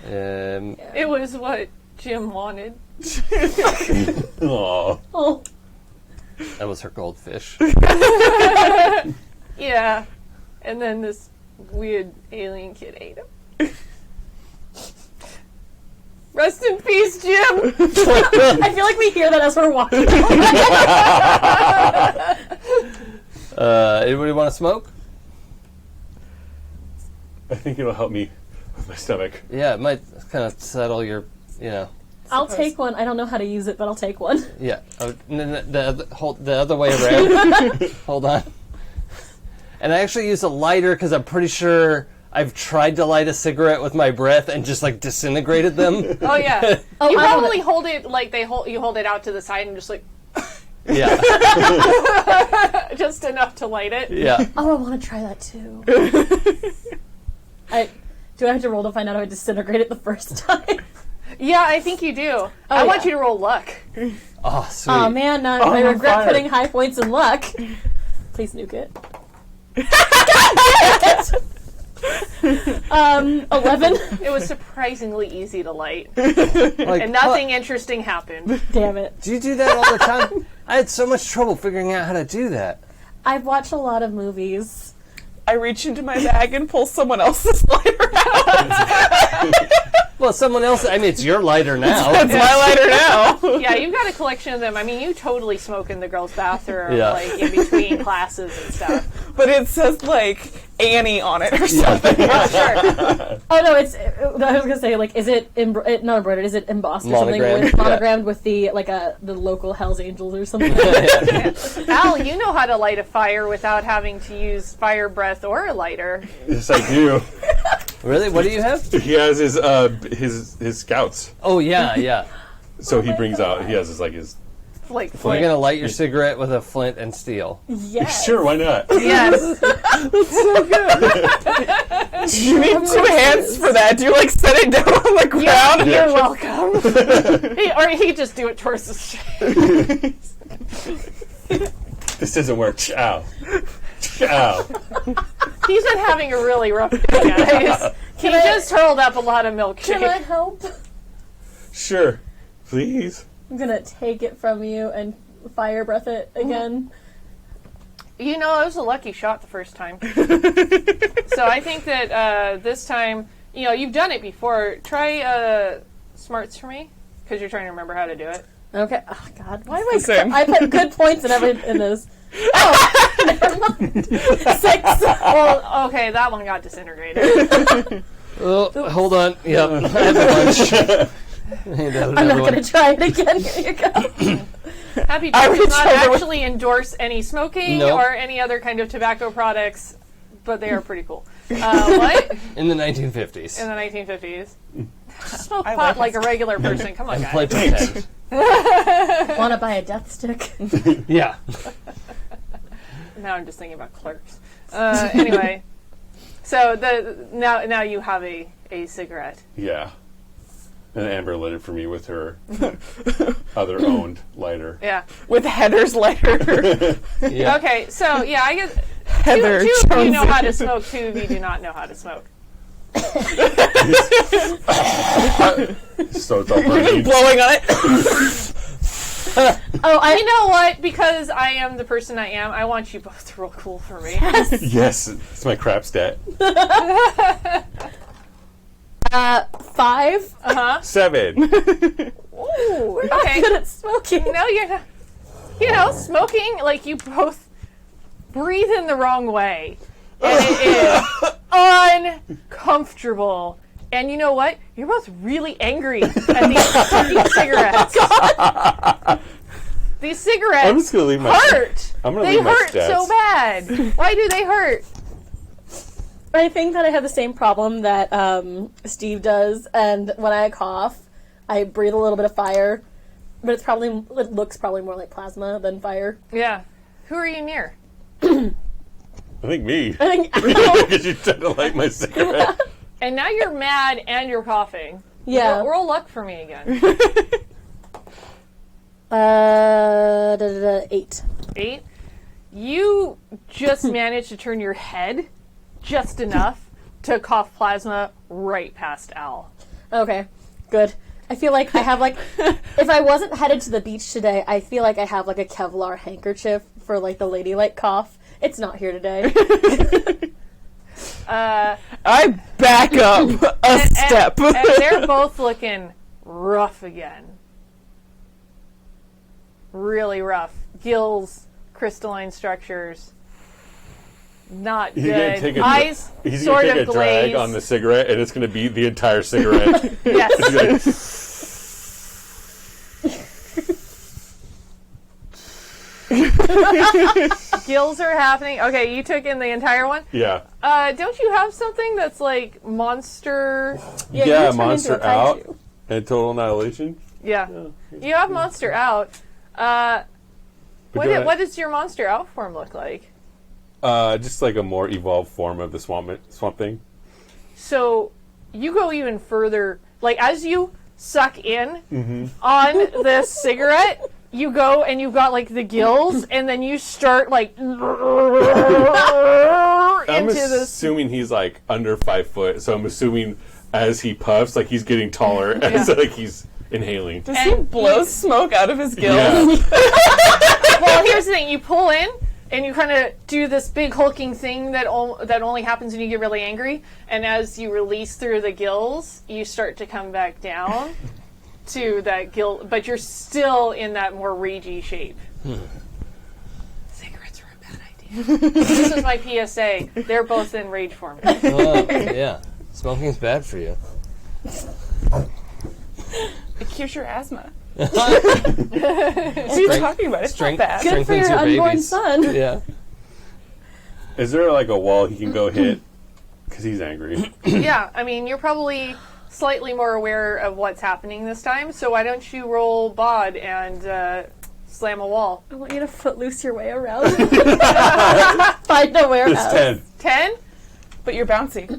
it was what Jim wanted. Aw. Oh, that was her goldfish. Yeah, and then this weird alien kid ate him. Rest in peace, Jim. I feel like we hear that as we're walking. Anybody want to smoke? I think it'll help me with my stomach. Yeah, it might kind of settle your, you know. I'll take one. I don't know how to use it, but I'll take one. Yeah. Oh, the other way around. Hold on. And I actually use a lighter because I'm pretty sure I've tried to light a cigarette with my breath and just like disintegrated them. Oh yeah. Oh, You I wanna- probably hold it like you hold it out to the side and just like Yeah. just enough to light it. Yeah. Oh, I want to try that too. Do I have to roll to find out how I disintegrate it the first time? Yeah, I think you do. I want yeah. you to roll luck. Oh, sweet. Oh man, now Oh, I I'm on regret fire. putting high points in luck. Please nuke it. 11. It was surprisingly easy to light, Like, and nothing interesting happened. Damn it. Do you do that all the time? I had so much trouble figuring out how to do that. I've watched a lot of movies. I reach into my bag and pull someone else's lighter out. Well, someone else. I mean, it's your lighter now. That's my lighter now. Yeah, you've got a collection of them. I mean, you totally smoke in the girls' bathroom, Yeah. like in between classes and stuff. But it says like Annie on it or something. Oh, sure. Oh no, it's. I was gonna say, like, is it not embroidered? Is it embossed or something? Monogrammed, With, yeah. monogrammed with the the local Hell's Angels or something. Al, you know how to light a fire without having to use fire breath or a lighter. Yes, I do. Really? What do you have? He has his scouts. Oh, yeah, yeah. So he brings out. He has his. Like You're flint. gonna light your cigarette with a flint and steel. Yes. Sure, why not? Yes. You need 2 hands for that. Do you like set it down on the ground? You're welcome. Or he could just do it towards the street. This doesn't work. Chow. Chow. He's been having a really rough day, guys. He just hurled up a lot of Can I milkshake. help? Sure. Please. I'm gonna take it from you and fire breath it again. You know, it was a lucky shot the first time. So I think that this time, you know, you've done it before. Try smarts for me, because you're trying to remember how to do it. Okay. Oh God, why do Same. I put good points in this? Oh, never mind. 6. Well, okay, that one got disintegrated. Oh, hold on. Yep, I have a bunch. I'm not gonna try it again. Here you go. Happy Dog does not reach over- actually endorse any smoking No. or any other kind of tobacco products, but they are pretty cool. What? In the 1950s. In the 1950s. Smoke I pot like like a regular person. Come on, And play guys. pretend. Want to buy a death stick? Yeah. Now I'm just thinking about Clerks. Anyway, so now you have a cigarette. Yeah. And Amber lit it for me with her other owned lighter. Yeah. With Heather's lighter. Yeah. Okay, so yeah, I guess Heather two of you know Jonesy. how to smoke. 2 of you do not know how to smoke. So it's all burning. Blowing on it. Oh, You know what? Because I am the person I am, I want you both to roll cool for me. Yes, it's my crap stat. 5. 7. Ooh, okay. Good at smoking. No, you're not. You know, smoking, like, you both breathe in the wrong way. And it is uncomfortable. And you know what? You're both really angry at these fucking cigarettes. These cigarettes I'm just gonna leave my. hurt. I'm gonna They leave my hurt stats. so bad. Why do they hurt? I think that I have the same problem that Steve does, and when I cough, I breathe a little bit of fire, but it looks probably more like plasma than fire. Yeah. Who are you near? I think me. I think, Because you tried to light my cigarette. And now you're mad and you're coughing. yeah. Roll luck for me again. 8. 8. You just managed to turn your head just enough to cough plasma right past Al. Okay, good. I feel like I have if I wasn't headed to the beach today, I feel like I have like a Kevlar handkerchief for like the ladylike cough. It's not here today. I back up a step. And they're both looking rough again. Really rough. Gills, crystalline structures. not He's gonna good. take a, Eyes he's sort gonna take of a drag glazed. on the cigarette, and it's gonna be the entire cigarette. Yes. Gills are happening. Okay, you took in the entire one. Yeah. Don't you have something that's like monster? Yeah, Yeah, you turn monster into a out kaiju. and total annihilation. Yeah, you have monster out. But do I- What does your monster out form look like? Just like a more evolved form of the swamp thing. So you go even further. Like as you suck in on this cigarette, you go and you've got like the gills, and then you start like I'm into this. assuming he's like under 5 foot, so I'm assuming as he puffs, like he's getting taller, as like he's inhaling. Does he blow smoke out of his gills? Yeah. Well, here's the thing: you pull in. And you kind of do this big hulking thing that only happens when you get really angry. And as you release through the gills, you start to come back down to that gill. But you're still in that more ragey shape. Cigarettes are a bad idea. This is my PSA. They're both in rage form. Yeah. Smoking's bad for you. It cures your asthma. What are you talking about? It's not bad. Good for your Strengthens unborn babies. son. Yeah. Is there like a wall he can go hit? Because he's angry. Yeah, I mean, you're probably slightly more aware of what's happening this time. So why don't you roll bod and slam a wall? I want you to footloose your way around. Find a warehouse. It's 10. 10? But you're bouncy.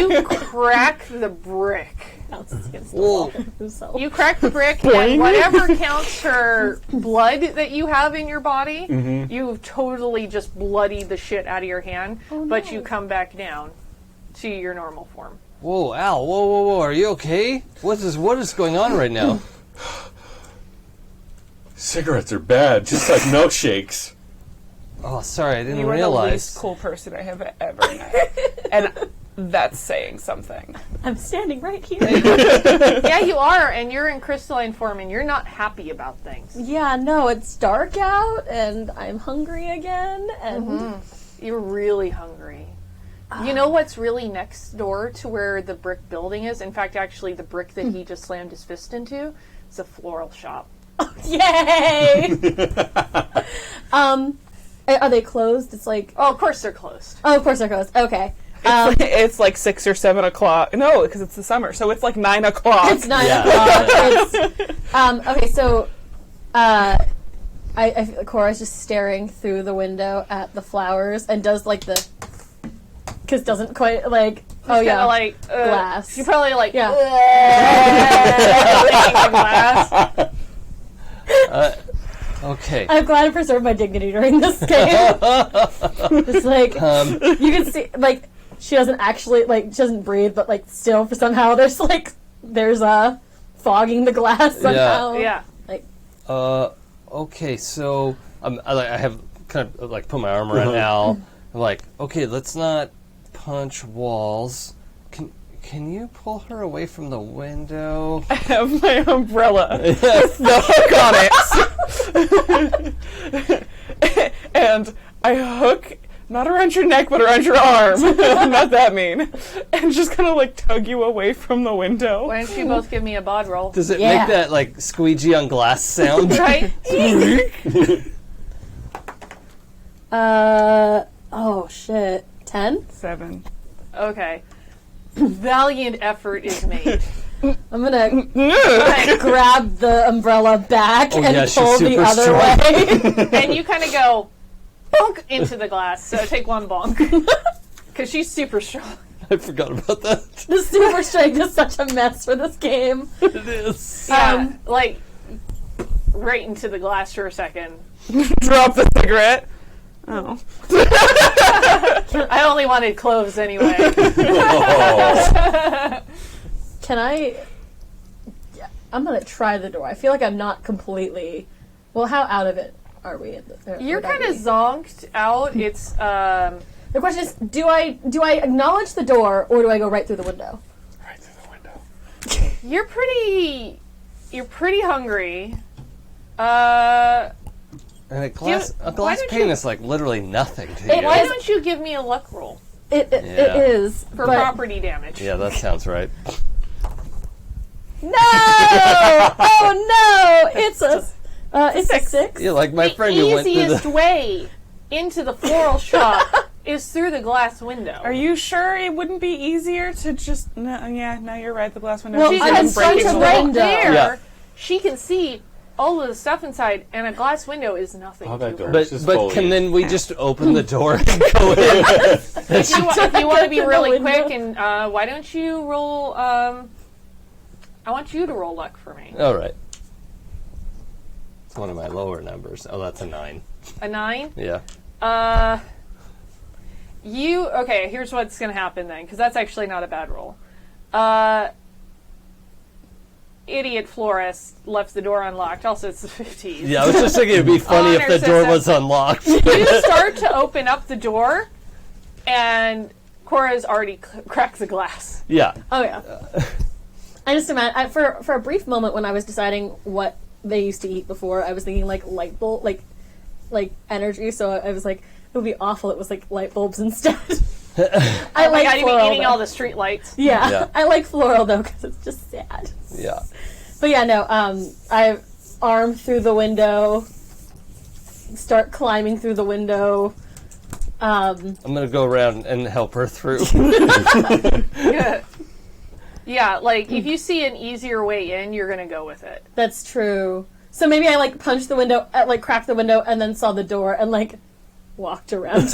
You crack the brick. Bounces against the Whoa. wall himself. You crack the brick, and whatever counts for blood that you have in your body, you've totally just bloodied the shit out of your hand, but you come back down to your normal form. Whoa, Al, whoa. Are you okay? What is going on right now? Cigarettes are bad, just like milkshakes. Oh, sorry, I didn't You are the realize. least cool person I have ever met. And that's saying something. I'm standing right here. Yeah, you are, and you're in crystalline form, and you're not happy about things. Yeah, no, it's dark out, and I'm hungry again, and You're really hungry. You know what's really next door to where the brick building is? In fact, actually, the brick that he just slammed his fist into is a floral shop. yay! Are they closed? It's like, Oh, of course they're closed. oh, of course they're closed. Okay. It's like 6 or 7 o'clock. No, because it's the summer, so it's like 9 o'clock. It's 9 Yeah. o'clock. It's, okay, so I feel like Cora's just staring through the window at the flowers and does like the, because doesn't quite like, oh Kinda yeah, like glass. She probably like Yeah. licking the glass. Okay. I'm glad I preserved my dignity during this game. It's like, you can see, like, she doesn't actually, like, she doesn't breathe, but, like, still, for somehow, there's fogging the glass somehow. Yeah. Like, Okay, so I have kind of like put my arm around Al. I'm like, okay, let's not punch walls. Can you pull her away from the window? I have my umbrella with the hook on it. And I hook, not around your neck, but around your arm. I'm not that mean. And just kind of like tug you away from the window. Why don't you both give me a bod roll? Does it Yeah. make that like squeegee on glass sound? Right? oh shit. 10? 7. Okay. Valiant effort is made. I'm gonna grab the umbrella back Oh, and yeah, she's pull the super other strong. way. And you kind of go bonk into the glass. So take one bonk. Because she's super strong. I forgot about that. The super strength is such a mess for this game. It is. Yeah, like right into the glass for a second. Drop the cigarette. Oh. I only wanted cloves anyway. Can I? Yeah, I'm gonna try the door. I feel like I'm not completely. Well, how out of it are we? You're kind of zonked out. It's The question is, do I acknowledge the door or do I go right through the window? Right through the window. you're pretty hungry. And a glass don't pane you- is like literally nothing to you. Why don't you give me a luck roll It Yeah. is. for but property damage? Yeah, that sounds right. No! Oh no! It's a 6. Yeah, like my The friend who went to easiest the... way into the floral shop is through the glass window. Are you sure it wouldn't be easier to just? No, yeah, no, you're right. The glass window. Well, She's I'm been in front breaking of the the law. window. There, Yeah. she can see all of the stuff inside, and a glass window is nothing All to that her. door. It's But just can foliage. then we just open the door and go in? If you want to be The really window. quick, and why don't you roll? I want you to roll luck for me. All right. It's one of my lower numbers. Oh, that's a 9. A 9. Yeah. Okay, here's what's going to happen then, because that's actually not a bad roll. Idiot florist left the door unlocked. Also, it's the 50s. Yeah, I was just thinking it'd be funny if Honor the door system. was unlocked. You start to open up the door, and Cora's already cracked the glass. Yeah. Oh yeah. I just imagine for a brief moment when I was deciding what they used to eat before, I was thinking like light bulb, like energy. So I was like, it would be awful. It was like light bulbs instead. I like I'd be floral. eating though. all the street lights. Yeah, Yeah. I like floral though because it's just sad. Yeah. But yeah, no. I arm through the window, start climbing through the window. I'm going to go around and help her through. Yeah, like if you see an easier way in, you're gonna go with it. That's true. So maybe I like punched the window, like cracked the window, and then saw the door and like walked around.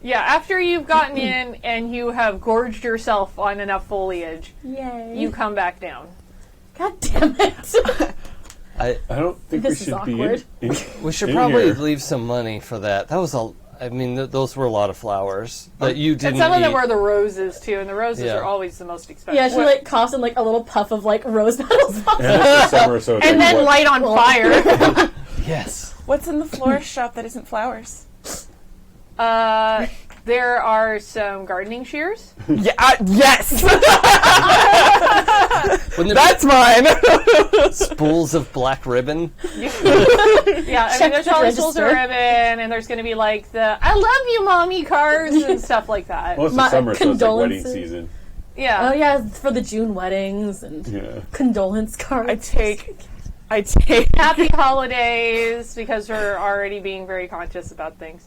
Yeah, after you've gotten in and you have gorged yourself on enough foliage, Yay! you come back down. God damn it! I don't think This we is should be awkward. in We should in probably here. leave some money for that. That was those were a lot of flowers that you didn't And some of them eat. were the roses too, and the roses Yeah. are always the most expensive. Yeah, she like coughs in like a little puff of like rose petals. And it's the summer, so it's and like, then what? light on fire. Yes. What's in the florist shop that isn't flowers? There are some gardening shears. Yeah. Yes. Wouldn't That's mine. there be spools of black ribbon? Yeah, I mean, Check there's the all sorts of register. ribbon, and there's going to be like the "I love you, mommy" cards and stuff like that. Well, it's My the summer, so it's like wedding condolences. season. Yeah. Oh yeah, for the June weddings and Yeah. condolence cards. I take. Happy holidays, because we're already being very conscious about things.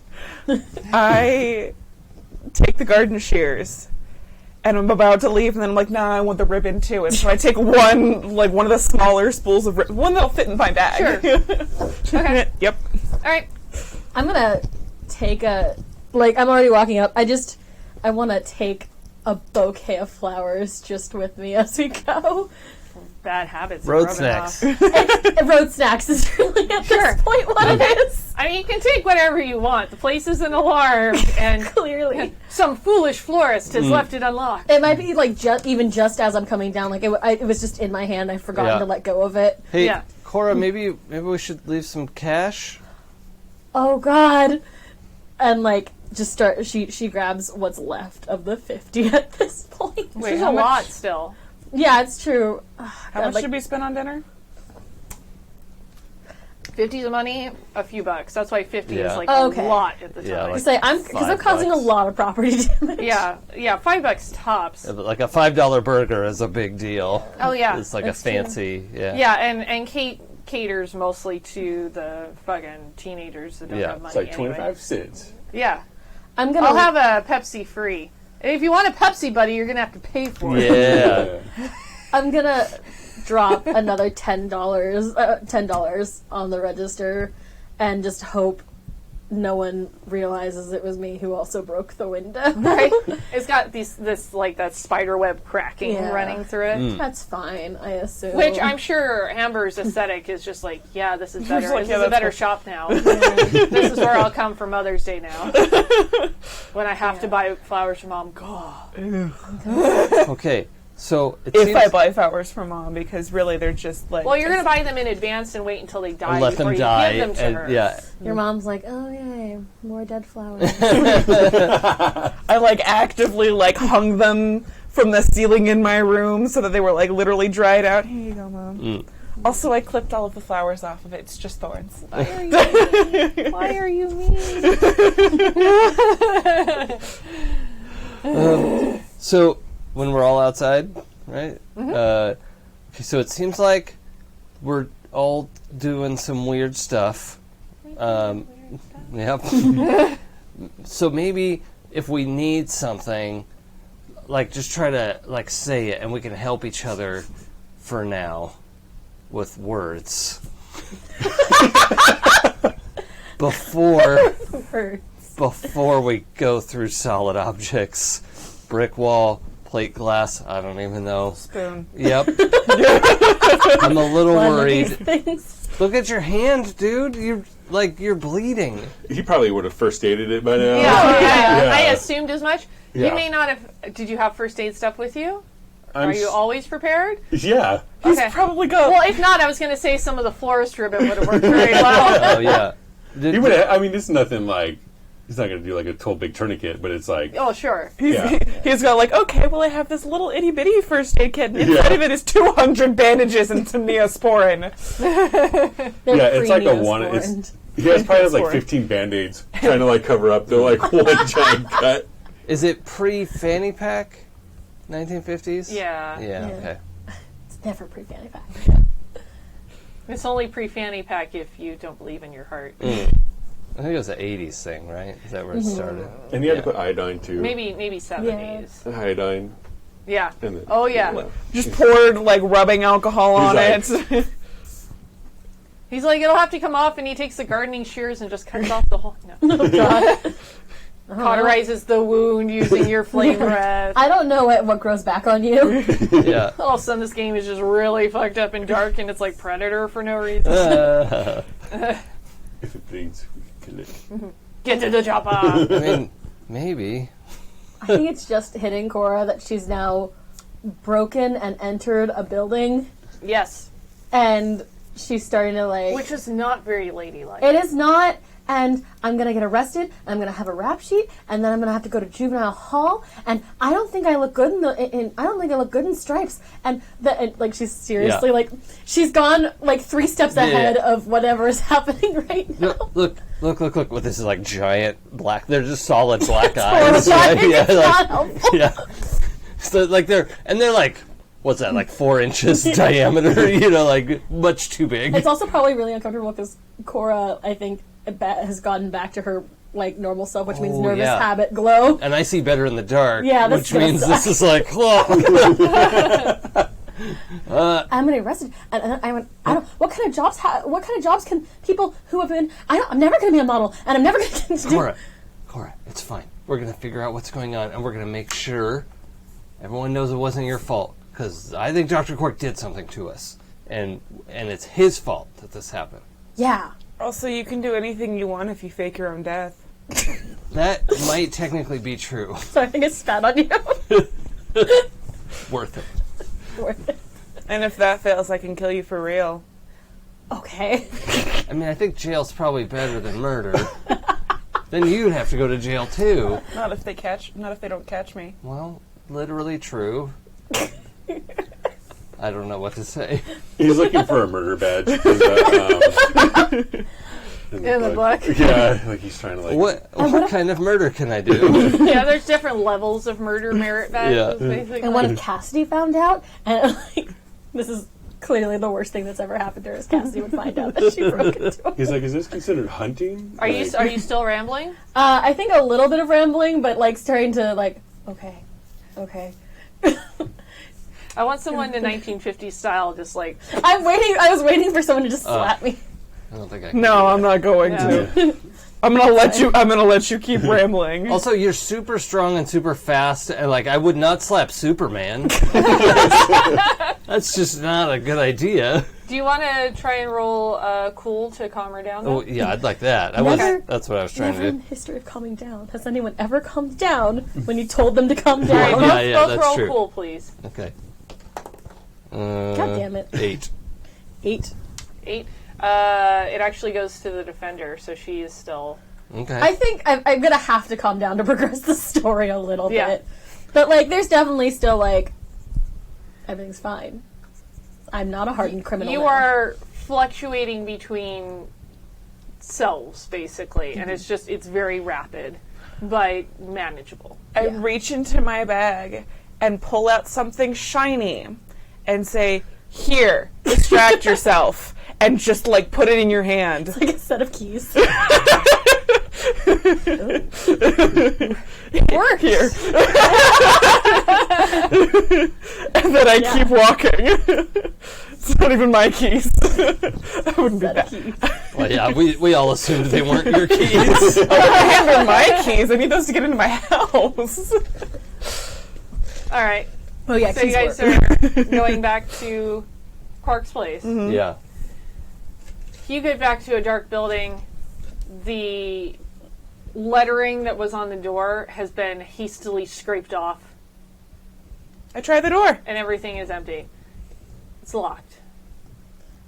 I take the garden shears, and I'm about to leave, and then I'm like, nah, I want the ribbon too. And so I take one of the smaller spools of ribbon, one that'll fit in my bag. Sure. Okay. Yep. All right. I'm gonna take I'm already walking up. I want to take a bouquet of flowers just with me as we go. Bad habits. are Road rubbing snacks. off. Road snacks is really at Sure. this point what it is. I mean, you can take whatever you want. The place isn't alarmed, and Clearly. some foolish florist has left it unlocked. It might be like just as I'm coming down, like it was just in my hand. I've forgotten Yeah. to let go of it. Hey, Yeah. Cora, maybe we should leave some cash. Oh God! And like just start. She grabs what's left of the 50 at this point. Which is how a much? lot still. Yeah, it's true. How much should we spend on dinner? 50's of money, a few bucks. That's why 50 is Yeah. like Okay. a lot at the Yeah, time. like- Say I'm causing a $5. lot of property damage. yeah, $5 tops. Like a $5 burger is a big deal. Oh yeah, It's like That's a true. fancy, yeah, and Kate caters mostly to the fucking teenagers that don't Yeah. have money. It's like anyway. 25 cents. Yeah, I'm gonna. I'll have a Pepsi free. If you want a Pepsi, buddy, you're gonna have to pay for it. Yeah. I'm gonna drop another $10 on the register, and just hope no one realizes it was me who also broke the window. Right? It's got this like that spider web cracking Yeah. running through it. That's fine, I assume. Which I'm sure Amber's aesthetic is just like, yeah, this is better. like, This yeah, is a that's better cool. shop now. This is where I'll come for Mother's Day now. When I have to buy flowers for Mom. God. Okay, so it If seems I buy flowers for Mom, because really they're just like. Well, you're going to buy them in advance and wait until they die let before them you die, give them to and her. yeah, Your mom's like, oh yay, more dead flowers. I like actively like hung them from the ceiling in my room so that they were like literally dried out. Here you go, Mom. Also, I clipped all of the flowers off of it. It's just thorns. Why are you mean? So when we're all outside, right? So it seems like we're all doing some weird stuff. Yep. So maybe if we need something, like just try to like say it, and we can help each other for now with words. Before we go through solid objects, brick wall, plate glass, I don't even know. Spoon. Yep. I'm a little One of worried. these things. Look at your hand, dude. You're bleeding. He probably would have first aided it by now. Yeah. I assumed as much. Yeah. You may not have. Did you have first aid stuff with you? I'm Are you always prepared? Yeah. He's Okay. probably got. Well, if not, I was going to say some of the florist ribbon would have worked very well. Oh yeah. He would. I mean, this is nothing like. He's not going to do like a total big tournament, but it's like. Oh, sure. He's got like, okay, well, I have this little itty bitty first aid kit, and inside of it is 200 bandages and some Neosporin. Yeah, it's like a one. He has probably has like 15 band-aids trying to like cover up the like one giant cut. Is it pre-fanny pack? 1950s? Yeah. Yeah, okay. It's never pre-fanny pack. It's only pre-fanny pack if you don't believe in your heart. I think it was an 80s thing, right? Is that where it started? And you had to put iodine too. Maybe 70s. Iodine. Yeah. And then, Oh, yeah. Just poured like rubbing alcohol on He's it. He's like, it'll have to come off, and he takes the gardening shears and just cuts off the whole... No. Oh, God. Cauterizes the wound using your flame breath. I don't know what grows back on you. Yeah. All of a sudden, this game is just really fucked up and dark, and it's like Predator for no reason. if it bleeds, we can kill it. Get to the chopper! I mean, maybe. I think it's just hitting Cora that she's now broken and entered a building, Yes. and she's starting to like... Which is not very ladylike. It is not, and I'm going to get arrested, and I'm going to have a rap sheet, and then I'm going to have to go to juvenile hall, and I don't think I look good I don't think I look good in stripes. And like she's seriously like she's gone like 3 steps ahead of whatever is happening right now. Look. Well, this is like giant black. They're just solid black eyes. Horrifying. Yeah, It's not helpful. yeah. So like they're like, what's that? Like 4 inches diameter. You know, like much too big. It's also probably really uncomfortable because Cora, I think, has gotten back to her like normal self, which means nervous habit glow. And I see better in the dark. Yeah, that's which gonna means suck. this is like, whoa. I'm gonna be arrested, and I went. I don't. What kind of jobs can people who have been? I'm never gonna be a model, and I'm never gonna get to do. Cora, it's fine. We're gonna figure out what's going on, and we're gonna make sure everyone knows it wasn't your fault. Because I think Dr. Quark did something to us, and it's his fault that this happened. Yeah. Also, you can do anything you want if you fake your own death. That might technically be true. So I think it's spat on you. Worth it. Worth it. And if that fails, I can kill you for real. Okay. I mean, I think jail's probably better than murder. Then you'd have to go to jail too. Not if they don't catch me. Well, literally true. I don't know what to say. He's looking for a murder badge. In the book. Yeah, like he's trying to like. What kind of murder can I do? Yeah, there's different levels of murder merit badges, basically. And what if Cassidy found out? And like, this is clearly the worst thing that's ever happened to her. Is Cassidy would find out that she broke into him. He's like, is this considered hunting? Are you still rambling? I think a little bit of rambling, but like starting to like. Okay. I want someone in 1950s style, just like... I was waiting for someone to just slap me. I don't think I can. No, I'm not going to. I'm gonna let you keep rambling. Also, you're super strong and super fast, and like I would not slap Superman. That's just not a good idea. Do you want to try and roll cool to calm her down? Oh yeah, I'd like that. That's what I was trying Never to in do. the history of calming down has anyone ever calmed down when you told them to calm All right, down. Yeah, both that's roll true. cool, please. Okay. God damn it. 8. 8. 8. It actually goes to the defender, so she is still... Okay. I think I'm going to have to calm down to progress the story a little Yeah. bit. But, like, there's definitely still, like, everything's fine. I'm not a hardened criminal. You now. are fluctuating between selves, basically, and it's very rapid, but manageable. I reach into my bag and pull out something shiny and say, "Here, distract yourself," and just like put it in your hand. like a set of keys. It works. Here. And then I keep walking. It's not even my keys. I wouldn't be bad. Well, yeah, we all assumed they weren't your keys. I hand them my keys. I need those to get into my house. All right. Oh yeah, So you keys guys work. are going back to Quark's place. Yeah. You get back to a dark building. The lettering that was on the door has been hastily scraped off, I try the door. and everything is empty. It's locked.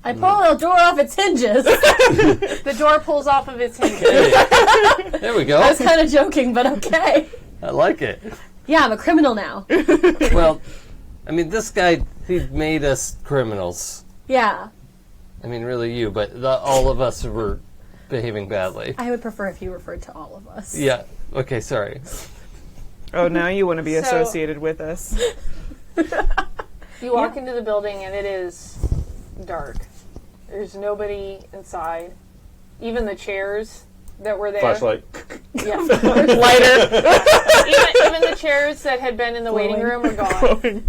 I pull the door off its hinges. The door pulls off of its hinges. Hey, there we I go. was kind of joking, but okay. I like it. Yeah, I'm a criminal now. Well, I mean, this guy, he made us criminals. Yeah, I mean, really you, but all of us were behaving badly. I would prefer if you referred to all of us. Yeah. Okay, sorry. Oh, now you want to be So- associated with us. You walk into the building, and it is dark. There's nobody inside. Even the chairs that were there. Flashlight. Yeah. Lighter. even the chairs that had been in the waiting room are gone.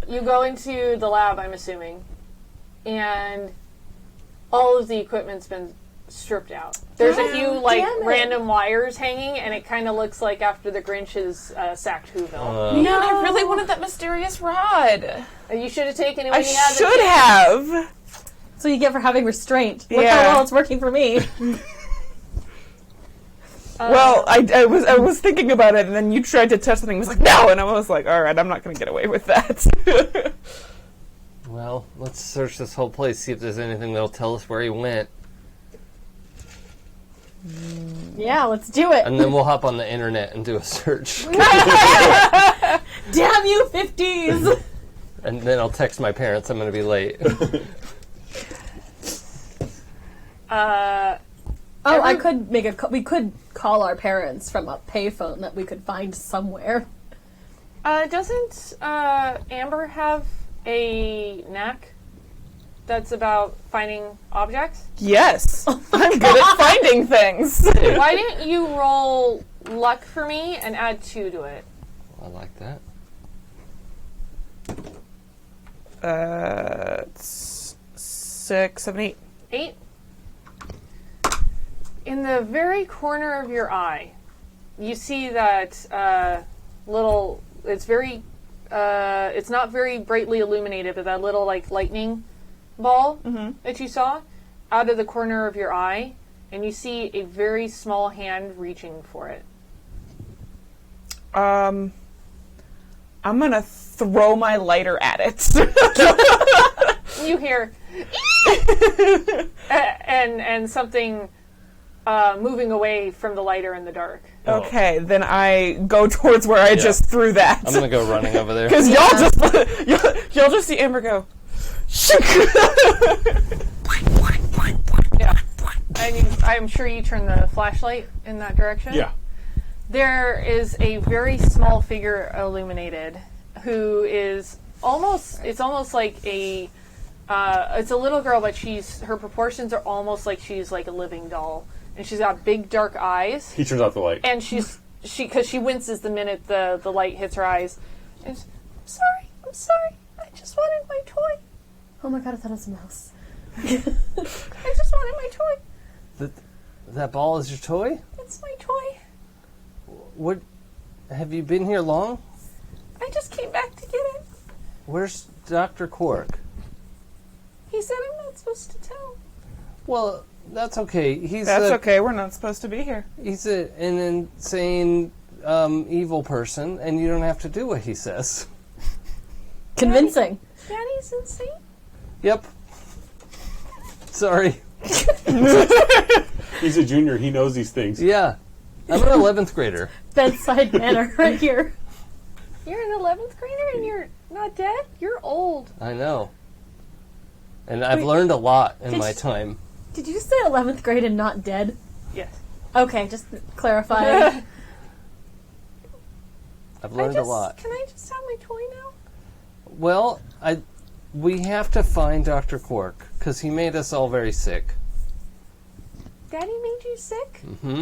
You go into the lab, I'm assuming, and all of the equipment's been stripped out. There's a few damn it. random wires hanging, and it kind of looks like after the Grinch's sacked Whoville. Man, I really wanted that mysterious rod. You should have taken it I when you had the should chance. have. So you get for having restraint. Look Yeah. how well it's working for me. Well, I was thinking about it, and then you tried to touch something. I was like, no, and I was like, all right, I'm not going to get away with that. Well, let's search this whole place, see if there's anything that'll tell us where he went. Yeah, let's do it. And then we'll hop on the internet and do a search. Damn you, 50s! And then I'll text my parents I'm going to be late. I could make we could call our parents from a payphone that we could find somewhere. Doesn't Amber have a knack that's about finding objects? Yes, I'm good at finding things. Why didn't you roll luck for me and add 2 to it? I like that. It's 6, 7, 8. 8. In the very corner of your eye, you see that little. It's very. It's not very brightly illuminated, but that little like lightning ball that you saw out of the corner of your eye, and you see a very small hand reaching for it. I'm gonna throw my lighter at it. You hear, and something moving away from the lighter in the dark. Okay, then I go towards where I just threw that. I'm going to go running over there. Because y'all just see Amber go. Yeah, I'm sure you turn the flashlight in that direction. Yeah. There is a very small figure illuminated who is it's almost like it's a little girl, but her proportions are almost like she's like a living doll. And she's got big dark eyes. He turns off the light. And because she winces the minute the light hits her eyes. And she's, I'm sorry, I just wanted my toy. Oh my god, I thought it was a mouse. I just wanted my toy. That ball is your toy? It's my toy. What? Have you been here long? I just came back to get it. Where's Dr. Quark? He said I'm not supposed to tell. Well, that's okay. That's okay, we're not supposed to be here. He's an insane, evil person, and you don't have to do what he says. Convincing. Daddy's insane? Yep. Sorry. He's a junior. He knows these things. Yeah. I'm an 11th grader. Bedside manner right here. You're an 11th grader and you're not dead? You're old. I know. And I've learned a lot in my time. Did you say 11th grade and not dead? Yes. Okay, just clarifying. I've learned a lot. Can I just have my toy now? Well, we have to find Dr. Quark, because he made us all very sick. Daddy made you sick? Mm-hmm.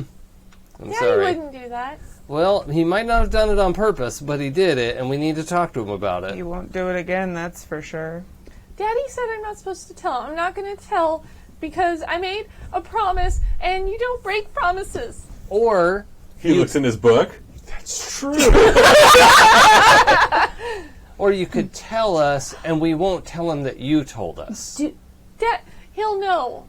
I'm Daddy sorry. wouldn't do that. Well, he might not have done it on purpose, but he did it, and we need to talk to him about it. You won't do it again, that's for sure. Daddy said I'm not supposed to tell. I'm not going to tell because I made a promise, and you don't break promises. Or He looks in his book. That's true. or you could tell us, and we won't tell him that you told us. Dad, he'll know.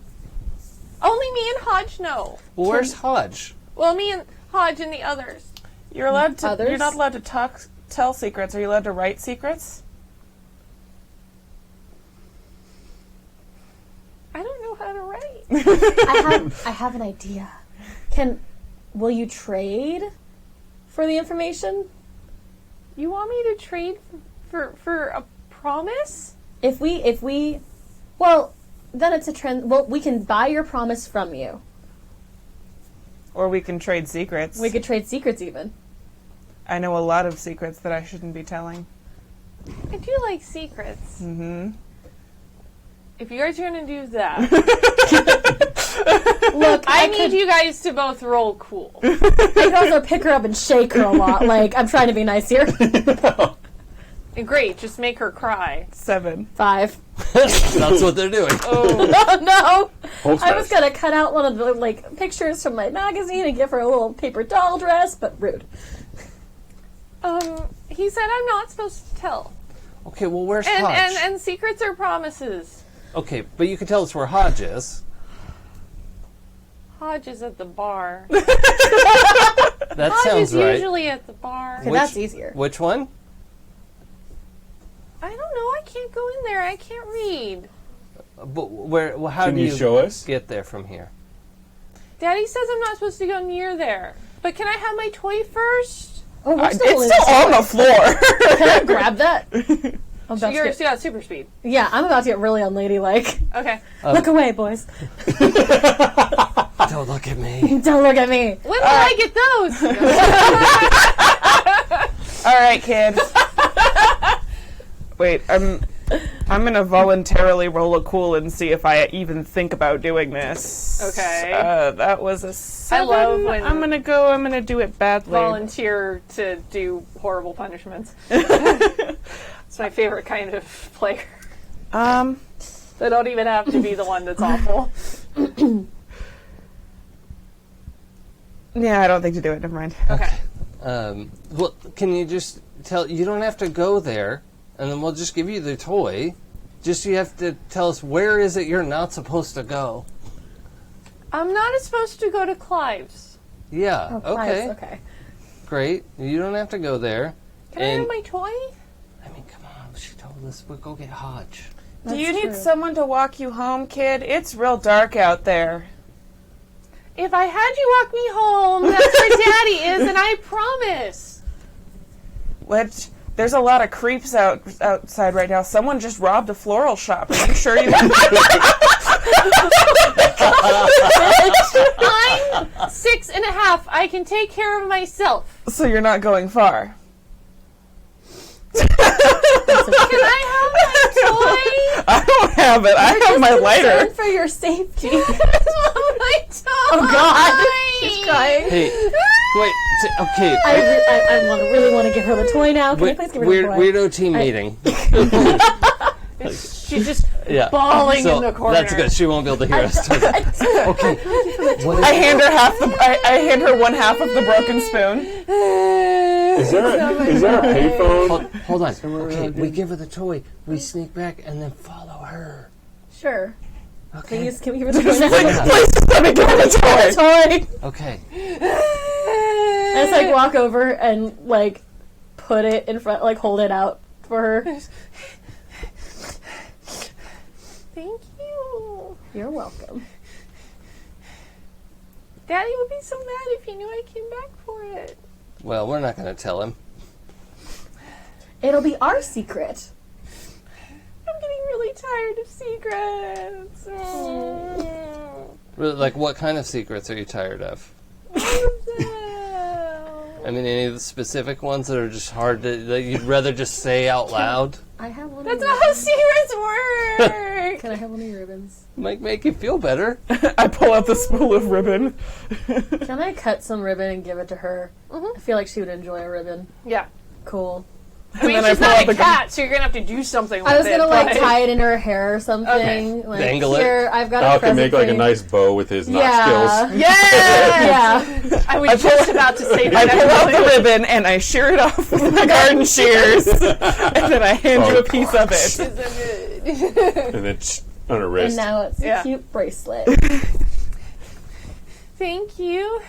Only me and Hodge know. Well, where's Hodge? Well, me and Hodge and the others. You're allowed to. Others? You're not allowed to tell secrets. Are you allowed to write secrets? I don't know how to write. I have an idea. Will you trade for the information? You want me to trade for a promise? If we, well, then it's a trend. Well, we can buy your promise from you. Or we can trade secrets. We could trade secrets even. I know a lot of secrets that I shouldn't be telling. I do like secrets. Mm-hmm. If you guys are going to do that, Look, I need you guys to both roll cool. I could also pick her up and shake her a lot. Like, I'm trying to be nice here. And great, just make her cry. 7. 5. That's what they're doing. Oh no! Hope I was smash. gonna cut out one of the pictures from my magazine and give her a little paper doll dress, but rude. He said I'm not supposed to tell. Okay, well, where's And, Hodge? and secrets are promises. Okay, but you can tell us where Hodge is. Hodge is at the bar. That Hodge sounds is right. usually at the bar. Okay, that's easier. Which one? I don't know. I can't go in there. I can't read. But where? Well, how Can do you show us? get there from here? Daddy says I'm not supposed to go near there. But can I have my toy first? Oh, we're It's still holding still this on the floor. Can I grab that? I'm about to You're get, still at super speed. yeah, I'm about to get really unladylike. Okay. Look away, boys. Don't look at me. Don't look at me. When will I get those? All right, kid. Wait, I'm gonna voluntarily roll a cool and see if I even think about doing this. Okay. That was a 7. I love when- I'm gonna do it badly. Volunteer to do horrible punishments. It's my favorite kind of player. They don't even have to be the one that's awful. Yeah, I don't think to do it. Never mind. Okay. Well, can you just tell? You don't have to go there, and then we'll just give you the toy. Just you have to tell us where is it you're not supposed to go. I'm not supposed to go to Clive's. Yeah. Oh, okay. nice, okay. Great. You don't have to go there. Can I And have my toy? I mean, come on. She told us we'll go get Hodge. Do you That's need true. someone to walk you home, kid? It's real dark out there. If I had you walk me home, that's where Daddy is, and I promise. There's a lot of creeps outside right now. Someone just robbed a floral shop. Are you sure you? I'm 6.5. I can take care of myself. So you're not going far. Can I have my toy? I don't have it. I have my lighter. Concerned for your safety. I just want my toy. Oh God, she's crying. Hey, wait. Okay. I really want to give her the toy now. Can I please give her the toy? Weirdo team meeting. She's just Yeah. bawling So in the corner. that's good. She won't be able to hear us. Okay. What I hand her I hand her one half of the broken spoon. Is there a payphone? Hold on. Okay, we give her the toy. We sneak back and then follow her. Sure. Okay. Please, can we give her the toy now? Please just let me get the toy. Toy. Okay. I just walk over and put it in front, hold it out for her. Thank you. You're welcome. Daddy would be so mad if he knew I came back for it. Well, we're not going to tell him. It'll be our secret. I'm getting really really tired of secrets. Like, what kind of secrets are you tired of? I mean, any of the specific ones that are just hard to, that you'd rather just say out loud? I have one. That's of not your how secrets work. Can I have one of your ribbons? Might make you feel better. I pull out the spool of ribbon. Can I cut some ribbon and give it to her? I feel like she would enjoy a ribbon. Yeah. Cool. I mean, then I she's pull not out a the cat, so you're gonna have to do something with it. I was gonna like but- tie it in her hair or something. Okay. Like, Dangle it. here, I've got a Al can present make like for a you. nice bow with his knot Yeah. skills. Yes! Yeah. I was just about to say I that. pull out the actually. ribbon and I shear it off with my garden shears, and then I hand you a piece of it. And then on her And wrist. now it's Yeah. a cute bracelet. Thank you.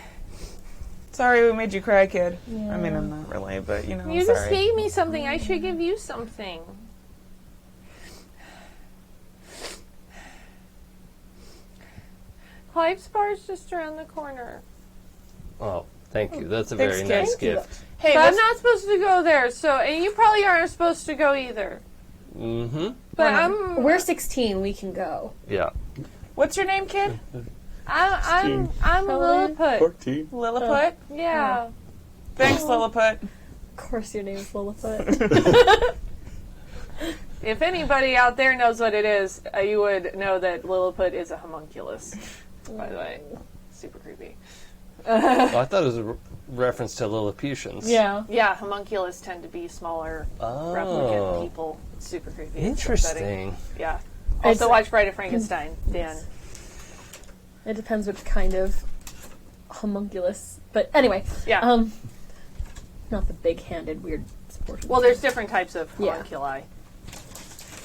Sorry we made you cry, kid. Yeah. I mean, I'm not really, but you know, You sorry. just gave me something. I should give you something. Clive's bar's just around the corner. Oh, thank you. That's a Thanks, very kid. nice Thank you. gift. Hey, But I'm let's- not supposed to go there, so and you probably aren't supposed to go either. Mm-hmm. But I'm We're 16. We can go. Yeah. what's your name, kid? I'm Hello. Lilliput. 14. Lilliput? Yeah. Thanks, Lilliput. Of course, your name's Lilliput. If anybody out there knows what it is, you would know that Lilliput is a homunculus. By the way, super creepy. Oh, I thought it was a reference to Lilliputians. yeah. Yeah, homunculus tend to be smaller replicant Oh. people. It's super creepy. It's upsetting. Interesting. Yeah. Also, It's- watch Bride of Frankenstein, Dan. It depends which kind of homunculus. But anyway, Yeah. not the big-handed weird sports. Well, there's different types of Yeah. homunculi.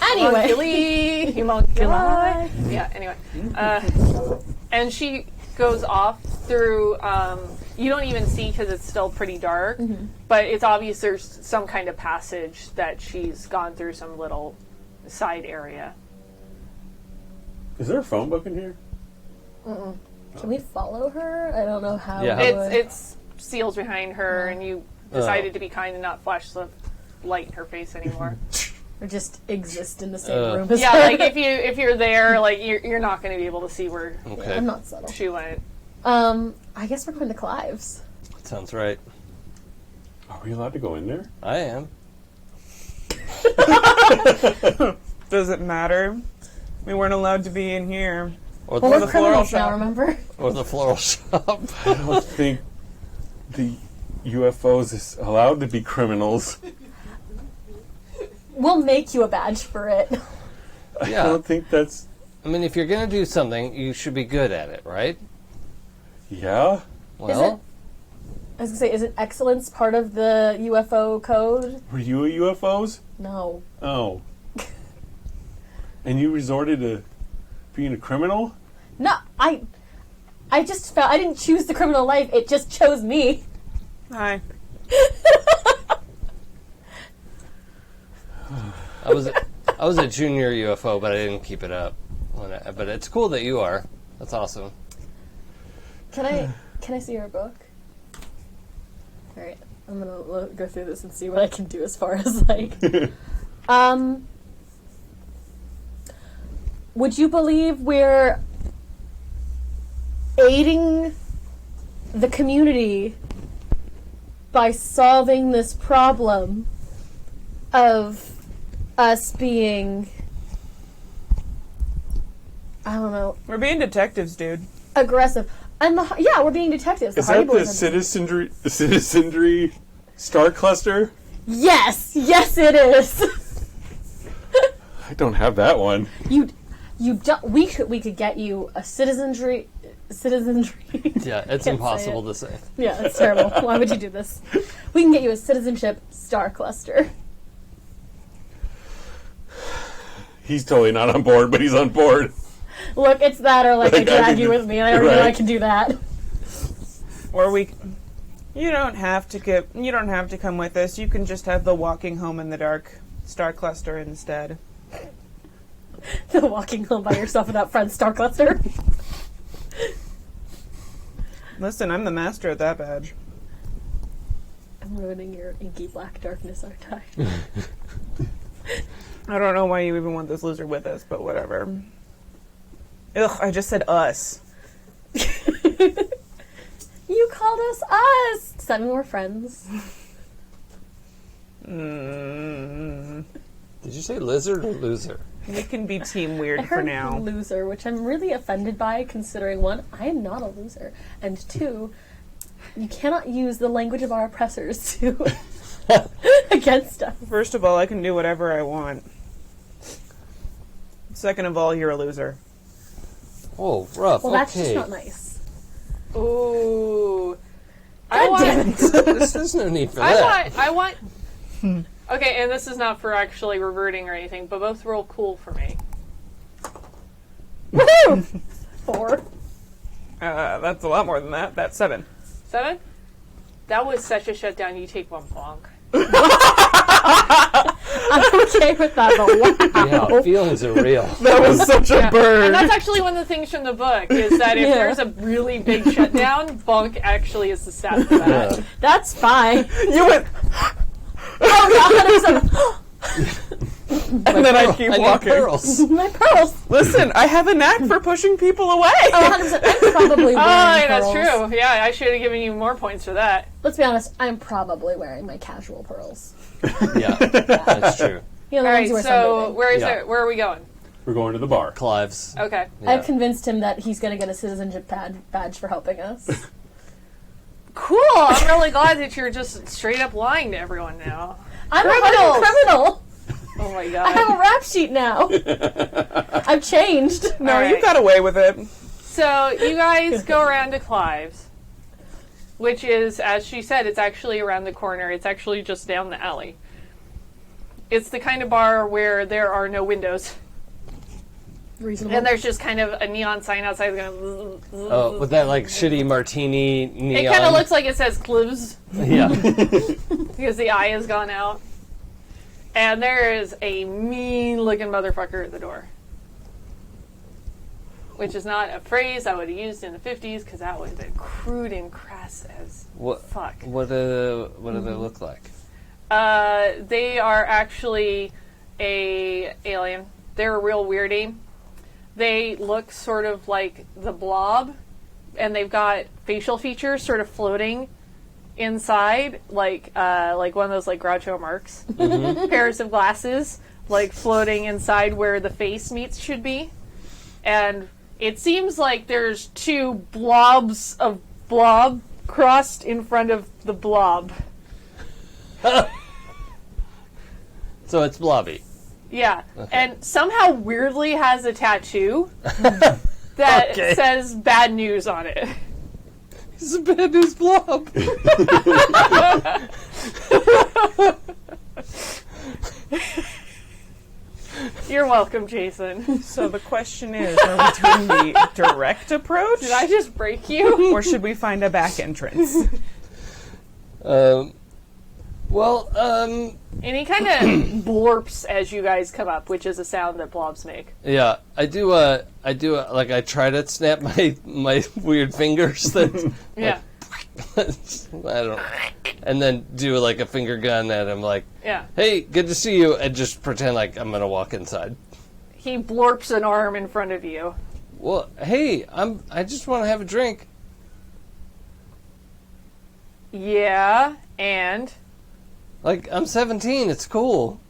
anyway. Homunculi. Yeah. Anyway, and she goes off through. You don't even see because it's still pretty dark, but it's obvious there's some kind of passage that she's gone through, some little side area. Is there a phone book in here? Can we follow her? I don't know how. Yeah. we would. It's seals behind her, and you decided to be kind and not flash the light in her face anymore. Or just exist in the same room as Yeah, her. like if you're there, like you're not going to be able to see where Okay. I'm not subtle. she went. I guess we're going to Clive's. Sounds right. Are we allowed to go in there? I am. Does it matter? We weren't allowed to be in here. Or Well, the, we're the floral criminals now, shop. remember? or the floral shop. I don't think the UFOs is allowed to be criminals. We'll make you a badge for it. I Yeah. don't think that's... I mean, if you're going to do something, you should be good at it, right? Yeah? Well, I was going to say, isn't excellence part of the UFO code? Were you a UFOs? No. Oh. And you resorted to being a criminal? No, I just felt I didn't choose the criminal life. It just chose me. Hi. I was a junior UFO, but I didn't keep it up. But it's cool that you are. That's awesome. Can I see your book? All right, I'm gonna go through this and see what I can do as far as like. Would you believe we're aiding the community by solving this problem of us being, I don't know, We're being detectives, dude. aggressive? And we're being detectives. The Is Hardy that the Boys are- citizenry star cluster? Yes, it is. I don't have that one. You don't. We could get you a citizenry. Yeah, it's Can't say impossible it. to say. Yeah, that's terrible. Why would you do this? We can get you a citizenship star cluster. He's totally not on board, but he's on board. Look, it's that, or like I Like, I drag could you do- with me, and I already know I right. can do that. Or you don't have to come with us. You can just have the walking home in the dark star cluster instead. The walking home by yourself without friends star cluster. Listen, I'm the master of that badge. I'm ruining your inky black darkness, aren't I? I don't know why you even want this loser with us, but whatever. Ugh, I just said us. You called us us. Does that mean we're friends? Did you say lizard or loser? We can be team I weird for heard now. loser, which I'm really offended by, considering one, I am not a loser, and two, you cannot use the language of our oppressors to against us. First of all, I can do whatever I want. Second of all, you're a loser. Oh, rough. Well, that's okay. just not nice. Ooh. God damn it. There's no need for that. I want. Okay, and this is not for actually reverting or anything, but both roll cool for me. Woo! 4. That's a lot more than that. That's 7. 7? That was such a shutdown. You take one bonk. I'm okay with that, but wow. Yeah, feelings are real. That was such a burn. And that's actually one of the things from the book, is that if Yeah. there's a really big shutdown, bonk actually is the stat for that. Yeah. That's fine. You went, Oh, and then I keep I need walking. pearls. my pearls. Listen, I have a knack for pushing people away. Oh, 100%. I'm probably wearing Oh, that's pearls. true. Yeah, I should have given you more points for that. Let's be honest, I'm probably wearing my casual pearls. Yeah, that's true. You know, the All right, ones you wear so sunbathing. where are we going? We're going to the bar. Clive's. Okay. Yeah. I've convinced him that he's going to get a citizenship badge for helping us. Cool. I'm really glad that you're just straight up lying to everyone now. I'm a hardened criminal. Oh my I have god. a rap sheet now. I've changed. No, All you right. got away with it. So you guys go around to Clive's, which is, as she said, it's actually around the corner. It's actually just down the alley. It's the kind of bar where there are no windows. Reasonable. And there's just kind of a neon sign outside going. Oh, with that like shitty martini neon. It kind of looks like it says Clive's Yeah. because the eye has gone out. And there is a mean-looking motherfucker at the door. Which is not a phrase I would have used in the 50s because that would have been crude and crass as What? fuck. What do they look like? They are actually a alien. They're a real weirdie. They look sort of like the Blob, and they've got facial features sort of floating inside, like one of those like Groucho Marx pairs of glasses, like floating inside where the face meets should be, and it seems like there's two blobs of blob crossed in front of the blob. So it's blobby. Yeah, and somehow weirdly has a tattoo that Okay. says bad news on it. It's a bad news blob. You're welcome, Jason. So the question is, are we doing the direct approach? Did I just break you? Or should we find a back entrance? And he kind of blorps as you guys come up, which is a sound that blobs make. Yeah, I do. Like I try to snap my weird fingers that. Yeah, I don't. And then do like a finger gun at him, like, yeah. "Hey, good to see you," and just pretend like I'm gonna walk inside. He blorps an arm in front of you. Well, hey, I just want to have a drink. Yeah, and Like, I'm 17. It's cool.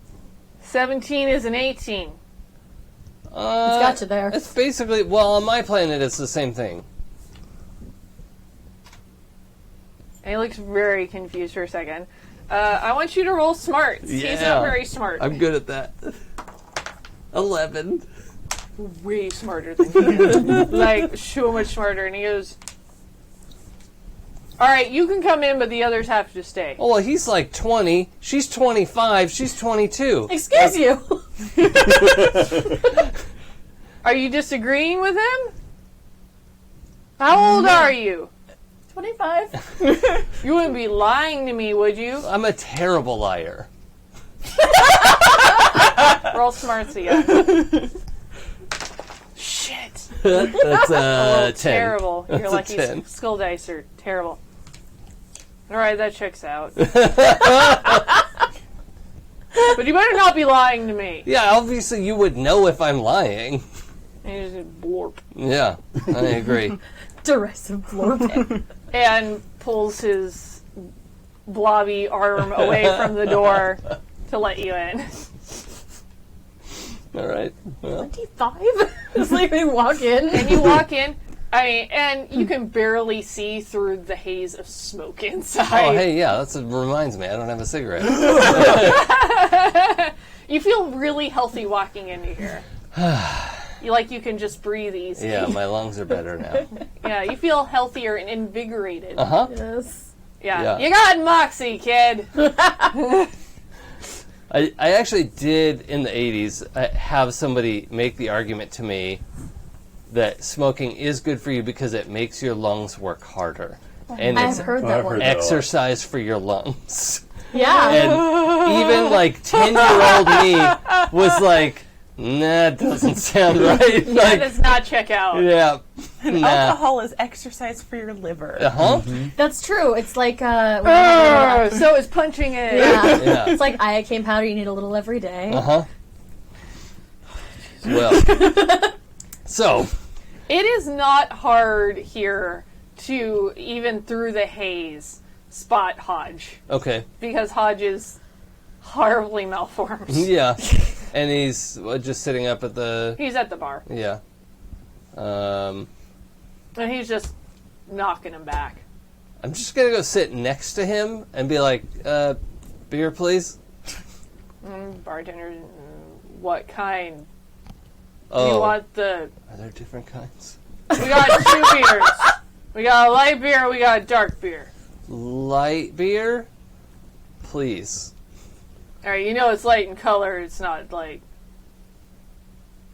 17 is an 18. It's got you there. It's basically, well, on my planet, it's the same thing. And he looks very confused for a second. I want you to roll smarts. He's Yeah. not very smart. I'm good at that. 11. way smarter than he is. Like, so much smarter. And he goes, all right, you can come in, but the others have to stay. Oh, well, he's like 20. She's 25. She's 22. Excuse you. Are you disagreeing with him? How old are you? 25. You wouldn't be lying to me, would you? I'm a terrible liar. Roll smarts again. Shit. That's 10. Terrible. Your That's a lucky 10. skull dice are terrible. Alright, that checks out. But you better not be lying to me. Yeah, obviously you would know if I'm lying. And you just blorp. Yeah, I agree. Derisive blorp. And pulls his blobby arm away from the door to let you in. All right. Well, 25? It's like we walk in. And you walk in, and you can barely see through the haze of smoke inside. oh, hey, yeah, that reminds me. I don't have a cigarette. You feel really healthy walking into here. You can just breathe easy. Yeah, my lungs are better now. Yeah, you feel healthier and invigorated. Uh-huh. Yes. Yeah. Yeah. You got moxie, kid. I actually did, in the 80s, have somebody make the argument to me that smoking is good for you because it makes your lungs work harder. And I've it's heard I've that one. heard that. exercise for your lungs. Yeah. And even, 10-year-old me was like, nah, it doesn't sound right. That does not check out. Yeah. Nah. Alcohol is exercise for your liver. Uh-huh. That's true. It's like, So is punching it. yeah. Yeah. It's like iocane powder. You need a little every day. Uh-huh. Well. So. It is not hard here to, even through the haze, spot Hodge. Okay. Because Hodge is horribly malformed. Yeah. And he's just sitting up at the... He's at the bar. Yeah. And he's just knocking him back. I'm just going to go sit next to him and be like, beer, please? Bartender, what kind? Oh. You want the... Are there different kinds? We got 2 beers. We got a light beer, we got a dark beer. Light beer? Please. Alright, you know it's light in color, it's not like...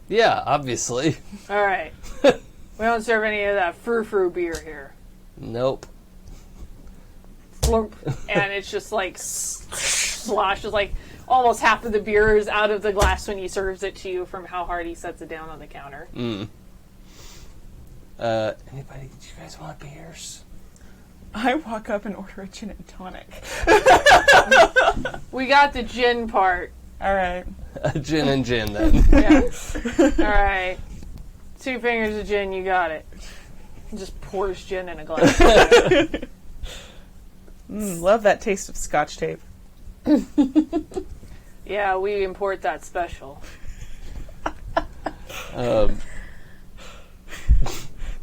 Yeah, obviously. Alright. We don't serve any of that frou-frou beer here. Nope. Flump. And it's just like sloshes, like almost half of the beer is out of the glass when he serves it to you from how hard he sets it down on the counter. Anybody, do you guys want beers? I walk up and order a gin and tonic. We got the gin part. All right. Gin and gin, then. Yeah. Alright. 2 fingers of gin, you got it. He just pours gin in a glass. Love that taste of Scotch tape. Yeah, we import that special.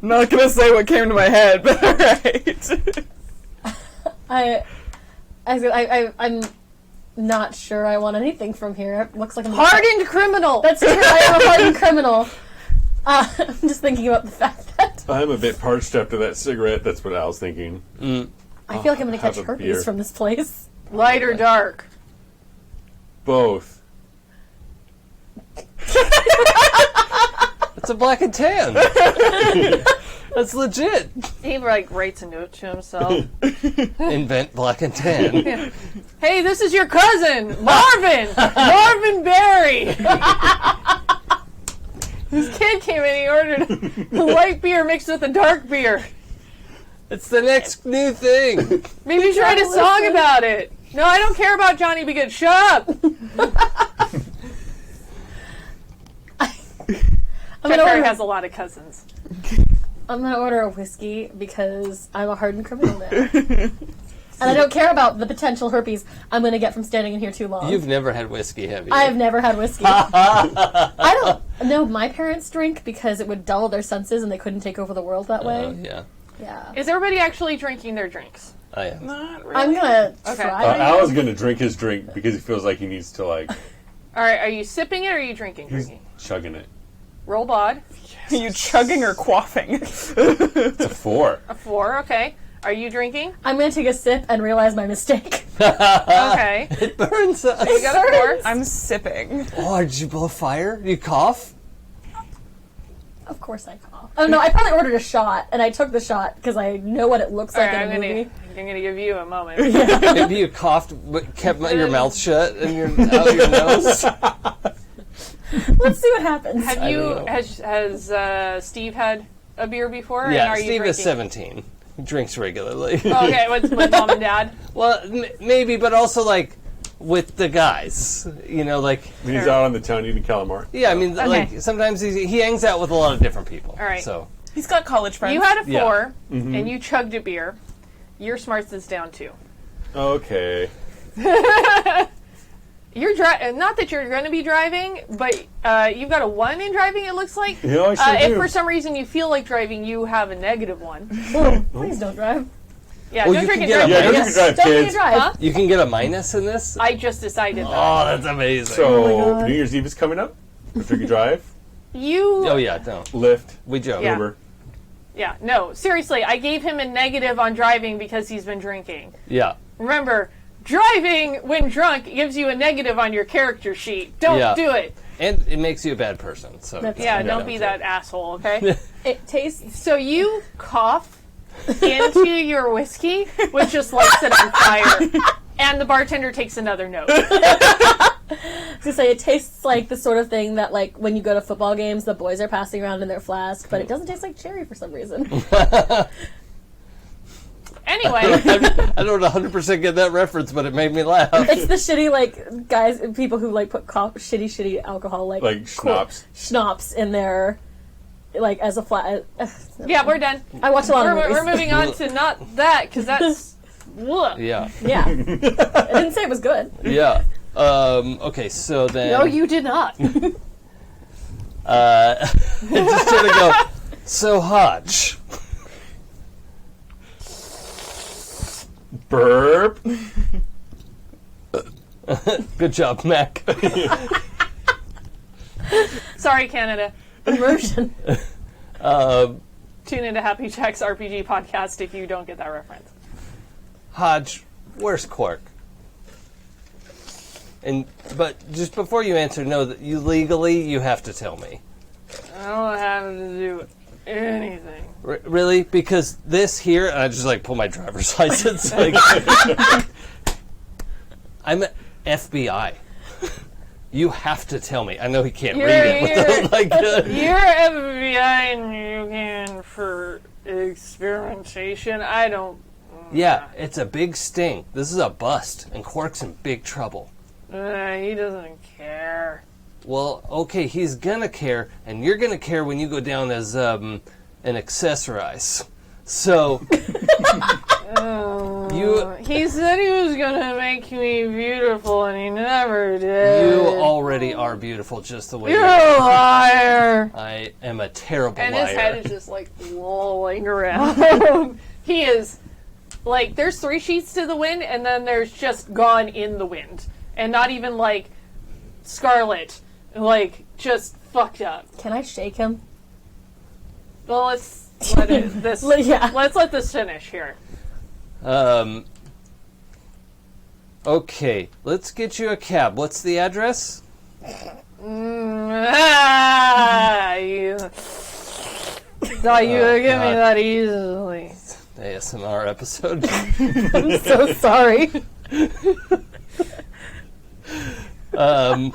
Not gonna say what came to my head, but all right. I'm not sure I want anything from here. It looks like I'm Hardened criminal! That's true. I am a hardened criminal. I'm just thinking about the fact that I'm a bit parched after that cigarette. That's what I was thinking. I feel like I'm going to have catch a herpes beer. from this place. Light or dark? Both. It's a black and tan. That's legit. He writes a note to himself. Invent black and tan. Hey, this is your cousin, Marvin! Marvin Berry! This kid came in, he ordered a light beer mixed with a dark beer. It's the next new thing. Maybe you should write a song about it. No, I don't care about Johnny Be Good. Shut up! Carrie has a lot of cousins. I'm going to order a whiskey because I'm a hardened criminal now. And I don't care about the potential herpes I'm going to get from standing in here too long. You've never had whiskey, have you? I have never had whiskey. I don't know. My parents drink because it would dull their senses and they couldn't take over the world that way. Yeah, Yeah. Is everybody actually drinking their drinks? I am. Not really. I'm going to Okay. try. Al's gonna drink his drink because he feels like he needs to Alright, are you sipping it or are you drinking? he's Drinking. chugging it. Roll bod. Are you chugging or quaffing? It's a 4. A 4, okay. Are you drinking? I'm going to take a sip and realize my mistake. Okay. It burns us. You got a 4? I'm sipping. Oh, did you blow fire? You cough? Of course I cough. Oh no, I probably ordered a shot and I took the shot because I know what it looks like Alright, in a movie. I'm gonna give you a moment. Maybe you coughed but kept your mouth shut and out your nose? Let's see what happens. Have I you don't know. has Steve had a beer before? and Yeah, are you Steve is drinking? 17. He drinks regularly. Okay, with mom and dad. Well, maybe, but also, with the guys. You know, like, When he's out on the town eating calamari. yeah, I mean, Okay. like, sometimes he hangs out with a lot of different people. All right. So, He's got college friends. You had a 4, Yeah. and you chugged a beer. Your smarts is down 2. Okay. You're not that you're going to be driving, but you've got a 1 in driving. It looks like. Yeah, I sure If do. for some reason you feel like driving, you have a -1. Please don't drive. Yeah, Oh, don't you drink can and get drive. a Yeah, don't minus? you drive, Don't drink and kids. drive. Huh? you can get a minus in this? I just decided that. Oh, that's amazing. So, New Year's Eve is coming up. Drink and drive. You. Oh, yeah, no. Lyft. We joke. Yeah. Uber. Yeah, no, seriously, I gave him a negative on driving because he's been drinking. Yeah. Remember, driving when drunk gives you a negative on your character sheet. Don't Yeah. do it. And it makes you a bad person. So That's- Yeah, Yeah. don't be that asshole, okay? It tastes. So you cough into your whiskey, which just lights it on fire. And the bartender takes another note. To say it tastes like the sort of thing that, like, when you go to football games, the boys are passing around in their flask, but it doesn't taste like cherry for some reason. Anyway, I don't 100% get that reference, but it made me laugh. It's the shitty, like, guys, people who, like, put shitty alcohol, like Schnapps. schnapps in their, like, as a flat. yeah, we're done. I watch a lot of We're movies. moving on to not that, because that's... Ugh. Yeah. Yeah. I didn't say it was good. Yeah. Okay, so then... No, you did not. I'm just gonna go, so Hodge. Burp. Good job, Mac. Sorry, Canada. Immersion. Tune into Happy Jack's RPG podcast if you don't get that reference. Hodge, where's Quark? But just before you answer, know that you have to tell me. I don't have to do anything. Really? Because this here, and I just like pull my driver's license. Like, I'm FBI. You have to tell me. I know he can't read it. But like, You're FBI and you can for experimentation. I don't. yeah, it's a big sting. This is a bust, and Quark's in big trouble. He doesn't care. Well, okay, he's gonna care, and you're gonna care when you go down as an accessorize. So, He said he was gonna make me beautiful, and he never did. you already are beautiful just the way You're you a are. liar. I am a terrible And liar. his head is just like lolling around. He is like, there's 3 sheets to the wind, and then there's just gone in the wind, and not even like Scarlet, like just fucked up. Can I shake him? Well, let's let this. Yeah. Let's let this finish here. Okay, let's get you a cab. What's the address? You thought you would give me God. that easily. ASMR episode. I'm so sorry. I'm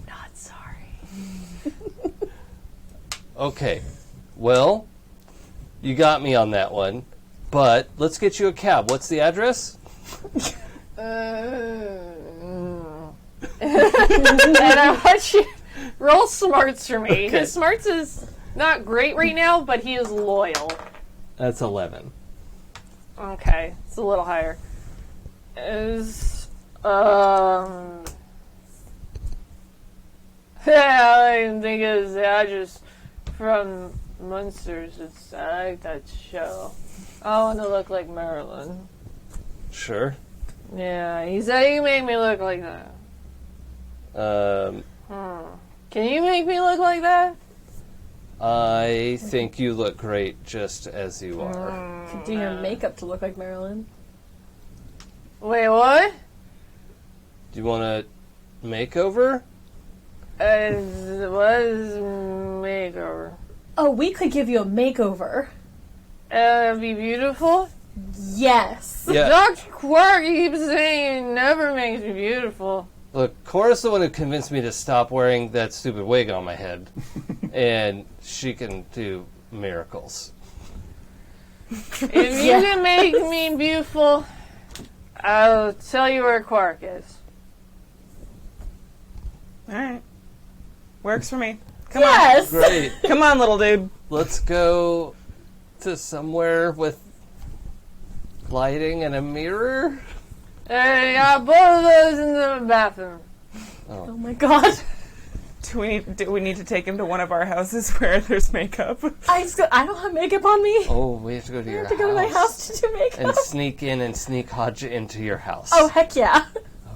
not sorry. Okay, well, you got me on that one, but let's get you a cab. What's the address? And I want you roll smarts for me. Okay. His smarts is not great right now, but he is loyal. That's 11. Okay, it's a little higher. Is yeah, I can think of his address from Munsters. It's I like that show. I want to look like Marilyn. Sure. Yeah, he said you make me look like that. Can you make me look like that? I think you look great just as you are. Could do your makeup to look like Marilyn. Wait, what? Do you want a makeover? What is makeover? Oh, we could give you a makeover. Be beautiful? Yes. Yeah. Dr. Quark keeps saying he never makes me beautiful. Look, Cora's the one who convinced me to stop wearing that stupid wig on my head. And she can do miracles. If you can make me beautiful, I'll tell you where Quark is. All right. Works for me. Come Yes. Great. on. Come on, little dude. Let's go to somewhere with lighting and a mirror. I got both of those in the bathroom. Oh my god. Do we need to take him to one of our houses where there's makeup? I don't have makeup on me. Oh, we have to go to I your have to go to my house to do makeup. and sneak in and sneak Hodge into your house. Oh, heck yeah.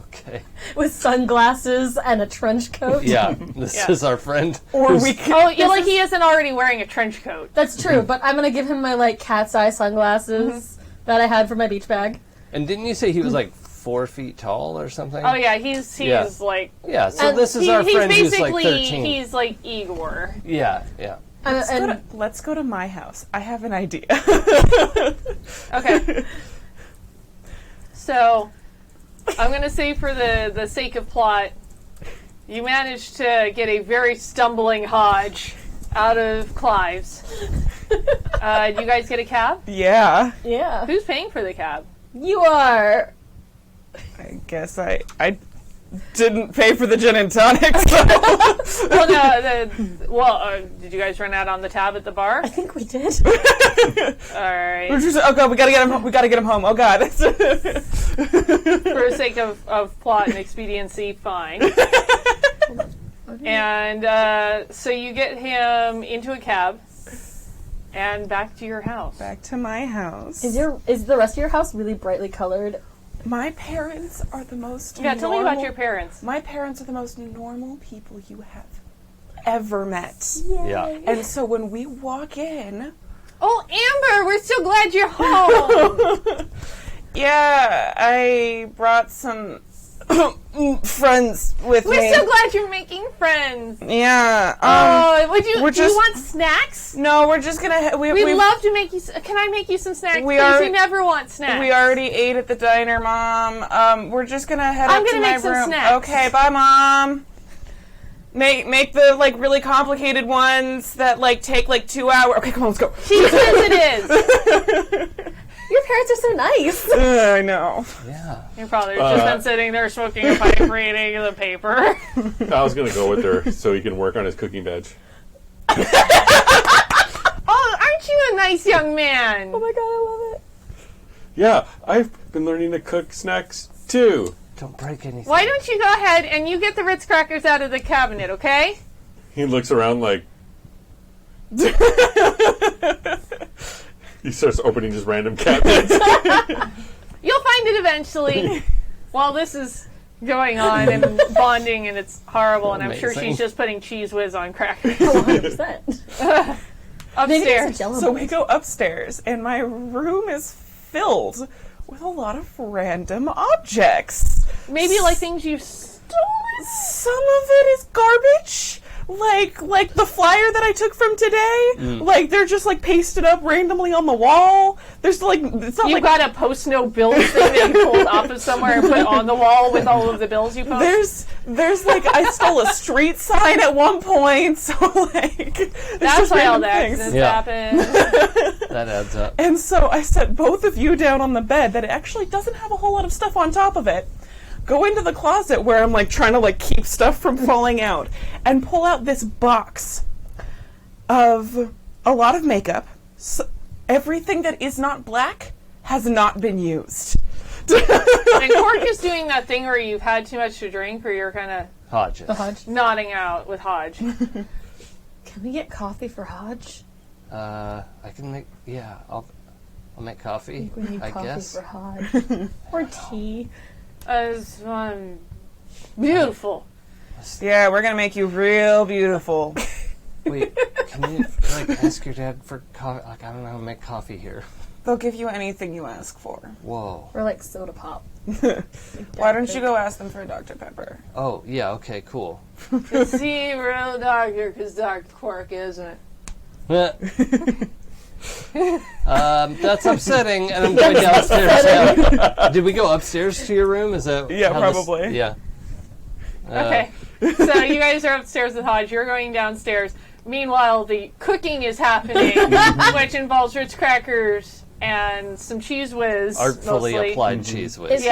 Okay. With sunglasses and a trench coat. Yeah, this Yeah. is our friend. Or who's- we could. Oh, yeah, like he isn't already wearing a trench coat. That's true, but I'm gonna give him my, like, cat's eye sunglasses that I had for my beach bag. And didn't you say he was like 4 feet tall or something? Oh yeah, he's Yeah. like Yeah, so And this is he- our he's friend who's basically like 13. he's like Igor. Yeah, yeah. Let's go to my house. I have an idea. Okay. So, I'm going to say for the sake of plot, you managed to get a very stumbling Hodge out of Clive's. Do you guys get a cab? Yeah. Yeah. Who's paying for the cab? You are. I guess I didn't pay for the gin and tonic. So. Well, no, did you guys run out on the tab at the bar? I think we did. All right. Oh god, we gotta get him. We gotta get him home. Oh god. For the sake of plot and expediency, fine. And so you get him into a cab and back to your house. Back to my house. Is the rest of your house really brightly colored? My parents are the most. Yeah, tell me about normal- your parents. My parents are the most normal people you have ever met. Yeah. And so when we walk in, Oh, Amber, we're so glad you're home. yeah, I brought some friends with me. We're so glad you're making friends. Yeah. Would you? we're Do you just- want snacks? No, we're just gonna. We'd love to make you. Can I make you some snacks? We Please, are- you never want snacks. We already ate at the diner, Mom. We're just gonna head I'm up to gonna my make some room. snacks. Okay, bye, Mom. Make the like really complicated ones that like take like 2 hours. Okay, come on, let's go. She says it is. Your parents are so nice. I know. Yeah. Your father's just been sitting there smoking a pipe, reading the paper. I was gonna go with her so he can work on his cooking badge. Oh, aren't you a nice young man? Oh my god, I love it. Yeah, I've been learning to cook snacks too. Don't break anything. Why don't you go ahead and you get the Ritz crackers out of the cabinet, okay? He looks around like. He starts opening just random cabinets. You'll find it eventually. While this is going on and bonding, and it's horrible, and I'm sure Amazing. she's just putting cheese whiz on crackers 100%. Maybe it's a upstairs. Jell-O So we box. go upstairs, and my room is filled with a lot of random objects. Maybe like things you've stolen. Some of it is garbage. Like the flyer that I took from today. Like they're just like pasted up randomly on the wall. There's like it's not You like got a post no bills thing that you pulled off of somewhere and put on the wall with all of the bills you post. there's like I stole a street sign at one point. So like there's That's just why all random the things. accidents Yeah. happen. That adds up. And so I set both of you down on the bed that it actually doesn't have a whole lot of stuff on top of it. Go into the closet where I'm like trying to like keep stuff from falling out and pull out this box of a lot of makeup. So everything that is not black has not been used. And Cork is doing that thing where you've had too much to drink or you're kind of Hodges. Hodge. nodding out with Hodge. Can we get coffee for Hodge? I can make. Yeah, I'll make coffee. We need I coffee guess. for Hodge. Or tea. As beautiful. Yeah, we're gonna make you real beautiful. Wait, can you like ask your dad for coffee? Like I don't know how to make coffee here. They'll give you anything you ask for. Whoa. Or like soda pop. Why don't you go ask them for a Dr. Pepper? Oh yeah. Okay. Cool. See, real doctor, because Dr. Quark isn't. That's upsetting, and I'm going downstairs now. Did we go upstairs to your room? Is that Yeah, how this- probably. Yeah. Okay. So you guys are upstairs with Hodge. You're going downstairs. Meanwhile, the cooking is happening, which involves Ritz crackers and some cheese whiz. Artfully mostly. applied cheese whiz.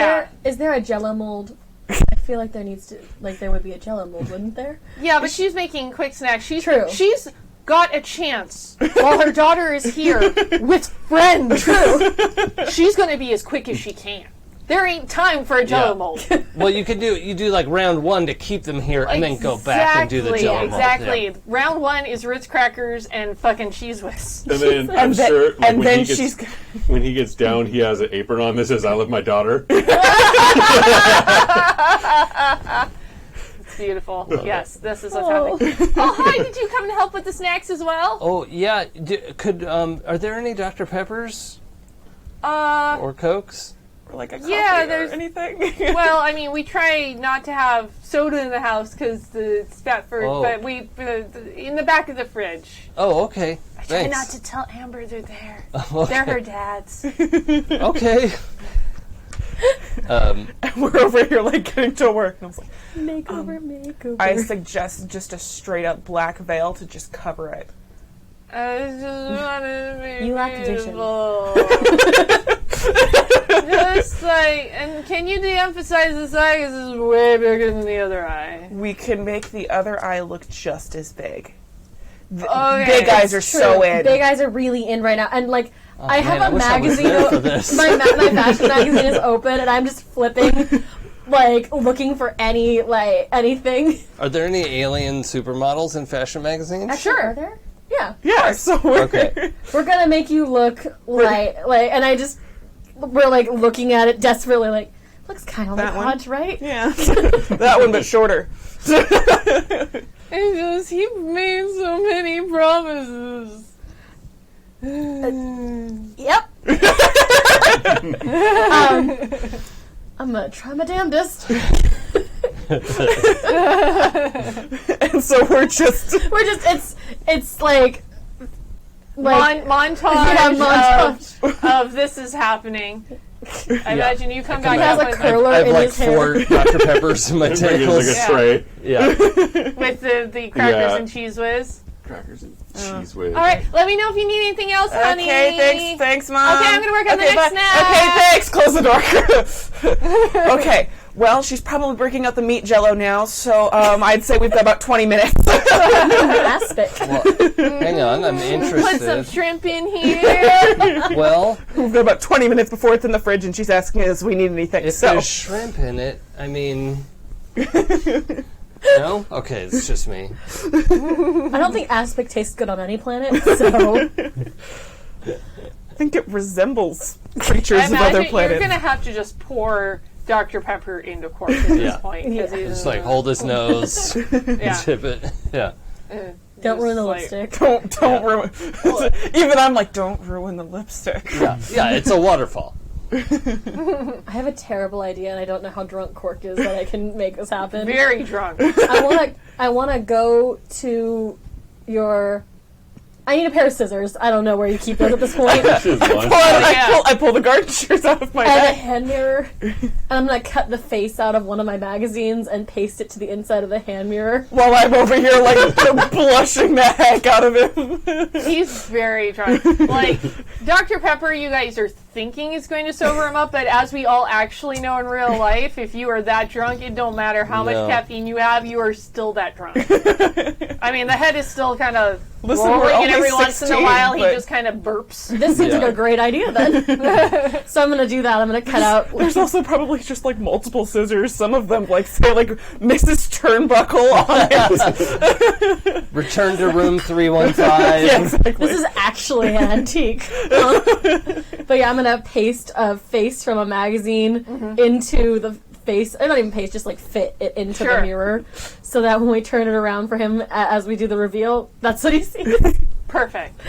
Is there a Jello mold? I feel like there would be a Jello mold, wouldn't there? Yeah, but she's making quick snacks. True. She's got a chance while her daughter is here with friends. True. She's going to be as quick as she can. There ain't time for a Jello mold. Well, you do like round 1 to keep them here, and then go back and do the Jello mold. Exactly. Yeah. Round 1 is Ritz crackers and fucking cheese whiz. And then I'm sure like, when he gets down, he has an apron on that says, "I love my daughter." It's beautiful. Yes, this is what's happening. Oh, hi! Did you come to help with the snacks as well? Oh yeah. Are there any Dr. Peppers or Cokes? Or like a coffee or anything. Well, I mean, we try not to have soda in the house because it's fat for. But we in the back of the fridge. Oh, okay. I try Thanks. not to tell Amber they're there. Okay. They're her dad's. Okay. We're over here like getting to work. And I was like, Makeover. I suggest just a straight up black veil to just cover it. I just wanted to be You lack vision. beautiful. Just like, and can you de-emphasize this eye? Because this is way bigger than the other eye. We can make the other eye look just as big. Okay, Big eyes are so in. Big eyes are really in right now, and like I have man, a I wish I was magazine. there for this. My fashion magazine is open, and I'm just flipping, like looking for anything. Are there any alien supermodels in fashion magazines? Sure. Are there? Yeah. Yeah, so we're Okay. We're gonna make you look like, and we're like looking at it desperately, like looks kind of like That one? Hodge, right? Yeah. That one, but shorter. It's just, he made so many promises. Yep. I'm gonna try my damnedest. And so we're just it's like montage of this is happening. I imagine you come back. He has up a with, curler I have in like his hair. 4 Dr. Peppers in my It's tentacles. like a tray. Yeah. with the crackers Yeah. and cheese whiz. Crackers and cheese whiz. All right, let me know if you need anything else, honey. Okay, thanks, Mom. Okay, I'm gonna work on the Okay, next bye. snack. Okay, thanks. Close the door. Okay, well, she's probably breaking out the meat jello now, so I'd say we've got about 20 minutes. Aspic. Well, hang on, I'm Put some interested. shrimp in here. Well, We've got about 20 minutes before it's in the fridge, and she's asking us if we need anything. if So there's shrimp in it, I mean... No? Okay, it's just me. I don't think aspic tastes good on any planet, so I think it resembles creatures I of other imagine planets. you're gonna have to just pour Dr. Pepper into Quark at this Yeah. point. 'Cause he's Just like hold his nose, yeah. tip it. Yeah. don't ruin the Like- lipstick. Don't ruin. Even I'm like, don't ruin the lipstick. Yeah, it's a waterfall. I have a terrible idea, and I don't know how drunk Cork is that I can make this happen. Very drunk. I wanna go to your. I need a pair of scissors. I don't know where you keep those at this point. This is lunch. I pull the garden shears out of my And a bag. hand mirror, and I'm gonna cut the face out of one of my magazines and paste it to the inside of the hand mirror. While I'm over here, like, blushing the heck out of him. He's very drunk. Like, Dr. Pepper, you guys are thinking is going to sober him up, but as we all actually know in real life, if you are that drunk, it don't matter how No. much caffeine you have, you are still that drunk. I mean, the head is still kind of Listen, we're rolling, and only every once in a 16, while, he but- just kind of burps. This seems like a great idea then. So I'm gonna do that. I'm gonna cut out. There's also probably just, like, multiple scissors. Some of them, like, say, like, Mrs. Turnbuckle on it. Return to room 315. Yeah, exactly. This is actually an antique. But yeah, I'm gonna paste a face from a magazine into the face. Not even paste, just like fit it into Sure. the mirror, so that when we turn it around for him as we do the reveal, that's what he sees. Perfect.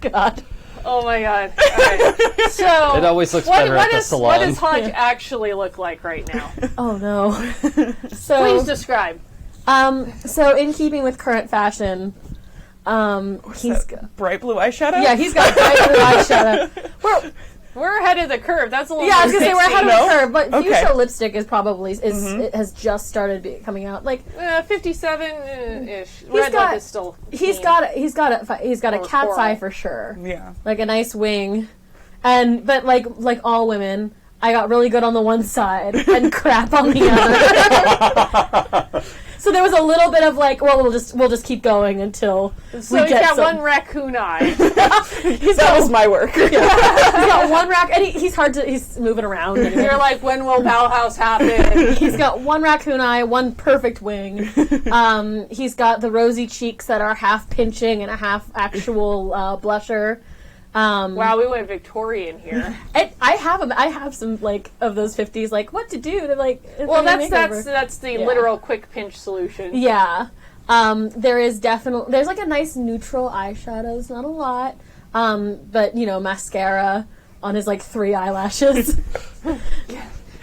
God. Oh my god. All right. So, It always looks better at the salon. What does Hodge Yeah. actually look like right now? Oh no. Please So, describe. so in keeping with current fashion, he's Bright blue eyeshadow? yeah, he's got bright blue eyeshadow. We're ahead of the curve. That's a little. Yeah, I was gonna say we're ahead of No? the curve, but Okay. fuchsia lipstick is probably it has just started coming out. Like 57-ish. Red got- lip is still. he's teen. got a Or cat's coral. eye for sure. Yeah. Like a nice wing, but like all women, I got really good on the one side and crap on the other. So there was a little bit of like, well, we'll just keep going until So we he's get got some. one raccoon eye. That was my work. He's got one rack, and he's moving around. And You're like, when will Bauhaus happen? he's got one raccoon eye, one perfect wing. He's got the rosy cheeks that are half pinching and a half actual blusher. Wow, we went Victorian here. I have some like of those 50s, like what to do to like. Well, for a makeover. that's the Yeah. literal quick pinch solution. Yeah. There's like a nice neutral eyeshadow. It's not a lot. But mascara on his like 3 eyelashes.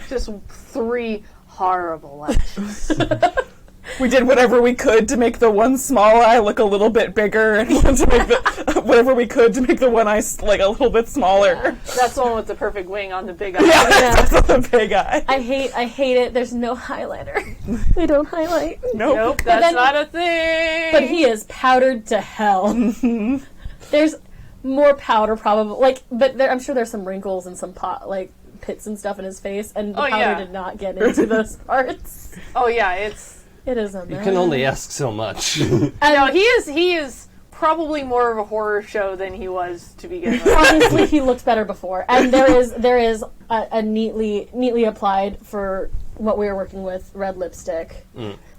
Just 3 horrible lashes. We did whatever we could to make the one small eye look a little bit bigger, and to make whatever we could to make the one eye like a little bit smaller. That's the one with the perfect wing on the big eye. Yeah, that's the big eye. I hate it. There's no highlighter. They don't highlight. Nope, that's then- not a thing. But he is powdered to hell. There's more powder probably, I'm sure there's some wrinkles and some pits and stuff in his face, and the powder yeah. did not get into those parts. Oh yeah, It is a You mess. can only ask so much. no, he is probably more of a horror show than he was to begin with. Obviously, he looked better before, and there is a neatly applied for what we were working with red lipstick.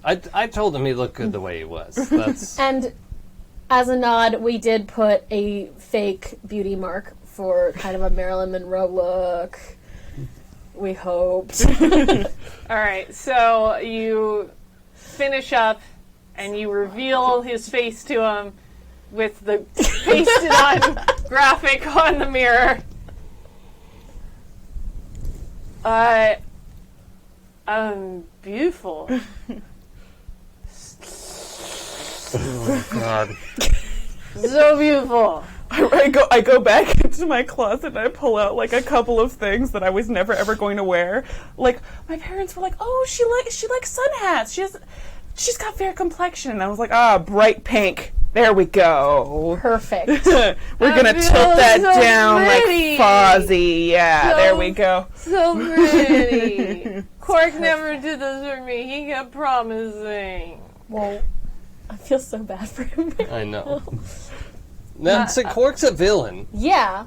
I told him he looked good the way he was. That's And as a nod, we did put a fake beauty mark for kind of a Marilyn Monroe look. We hoped. All right, so you finish up and you reveal his face to him with the pasted on graphic on the mirror. Beautiful. God. So beautiful. I go back into my closet and I pull out like a couple of things that I was never ever going to wear. Like my parents were like, "Oh, she likes sun hats. She's got fair complexion." And I was like, bright pink. There we go. Perfect. We're gonna feels tilt that so down pretty. like Fozzie. Yeah, So- there we go. So pretty. Cork never did this for me. He kept promising. Well, I feel so bad for him. I know. Now, so Quark's a villain. Yeah.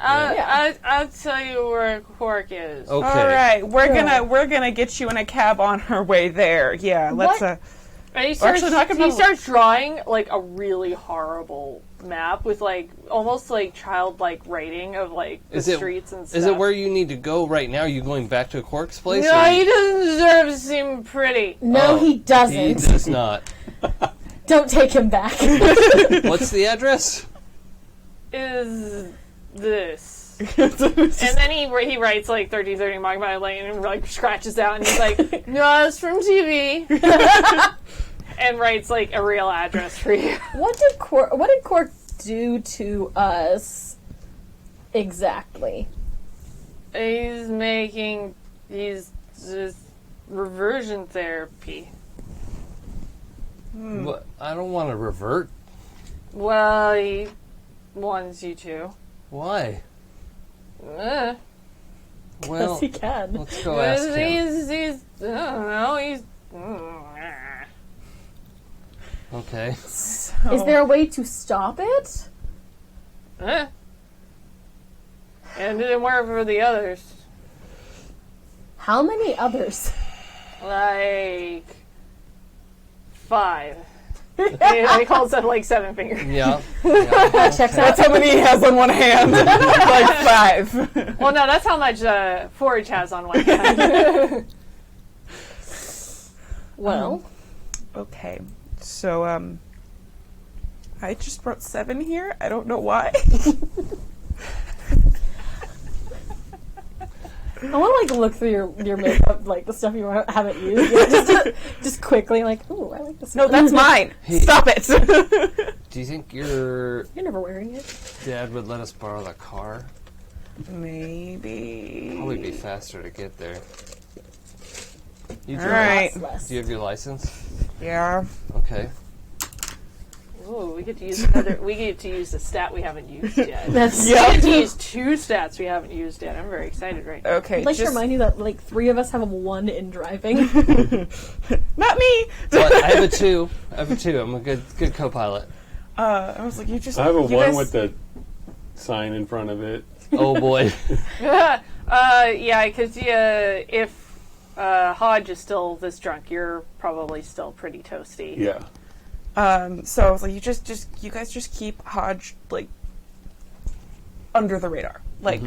I'll tell you where Cork is. Okay. All right, we're gonna get you in a cab on her way there. Yeah, let's. What? And he starts, Actually, no, I can he probably- starts drawing like a really horrible map with like almost like childlike writing of like the streets and stuff. Is it where you need to go right now? Are you going back to Quark's place? No, or he doesn't deserve to seem pretty. No, Oh, he doesn't. He does not. Don't take him back. What's the address? Is this? And then he writes like 1330 Magpie Lane and like scratches out and he's like, no, it's from TV. And writes like a real address for you. What did Cork do to us exactly? He's just reversion therapy. What? I don't want to revert. Well, he wants you to. Why? Eh. Well, Yes, he can. let's go ask him. He's I don't know, he's... Okay. Is there a way to stop it? Eh. And it didn't work for the others. How many others? Like... 5. He holds up like 7 fingers. Yeah. Checks out. That's how many he has on one hand. Like 5. Well, no, that's how much Forge has on one hand. Well, Okay, so I just wrote 7 here. I don't know why. I want to like look through your makeup, like the stuff you haven't used, just quickly, like, ooh, I like this. No, one. that's mine. Hey. Stop it. Do you think your You're never wearing it. dad would let us borrow the car? Maybe. Probably be faster to get there. You All drive? right. Less. Do you have your license? Yeah. Okay. Ooh, we get to use another. We get to use the stat we haven't used yet. That's We get to use 2 stats we haven't used yet. I'm very excited right now. Okay. I'd like to just- remind you that like 3 of us have a 1 in driving. Not me. But I have a 2. I'm a good co-pilot. I was like, you just. I have a you 1 guys- with the sign in front of it. Oh boy. Yeah, because if Hodge is still this drunk, you're probably still pretty toasty. Yeah. So I was like, you guys just keep Hodge like under the radar, like,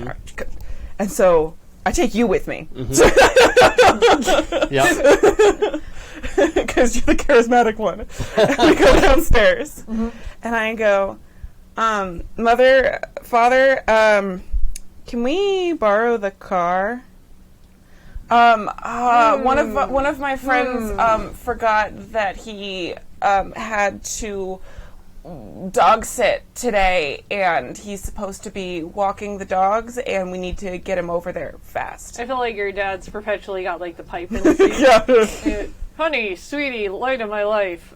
and so I take you with me Yep. because you're the charismatic one. We go downstairs, and I go, Mother, Father, can we borrow the car? One of my friends forgot that he had to dog sit today, and he's supposed to be walking the dogs, and we need to get him over there fast. I feel like your dad's perpetually got like the pipe in his ear. Yeah. Honey, sweetie, light of my life.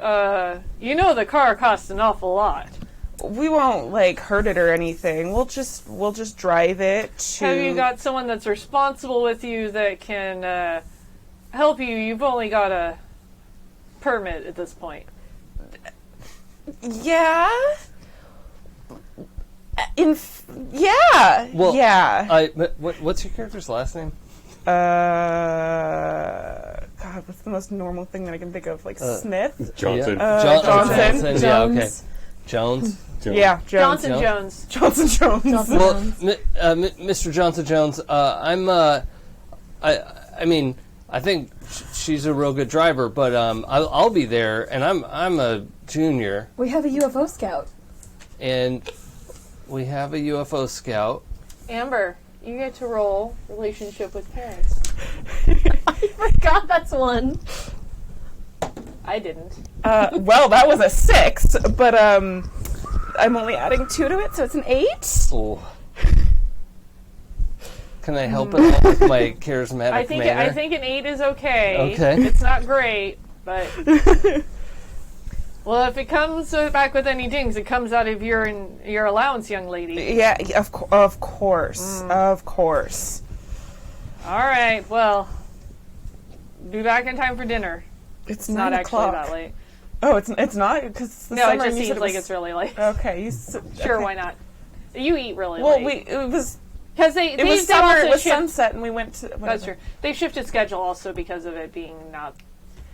You know the car costs an awful lot. We won't like hurt it or anything. We'll just drive it to. Have you got someone that's responsible with you that can help you? You've only got a permit at this point. Yeah. Yeah. Well, yeah. What's your character's last name? God, what's the most normal thing that I can think of? Like Smith. Johnson. Johnson. Yeah. Okay. Jones. Jones. Yeah, Jones. Johnson Jones. Johnson Jones. Johnson Well, Jones. Mr. Johnson Jones, I mean, I think she's a real good driver, but I'll be there, and I'm a junior, We have a UFO scout. and we have a UFO scout. Amber, you get to roll relationship with parents. I forgot that's 1. I didn't. Well, that was a 6, but I'm only adding 2 to it, so it's an 8. Oh. Can I help it out with my charismatic I think manner? I think an 8 is okay. Okay. It's not great, but well, if it comes back with any dings, it comes out of your allowance, young lady. Yeah, of course, of course. All right. Well, be back in time for dinner. It's Not 9 actually o'clock. that late. Oh, it's not because No, it just seems like it's really late. okay. Sure, okay. why not? You eat really Well, late. it was Because it was summer. It was sunset, and we went to. That's whatever. true. They shifted schedule also because of it being not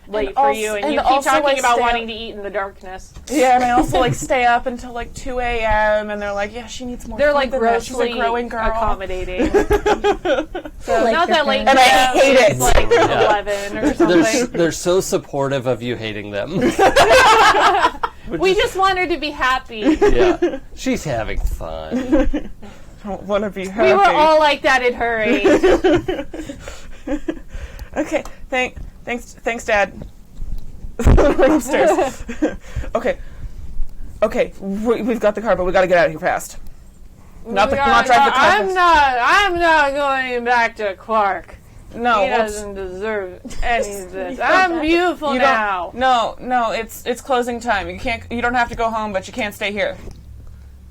late And for also- you, and and you keep also, talking like, about stay wanting up- to eat in the darkness. Yeah, and I also like stay up until like 2 a.m. and they're like, yeah, she needs more. They're food like than that. She's grossly a growing girl. accommodating. So Like not your that late, And I for them, hate it's it. like Yeah. 11 or something. They're so supportive of you hating them. We just want her to be happy. Yeah. She's having fun. I don't want to be happy. We were all like that at her age. Okay, thanks, Dad. Right upstairs. Okay, we've got the car, but we got to get out of here fast. Not drive the car. I'm not going back to Clark. No, He we'll doesn't deserve any of this. You I'm don't- beautiful you now. don't. No, it's closing time. You don't have to go home, but you can't stay here.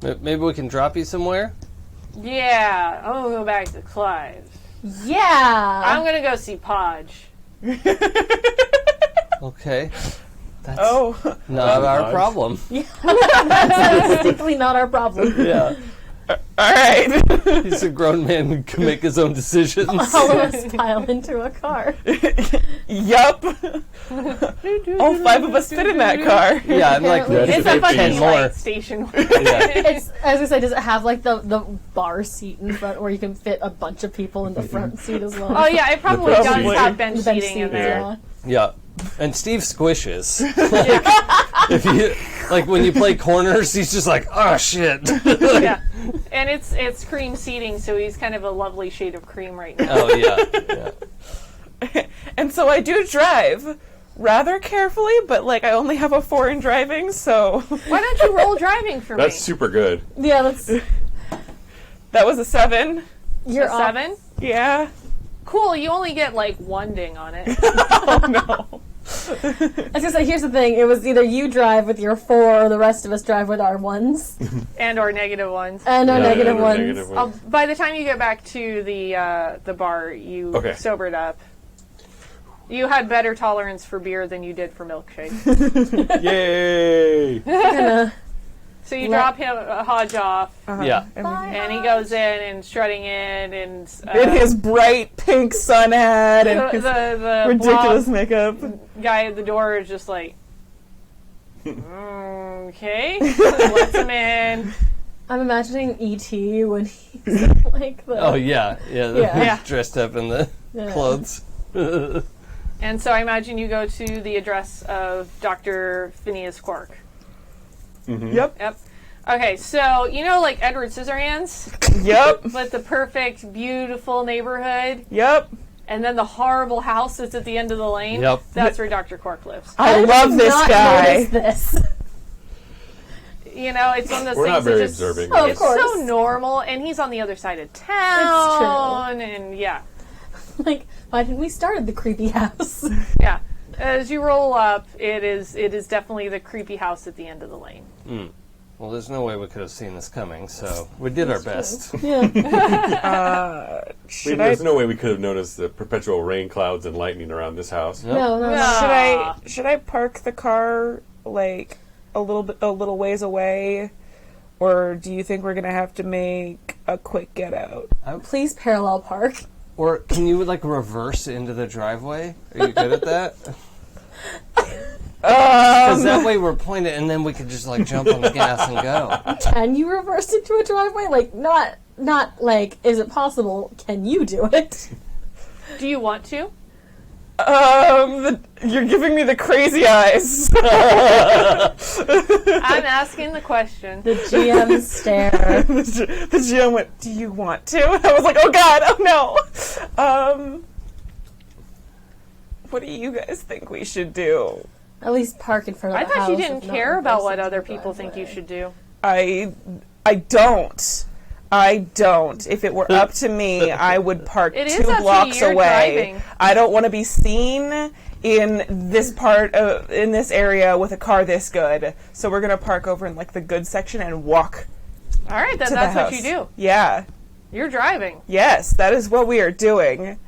Maybe we can drop you somewhere? Yeah, I'm gonna go back to Clive. Yeah. I'm gonna go see Podge. Okay. That's Oh, not our Podge. problem. That's distinctly not our problem. Yeah. all right. He's a grown man who can make his own decisions. All of us pile into a car. Yup. All 5 of us fit in that car. Yeah, I'm like, Apparently. It's a fucking 10 more. light station. Yeah. It's, as I say, does it have like the bar seat in front where you can fit a bunch of people in the front seat as well? Oh yeah, it probably The does probably. have bench The bench seating in seats, there. yeah. Yeah. And Steve squishes. Like, if you like when you play corners, he's just like, oh shit. Yeah, and it's cream seating, so he's kind of a lovely shade of cream right now. Oh yeah. And so I do drive rather carefully, but like I only have a 4 in driving, so Why don't you roll driving for That's me? super good. Yeah, that's that was a 7. You're a off. 7? Yeah. Cool, you only get like 1 ding on it. Oh no. I was gonna say, here's the thing. It was either you drive with your 4 or the rest of us drive with our 1s. And or negative ones. And our Yeah, negative yeah, ones. negative ones. By the time you get back to the bar, you Okay. sobered up. You had better tolerance for beer than you did for milkshake. Yay! Kinda, So you Let- drop him Hodge off, Yeah. and he goes in and strutting in, and In his bright pink sun hat and his the ridiculous blob makeup. guy at the door is just like, okay, lets him in. I'm imagining E.T. when he's like the... Oh yeah, yeah. Yeah. Dressed up in the Yeah. clothes. And so I imagine you go to the address of Dr. Phineas Quark. Yep. Yep. Okay, so you know, like Edward Scissorhands, Yep. with the perfect, beautiful neighborhood, Yep. and then the horrible house that's at the end of the lane. Yep. That's where Dr. Quark lives. I love this Not guy. notice this. You know, it's one of those We're things not very that just, observing. Oh, of it's course. so normal, and he's on the other side of town. And yeah, Like, why didn't we start at the creepy house? yeah. As you roll up, it is definitely the creepy house at the end of the lane. Well, there's no way we could have seen this coming, so we did our best. Yeah. There's no way we could have noticed the perpetual rain clouds and lightning around this house. No. Should I park the car like a little ways away, or do you think we're gonna have to make a quick get out? Please parallel park. Or can you like reverse into the driveway? Are you good at that? Because that way we're pointed, and then we could just like jump on the gas and go. Can you reverse into a driveway? Like, not like, is it possible? Can you do it? Do you want to? You're giving me the crazy eyes. I'm asking the question. The GM stare. The GM went, "Do you want to?" I was like, "Oh God, oh no." What do you guys think we should do? At least park in front of I the thought house. you didn't if not care about reverse what into other the people think you driveway. should do. I don't. If it were up to me, I would park It is 2 up to blocks you, you're away. driving. I don't want to be seen in this in this area with a car this good. So we're gonna park over in like the good section and walk All right, then to that's the what house. you do. Yeah. You're driving. Yes, that is what we are doing.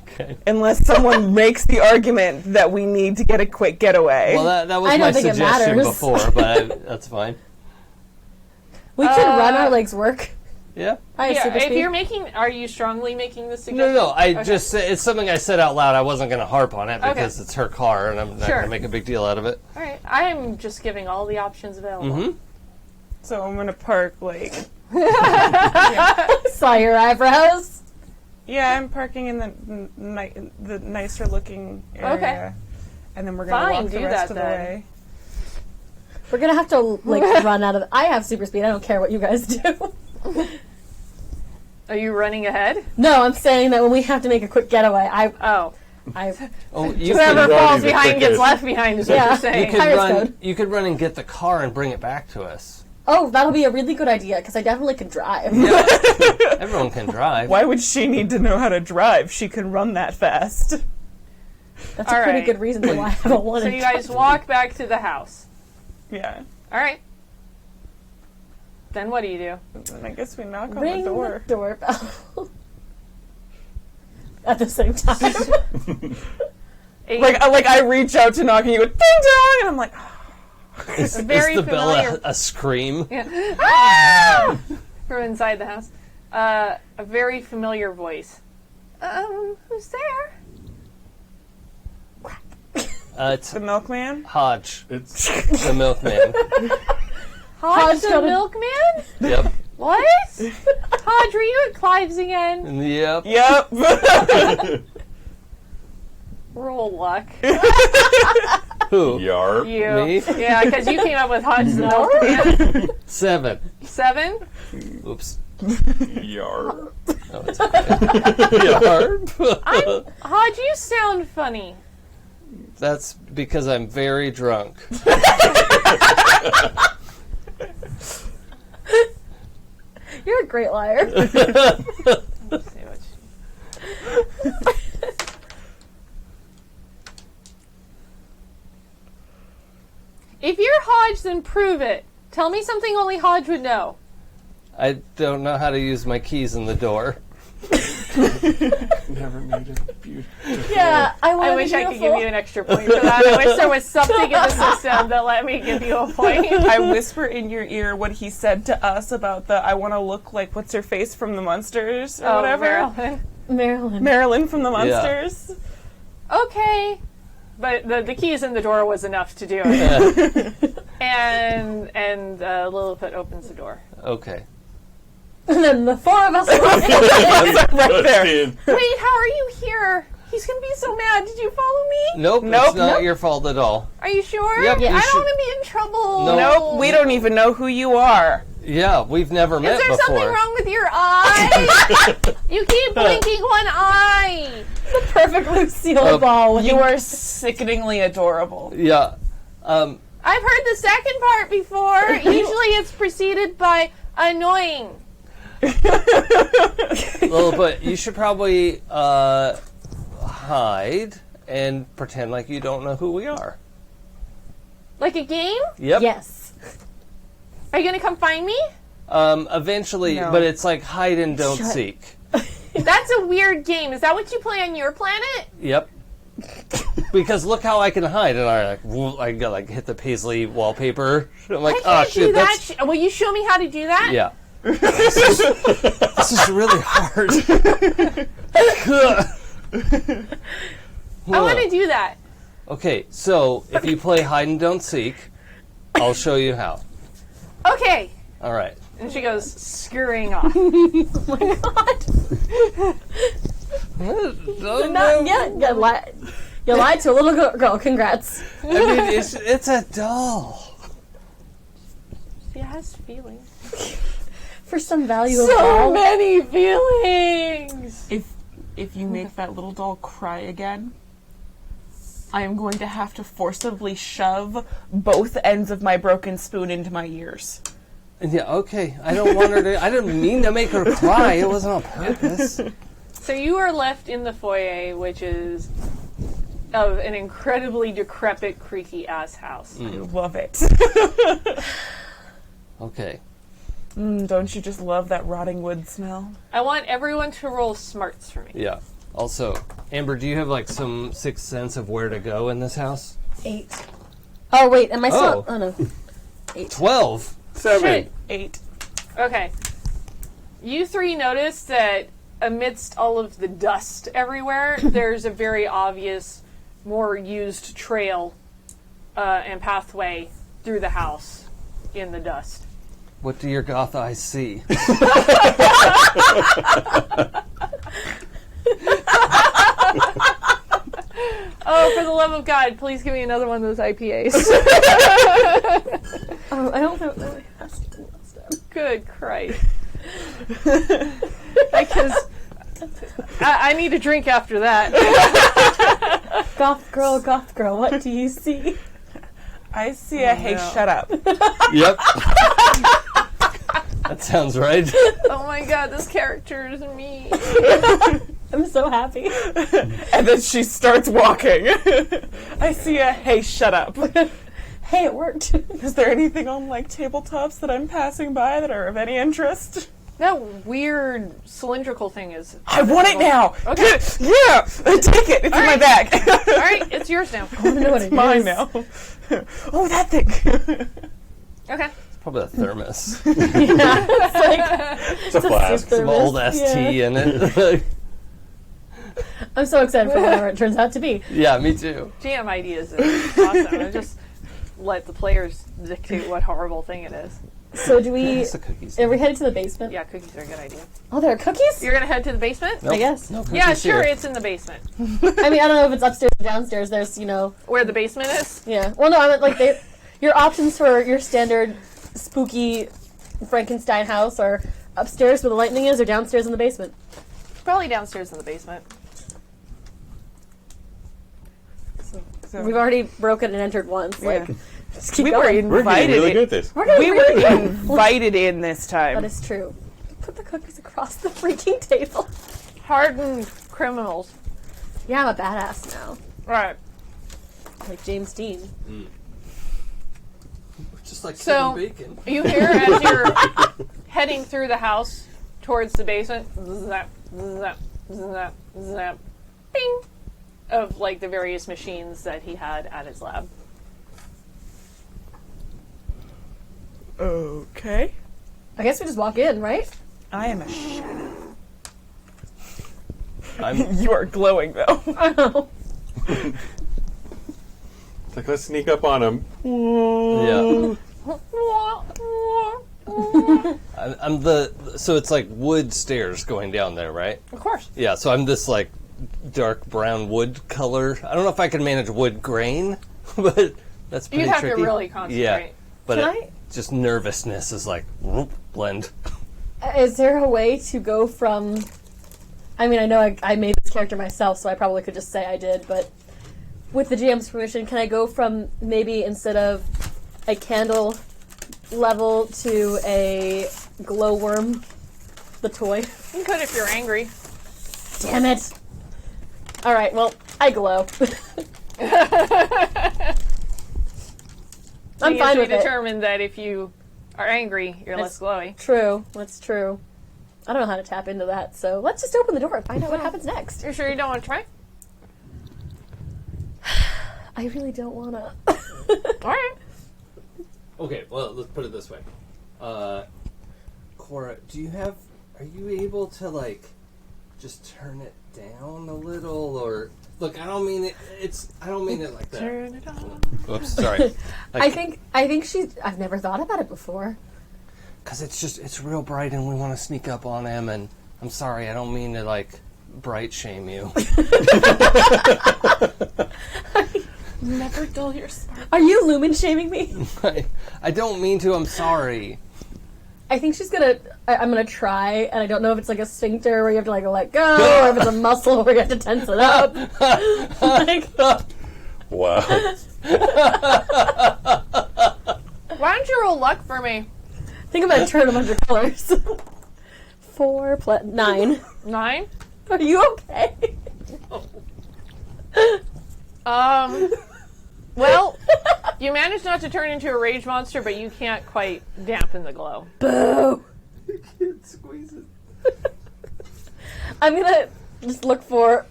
Okay. Unless someone makes the argument that we need to get a quick getaway. Well, that was I my don't think it suggestion matters. before, but that's fine. We could run our legs work. Yeah. I have Yeah, super if speed. you're making, are you strongly making this No, suggestion? no, I Okay. just said it's something I said out loud. I wasn't going to harp on it Okay. because it's her car, and I'm not Sure. going to make a big deal out of it. All right, I am just giving all the options available. So I'm gonna park like Saw your eyebrows. yeah, I'm parking in the nicer looking area. Okay. And then we're gonna Fine, walk the do rest that of the then. way. We're gonna have to like run out of. I have super speed. I don't care what you guys do. Are you running ahead? No, I'm saying that when we have to make a quick getaway, Oh, I Oh, you whoever could, run falls the behind gets quickest. left behind is what Yeah. you're you saying. could Pirate's run. code. You could run and get the car and bring it back to us. Oh, that'll be a really good idea because I definitely can drive. Everyone can drive. Why would she need to know how to drive? She can run that fast. That's All a pretty right. good reason why I don't want So to. you guys walk back to the house. Yeah. All right. Then what do you do? And I guess we knock on ring the door. the doorbell at the same time. Like I reach out to knock and you go ding dong and I'm like Is very the bell familiar. a scream? Yeah. Ah! From inside the house. A very familiar voice. Who's there? It's the milkman. Hodge, It's the milkman. Hodge the got a- milkman? Yep. What? Hodge, were you at Clive's again? Yep. Yep. Roll luck. Who? Yarp. You. Me? Yeah, because you came up with Hodge the milkman. 7. 7? Oops. Yarp. Oh, it's okay. Yarp. Hodge, you sound funny. That's because I'm very drunk. You're a great liar. If you're Hodge, then prove it. Tell me something only Hodge would know. I don't know how to use my keys in the door. Never made it beautiful. Yeah, I wish I could give you an extra point for that. I wish there was something in the system that let me give you a point. I whisper in your ear what he said to us about the I want to look like what's her face from the Monsters or whatever. Marilyn. Marilyn from the Monsters. Okay. But the keys in the door was enough to do it. and Lilliput opens the door. Okay. And then the four of us walk Right there. Wait, how are you here? He's gonna be so mad. Did you follow me? Nope, it's not your fault at all. Are you sure? Yep, you I don't should- want to be in trouble. No. Nope, we don't even know who you are. Yeah, we've never met Is there before. something wrong with your eye? You keep blinking one eye. perfect Lucille ball. You are sickeningly adorable. Yeah. I've heard the second part before. Usually it's preceded by annoying. Lilliput, you should probably hide and pretend like you don't know who we are. Like a game? Yep. Yes. Are you going to come find me? Eventually, No. but it's like hide and don't Shut- seek. That's a weird game. Is that what you play on your planet? Yep. Because look how I can hide, and I got like hit the paisley wallpaper. I'm like, I oh can't do shit, that. that's Will you show me how to do that? yeah. This is really hard. I want to do that. Okay, so if you play hide and don't seek, I'll show you how. Okay. All right. And she goes scurrying off. Not yet. You lied to a little girl. Congrats. I mean, it's a doll. She has feelings. For some value of So all. many feelings. If you make that little doll cry again, I am going to have to forcibly shove both ends of my broken spoon into my ears. Yeah, okay. I don't want her to. I didn't mean to make her cry. It wasn't on purpose. So you are left in the foyer, which is of an incredibly decrepit, creaky ass house. I love it. Okay. Don't you just love that rotting wood smell? I want everyone to roll smarts for me. Yeah. Also, Amber, do you have like some sixth sense of where to go in this house? 8. Oh wait, am I still? Oh. Oh no. 12. 7. Shit. 8. Okay. You three notice that amidst all of the dust everywhere, there's a very obvious, more used trail and pathway through the house in the dust. What do your goth eyes see? Oh, for the love of God, please give me another one of those IPAs. Oh, I don't know. No, it has to be last out. Good Christ. Because I need a drink after that. Goth girl, what do you see? I see a hey, shut up. Yep. That sounds right. Oh my God, this character is me. I'm so happy. And then she starts walking. I see a hey, shut up. Hey, it worked. Is there anything on like tabletops that I'm passing by that are of any interest? That weird cylindrical thing is. I want it now. Okay. Get it. Yeah, take it. It's in my right. bag. All right, it's yours now. I want to know what It's it mine is. now. Oh, that thing. Okay. Probably a thermos. It's a flask. Some old ass tea in it. I'm so excited for whatever it turns out to be. Yeah, me too. GM ideas is awesome. I just let the players dictate what horrible thing it is. So do we? It's the cookies. Are we headed to the basement? Yeah, cookies are a good idea. Oh, there are cookies. You're gonna head to the basement? Nope. I guess. No cookies Yeah, sure. here. It's in the basement. I mean, I don't know if it's upstairs or downstairs. There's, Where the basement is? yeah. Well, no, I meant like your options for your standard spooky Frankenstein house are upstairs where the lightning is, or downstairs in the basement. Probably downstairs in the basement. So We've already broken and entered once. Like, Yeah. just keep we were going. We're getting invited really in. good at this. We're getting We were really good. invited in this That time. is true. Put the cookies across the freaking table. Hardened criminals. Yeah, I'm a badass now. Right. Like James Dean. Just like So- Kevin Bacon. You hear as you're heading through the house towards the basement, zap, zap, zap, zap, bing, of like the various machines that he had at his lab. Okay. I guess we just walk in, right? I am a shadow. I'm You are glowing, though. I know. It's like, let's sneak up on him. yeah. I'm the so it's like wood stairs going down there, right? Of course. Yeah. So I'm this like dark brown wood color. I don't know if I can manage wood grain, but that's pretty You'd have tricky. to really concentrate. Yeah, but Can just nervousness is like whoop, blend. Is there a way to go from... I mean, I know I made this character myself, so I probably could just say I did, but with the GM's permission, can I go from maybe instead of a candle level to a glowworm, the toy? You could if you're angry. Damn it. Alright, well, I glow. I'm fine with We it. determined that if you are angry, you're less glowy. True, that's true. I don't know how to tap into that, so let's just open the door and find out what happens next. You're sure you don't want to try? I really don't want to. All right. Okay, well, let's put it this way. Cora, are you able to, like, just turn it down a little, or... Look, I don't mean it like that. Turn it on. Oops, sorry. I think I've never thought about it before. Because it's real bright and we want to sneak up on him, and I'm sorry, I don't mean to, like, bright shame you. Never dull your spark. Are you lumen shaming me? I don't mean to, I'm sorry. I think I'm gonna try, and I don't know if it's like a sphincter where you have to like let go, or if it's a muscle where you have to tense it up. Like, Wow. Why don't you roll luck for me? think I'm gonna turn a bunch of colors. 4 plus 9. 9? Are you okay? Well, you managed not to turn into a rage monster, but you can't quite dampen the glow. Boo! Can't squeeze it. I'm gonna just look for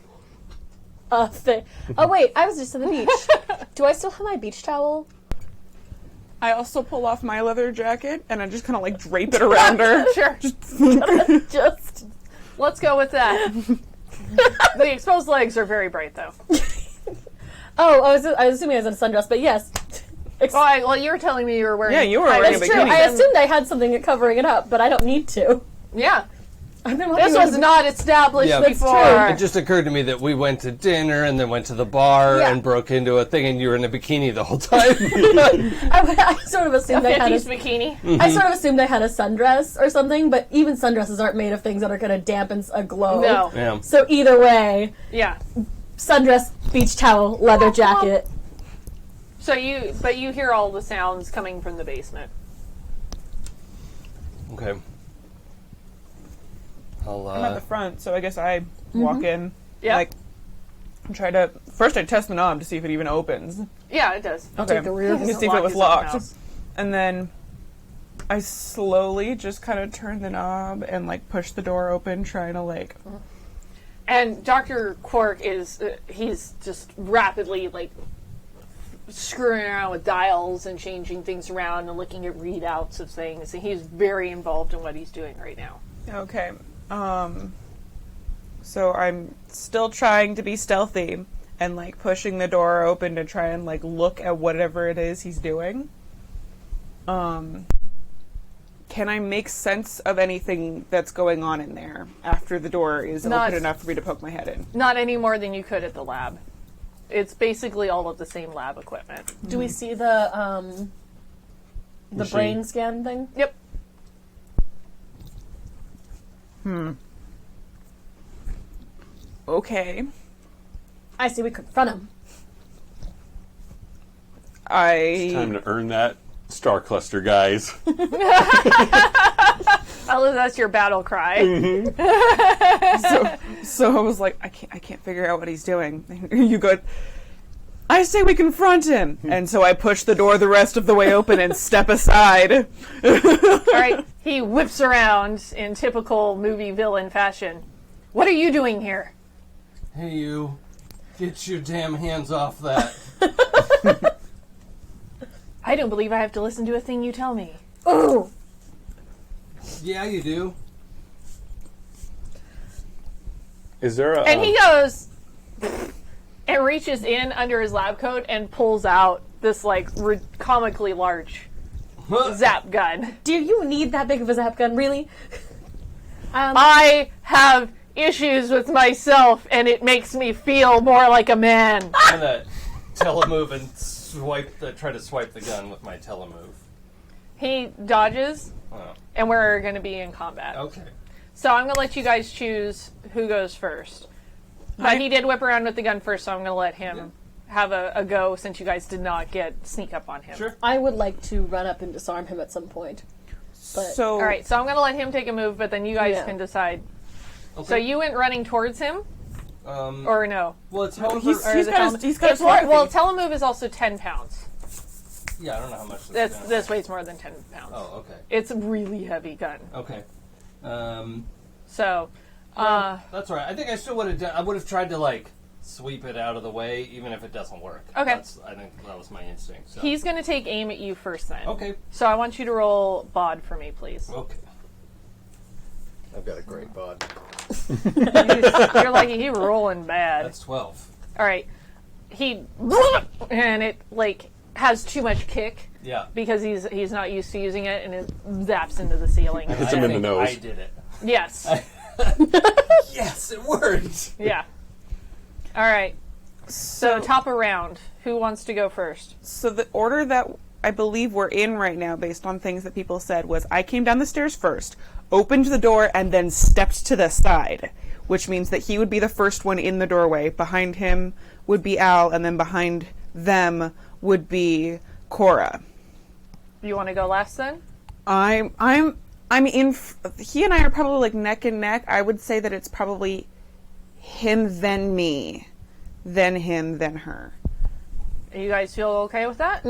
a thing. Oh wait, I was just on the beach. Do I still have my beach towel? I also pull off my leather jacket and I just kind of like drape it around her. Sure. Just Let's go with that. The exposed legs are very bright, though. oh, I was assuming I was in a sundress, but yes. Well, you were telling me you were wearing... Yeah, you were wearing a That's true. bikini. I assumed I had something covering it up, but I don't need to. Yeah. I've been walking This around was the not established Yeah, before. It just occurred to me that we went to dinner and then went to the bar Yeah. and broke into a thing, and you were in a bikini the whole time. I sort of assumed I had a 50s bikini. I sort of assumed I had a sundress or something, but even sundresses aren't made of things that are going to dampen a glow. No. Yeah. So either way, Yeah. sundress, beach towel, leather jacket. So you hear all the sounds coming from the basement. Okay. I'm at the front, so I guess I walk in. Yeah. Like, and try to. First, I test the knob to see if it even opens. Yeah, it does. Okay. Take the rear. To see if Lock it was his own locked. house. And then I slowly just kind of turn the knob and like push the door open, trying to like. And Dr. Quark is, he's just rapidly, like, screwing around with dials and changing things around and looking at readouts of things. And he's very involved in what he's doing right now. Okay. So I'm still trying to be stealthy and like pushing the door open to try and like look at whatever it is he's doing. Can I make sense of anything that's going on in there after the door is Not- open enough for me to poke my head in? Not any more than you could at the lab. It's basically all of the same lab equipment. Do we see the Machine. brain scan thing? Yep. Okay. I see we confront him. Time to earn that star cluster, guys. I love that's your battle cry. So I was like, I can't figure out what he's doing. You go, I say we confront him. And so I push the door the rest of the way open and step aside. All right, he whips around in typical movie villain fashion. What are you doing here? Hey, you. Get your damn hands off that. I don't believe I have to listen to a thing you tell me. Ooh. Yeah, you do. Is there a? And he goes and reaches in under his lab coat and pulls out this like comically large zap gun. Do you need that big of a zap gun, really? I have issues with myself, and it makes me feel more like a man. I'm gonna telemove and try to swipe the gun with my telemove. He dodges, Oh, and we're going to be in combat. okay. So I'm going to let you guys choose who goes first. But he did whip around with the gun first, so I'm going to let him have a go since you guys did not get sneak up on him. Sure. I would like to run up and disarm him at some point. But So All right, so I'm going to let him take a move, but then you guys Yeah. can decide. Okay. So you went running towards him, or no? Well, it's however. he's Or is it got a It's more- sword. well, telemove is also 10 pounds. Yeah, I don't know how much this is. This weighs more than 10 pounds. Oh, okay. It's a really heavy gun. Okay. So, That's all right. I think I still would have done. I would have tried to like sweep it out of the way, even if it doesn't work. Okay. I think that was my instinct. So. he's going to take aim at you first then. Okay. So I want you to roll bod for me, please. Okay. I've got a great bod. You're like, he rolling bad. That's 12. All right. He, and it like has too much kick Yeah. because he's not used to using it, and it zaps into the ceiling. Hits him in the think nose. I did it. Yes. Yes, it worked. Yeah. All right. So top of round. Who wants to go first? So the order that I believe we're in right now, based on things that people said, was I came down the stairs first, opened the door, and then stepped to the side, which means that he would be the first one in the doorway. Behind him would be Al, and then behind them would be Cora. You want to go last then? I'm in. He and I are probably like neck and neck. I would say that it's probably him, then me, then him, then her. You guys feel okay with that?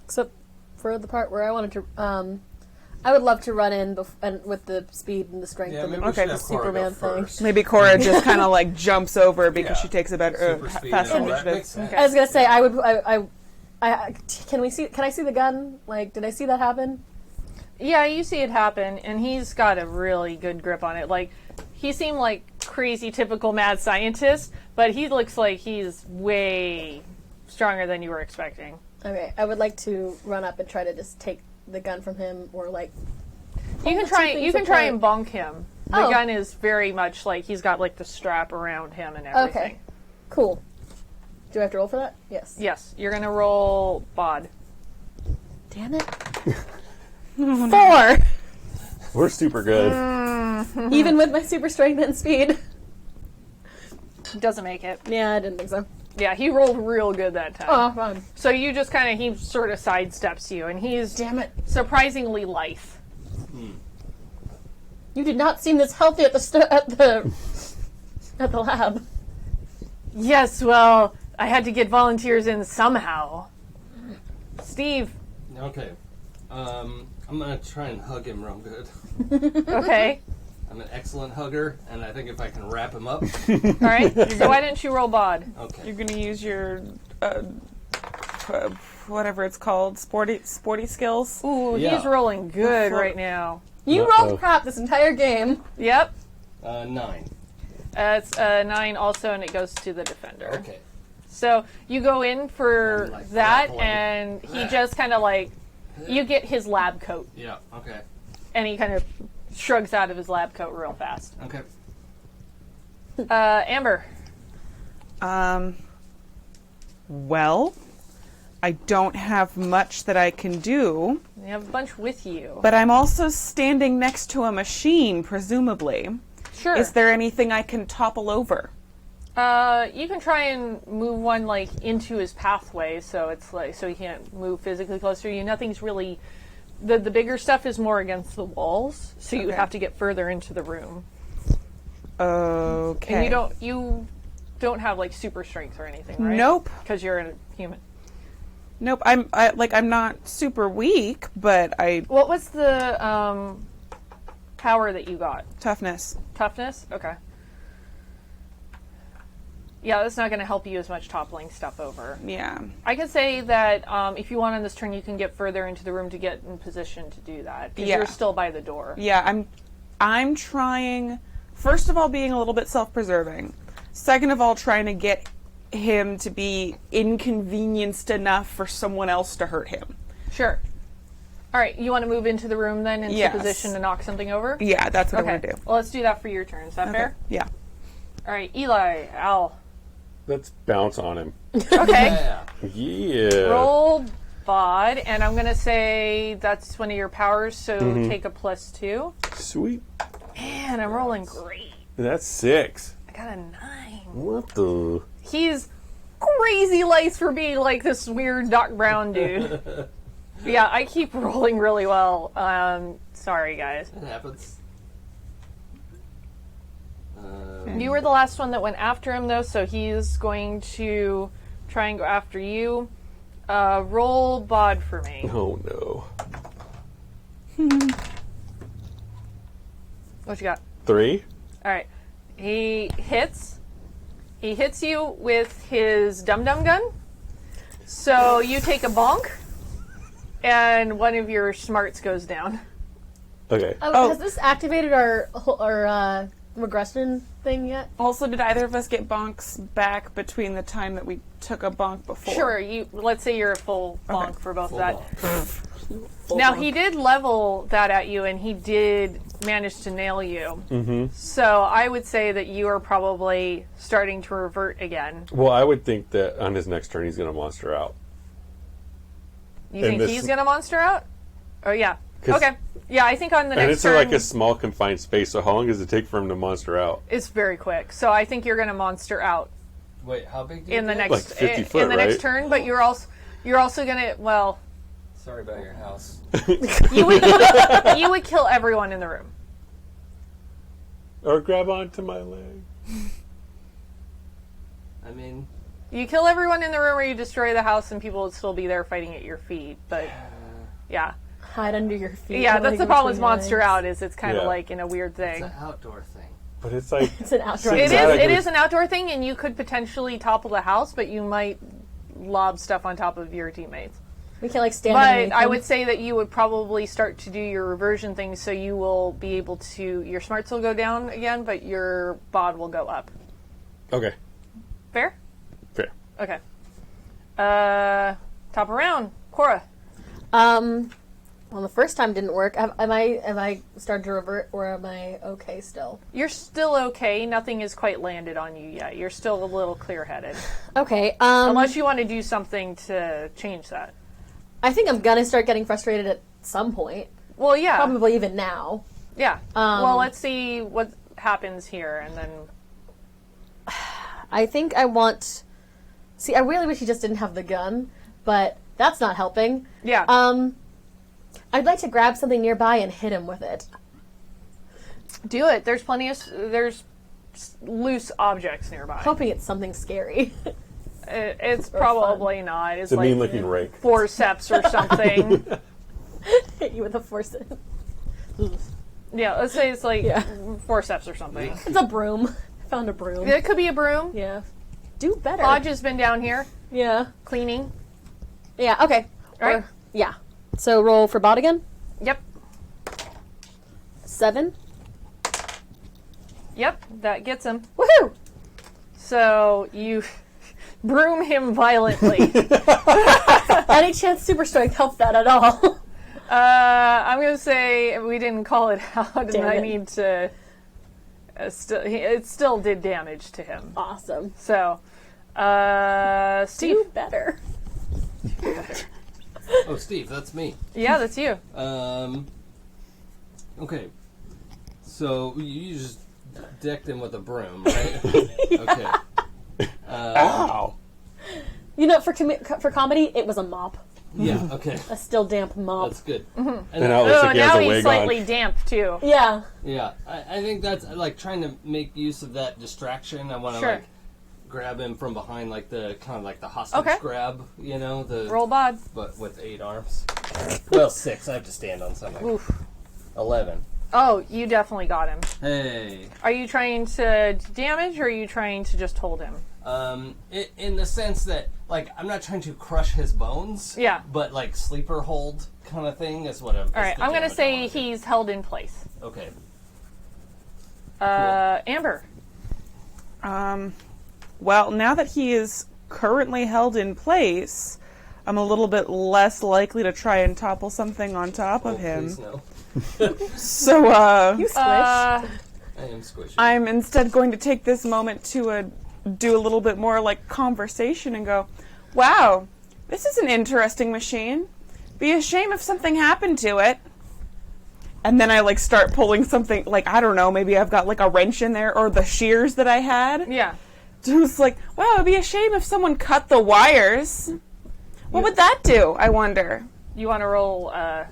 except for the part where I wanted to, I would love to run in and with the speed and the strength Yeah, and maybe the, we should the have Cora go Superman thing. first. Maybe Cora just kind of like jumps over because Yeah. she takes a better Super speed faster and all that initiative. makes sense. I was gonna say can I see the gun? Like, did I see that happen? Yeah, you see it happen, and he's got a really good grip on it. Like, he seemed like crazy, typical mad scientist, but he looks like he's way stronger than you were expecting. Okay, I would like to run up and try to just take the gun from him, or like You can the two try. things You can try apart. and bonk him. The Oh. gun is very much like he's got like the strap around him and everything. Okay, cool. Do I have to roll for that? Yes. Yes, you're gonna roll bod. Damn it. 4. We're super good. Even with my super strength and speed. Doesn't make it. Yeah, I didn't think so. Yeah, he rolled real good that time. Oh, fun. So you just kind of he sort of sidesteps you, and he's Damn it. surprisingly lithe. You did not seem this healthy at the lab. Yes, well, I had to get volunteers in somehow. Steve, Okay. I'm gonna try and hug him real good. okay. I'm an excellent hugger, and I think if I can wrap him up. All right. So why didn't you roll bod? Okay. You're gonna use your whatever it's called, sporty skills. Ooh, Yeah. he's rolling good right now. You Uh-oh. rolled crap this entire game. Yep. 9. It's a 9 also, and it goes to the defender. Okay. So you go in for I'm, like, that, grappling. and he just kind of like, you get his lab coat, Yeah. Okay. and he kind of shrugs out of his lab coat real fast. Okay. Amber. Well, I don't have much that I can do, You have a bunch with you. but I'm also standing next to a machine, presumably. Sure. Is there anything I can topple over? You can try and move one like into his pathway, so it's like so he can't move physically close to you. Nothing's really The bigger stuff is more against the walls, so you Okay. have to get further into the room. Okay. And you don't have like super strength or anything, right? Nope. Because you're a human. Nope. I'm not super weak, but What was the power that you got? toughness. Toughness? Okay. Yeah, that's not going to help you as much toppling stuff over. Yeah. I can say that if you want on this turn, you can get further into the room to get in position to do that. Because Yeah. you're still by the door. Yeah, I'm trying, first of all, being a little bit self-preserving. Second of all, trying to get him to be inconvenienced enough for someone else to hurt him. Sure. All right, you want to move into the room then, into Yes. position to knock something over? Yeah, that's what I Okay. want to do. Well, let's do that for your turn. Is that fair? Yeah. All right, Eli, Al. Let's bounce on him. Okay. Yeah. Yeah. Roll bod, and I'm going to say that's one of your powers, so take a +2. Sweet. Man, I'm rolling great. That's 6. I got a 9. What the? He's crazy lice for being like this weird Doc Brown dude. Yeah, I keep rolling really well. Sorry, guys. It happens. You were the last one that went after him, though, so he's going to try and go after you. Roll bod for me. Oh no. What you got? 3. All right. He hits. He hits you with his dum-dum gun. So you take a bonk, and one of your smarts goes down. Okay. Oh, has this activated our regression thing yet? Also, did either of us get bonks back between the time that we took a bonk before? Sure. Let's say you're a full bonk for both of that. Full Now, bonk. he did level that at you, and he did manage to nail you. Mm-hmm. So I would say that you are probably starting to revert again. Well, I would think that on his next turn he's going to monster out. You And think this- he's going to monster out? Oh, yeah. 'Cause- Okay. Yeah, I think on the And next it's turn, like a small confined space, so how long does it take for him to monster out? it's very quick. So I think you're going to monster out Wait, how big do you in the get? next Like 50 in foot, the next right? turn. But you're also going to Sorry about your house. you would kill everyone in the room. Or grab onto my leg. I mean, You kill everyone in the room, or you destroy the house, and people would still be there fighting at your feet. But yeah, Hide under your feet. yeah, like that's the problem with between your Monster legs. Out is it's kind of Yeah. like in a weird it's thing. an outdoor thing. But it's like It's an outdoor. It It is an outdoor thing, and you could potentially topple the house, but you might lob stuff on top of your teammates. We can't like stand. But underneath I them. would say that you would probably start to do your reversion thing, so you will be able to. Your smarts will go down again, but your bod will go up. okay, Fair? fair. Okay. Top around, Cora. Well, the first time didn't work. Am I starting to revert, or am I okay still? You're still okay. Nothing has quite landed on you yet. You're still a little clear-headed, Okay. unless you want to do something to change that. I think I'm gonna start getting frustrated at some point. Well, yeah, Probably even now. yeah. Well, let's see what happens here, and then. I think I want. See, I really wish he just didn't have the gun, but that's not helping. Yeah. I'd like to grab something nearby and hit him with it. Do it. There's plenty of loose objects nearby. Hoping it's something scary. It's probably not. It's It's a like mean-looking rake. forceps or something. Hit you with a force. Yeah, let's say it's like Yeah. forceps or something. It's a broom. I found a broom. It could be a broom. Yeah. Do better. Hodge has been down here Yeah. cleaning. Yeah. Okay. Right. Yeah. So roll for bot again. Yep. 7. Yep. That gets him. Woohoo! So you broom him violently. Any chance super strength helped that at all? I'm gonna say we didn't call it out, and Damn I it. need to. It still did damage to him. Awesome. So, Steve. Do better. Oh, Steve, that's me. Yeah, that's you. Okay. So you just decked him with a broom, right? Okay. Ow! You know, for comedy, it was a mop. Yeah, okay. A still damp mop. That's good. And now it looks Oh, like he has now a he's wig slightly on. damp too. Yeah. Yeah, I think that's like trying to make use of that distraction. I want to Sure. like grab him from behind, like the kind of like the hostage Okay. grab, you know, the Roll bod. but with 8 arms. Well, 6. I have to stand on something. Oof. 11. Oh, you definitely got him. Hey. Are you trying to damage, or are you trying to just hold him? In the sense that like I'm not trying to crush his bones. Yeah. But like sleeper hold kind of thing is what I'm. All right, I'm going to say he's held in place. Okay. Amber. Well, now that he is currently held in place, I'm a little bit less likely to try and topple something on top of him. Please no. So, You squish. I am squishy. I'm instead going to take this moment to do a little bit more like conversation and go, wow, this is an interesting machine. Be a shame if something happened to it. And then I like start pulling something, like, I don't know, maybe I've got like a wrench in there or the shears that I had. Yeah. Just like, wow, it'd be a shame if someone cut the wires. What would that do, I wonder? You want to roll, I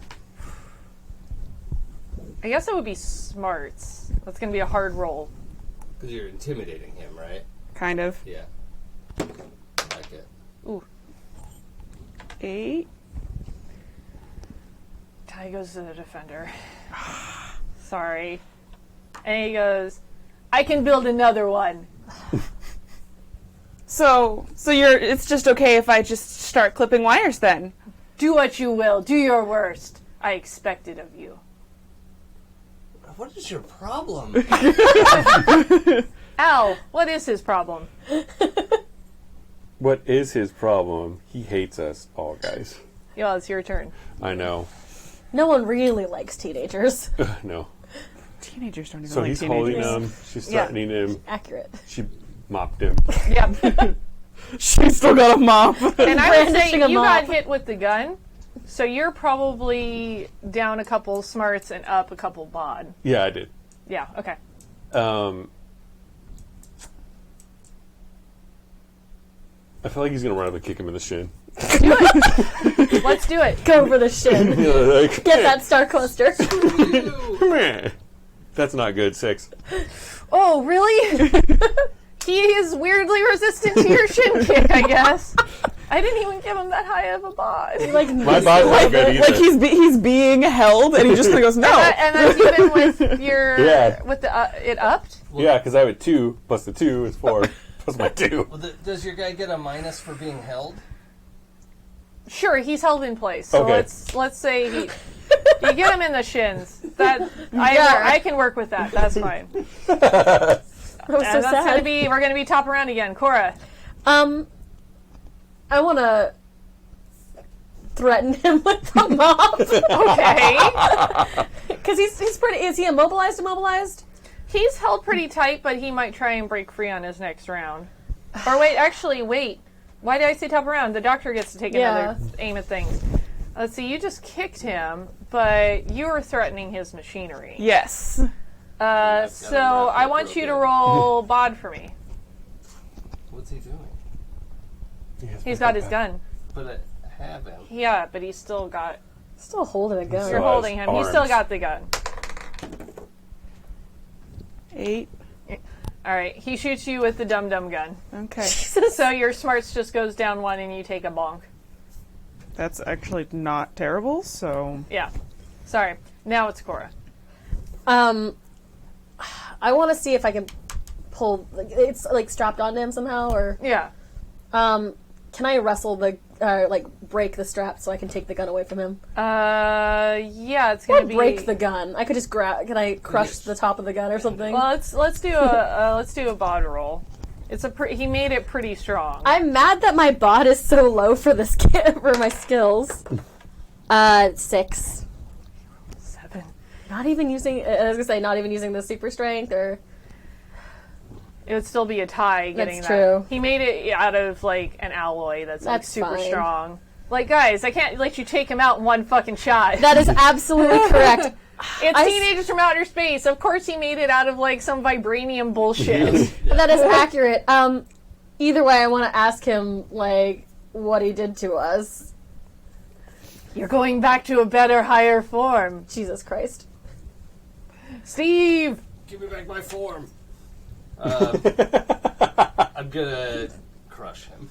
guess it would be smarts. That's going to be a hard roll. Because you're intimidating him, right? Kind of. Yeah. I like it. Ooh. 8. Ty goes to the defender. Sorry. And he goes, I can build another one. So it's just okay if I just start clipping wires then? Do what you will. Do your worst. I expect it of you. What is your problem? Al, what is his problem? What is his problem? He hates us all, guys. Yeah, it's your turn. I know. No one really likes teenagers. No. Teenagers don't even So like he's teenagers. holding him. She's Yeah. threatening him. Accurate. She mopped him. Yep. She's still got a mop. And I would say Brandishing a you got mop. hit with the gun, so you're probably down a couple smarts and up a couple bod. Yeah, I did. Yeah, okay. I feel like he's gonna run up and kick him in the shin. Let's do it. Go for the shin. Like, Get that star cluster. meh. That's not good. 6. Oh, really? He is weirdly resistant to your shin kick, I guess. I didn't even give him that high of a bod. Like, My body's not good either. Like he's being held, and he just kind of goes, no. And that's even with your Yeah. with the it upped. Yeah, because I have a 2 plus the 2 is 4 plus my 2. Well, does your guy get a minus for being held? Sure, he's held in place. So Okay. let's say you get him in the shins. That I can work with that. That's fine. that was so And that's sad. we're gonna be top around again. Cora. I want to threaten him with the mop. Okay. Because he's pretty. Is he immobilized? He's held pretty tight, but he might try and break free on his next round. Or wait. Why did I say top around? The doctor gets to take another aim at things. Let's see, you just kicked him, but you were threatening his machinery. Yes. So I want you to roll bod for me. What's he doing? He's got his gun. But I have him. Yeah, but he's still got... Still holding a gun. You're So holding him. He's still arms. got the gun. 8. All right, he shoots you with the dum-dum gun. Okay. So your smarts just goes down 1 and you take a bonk. That's actually not terrible, so... Yeah. Sorry. Now it's Cora. I want to see if I can pull. It's like strapped onto him somehow, or Yeah. can I wrestle the break the strap so I can take the gun away from him? Yeah, it's Or gonna be... break the gun. I could just grab. Can I crush the top of the gun or something? Well, let's do a bod roll. It's he made it pretty strong. I'm mad that my bot is so low for this for my skills. 6. 7. Not even using. I was gonna say not even using the super strength or. It would still be a tie getting That's that. true. He made it out of like an alloy that's like That's super fine. strong. Like guys, I can't let you take him out in one fucking shot. That is absolutely correct. It's I- Teenagers from Outer Space. Of course he made it out of like some vibranium bullshit. That is accurate. Either way, I want to ask him like what he did to us. You're going back to a better, higher form. Jesus Christ. Steve! Give me back my form. I'm gonna crush him.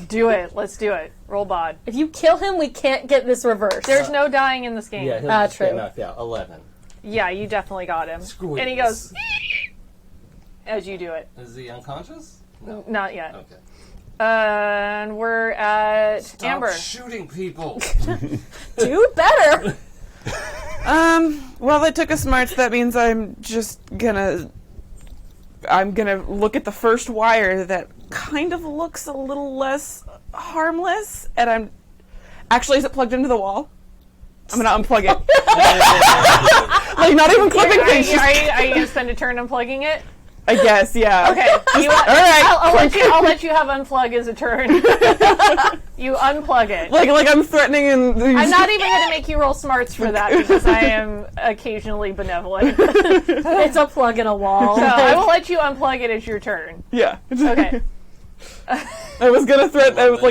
Do it. Let's do it. Roll bod. If you kill him, we can't get this reversed. There's no dying in this game. Yeah, he'll just true. get knocked out. 11. Yeah, you definitely got him. Squeeze. And he goes, as you do it. Is he unconscious? No. Not yet. Okay. And we're at Stop Amber. shooting people. Do better. Well, they took a smarts. That means I'm gonna look at the first wire that kind of looks a little less harmless, and I'm actually, is it plugged into the wall? I'm gonna unplug it. Like, not even clipping things. Are you going to spend a turn unplugging it? I guess, yeah. Okay. All right. I'll let you have unplug as a turn. You unplug it. Like I'm threatening, and I'm not even going to make you roll smarts for that because I am occasionally benevolent. It's a plug in a wall. So I will let you unplug it as your turn. Yeah. Okay. I was gonna threaten. I was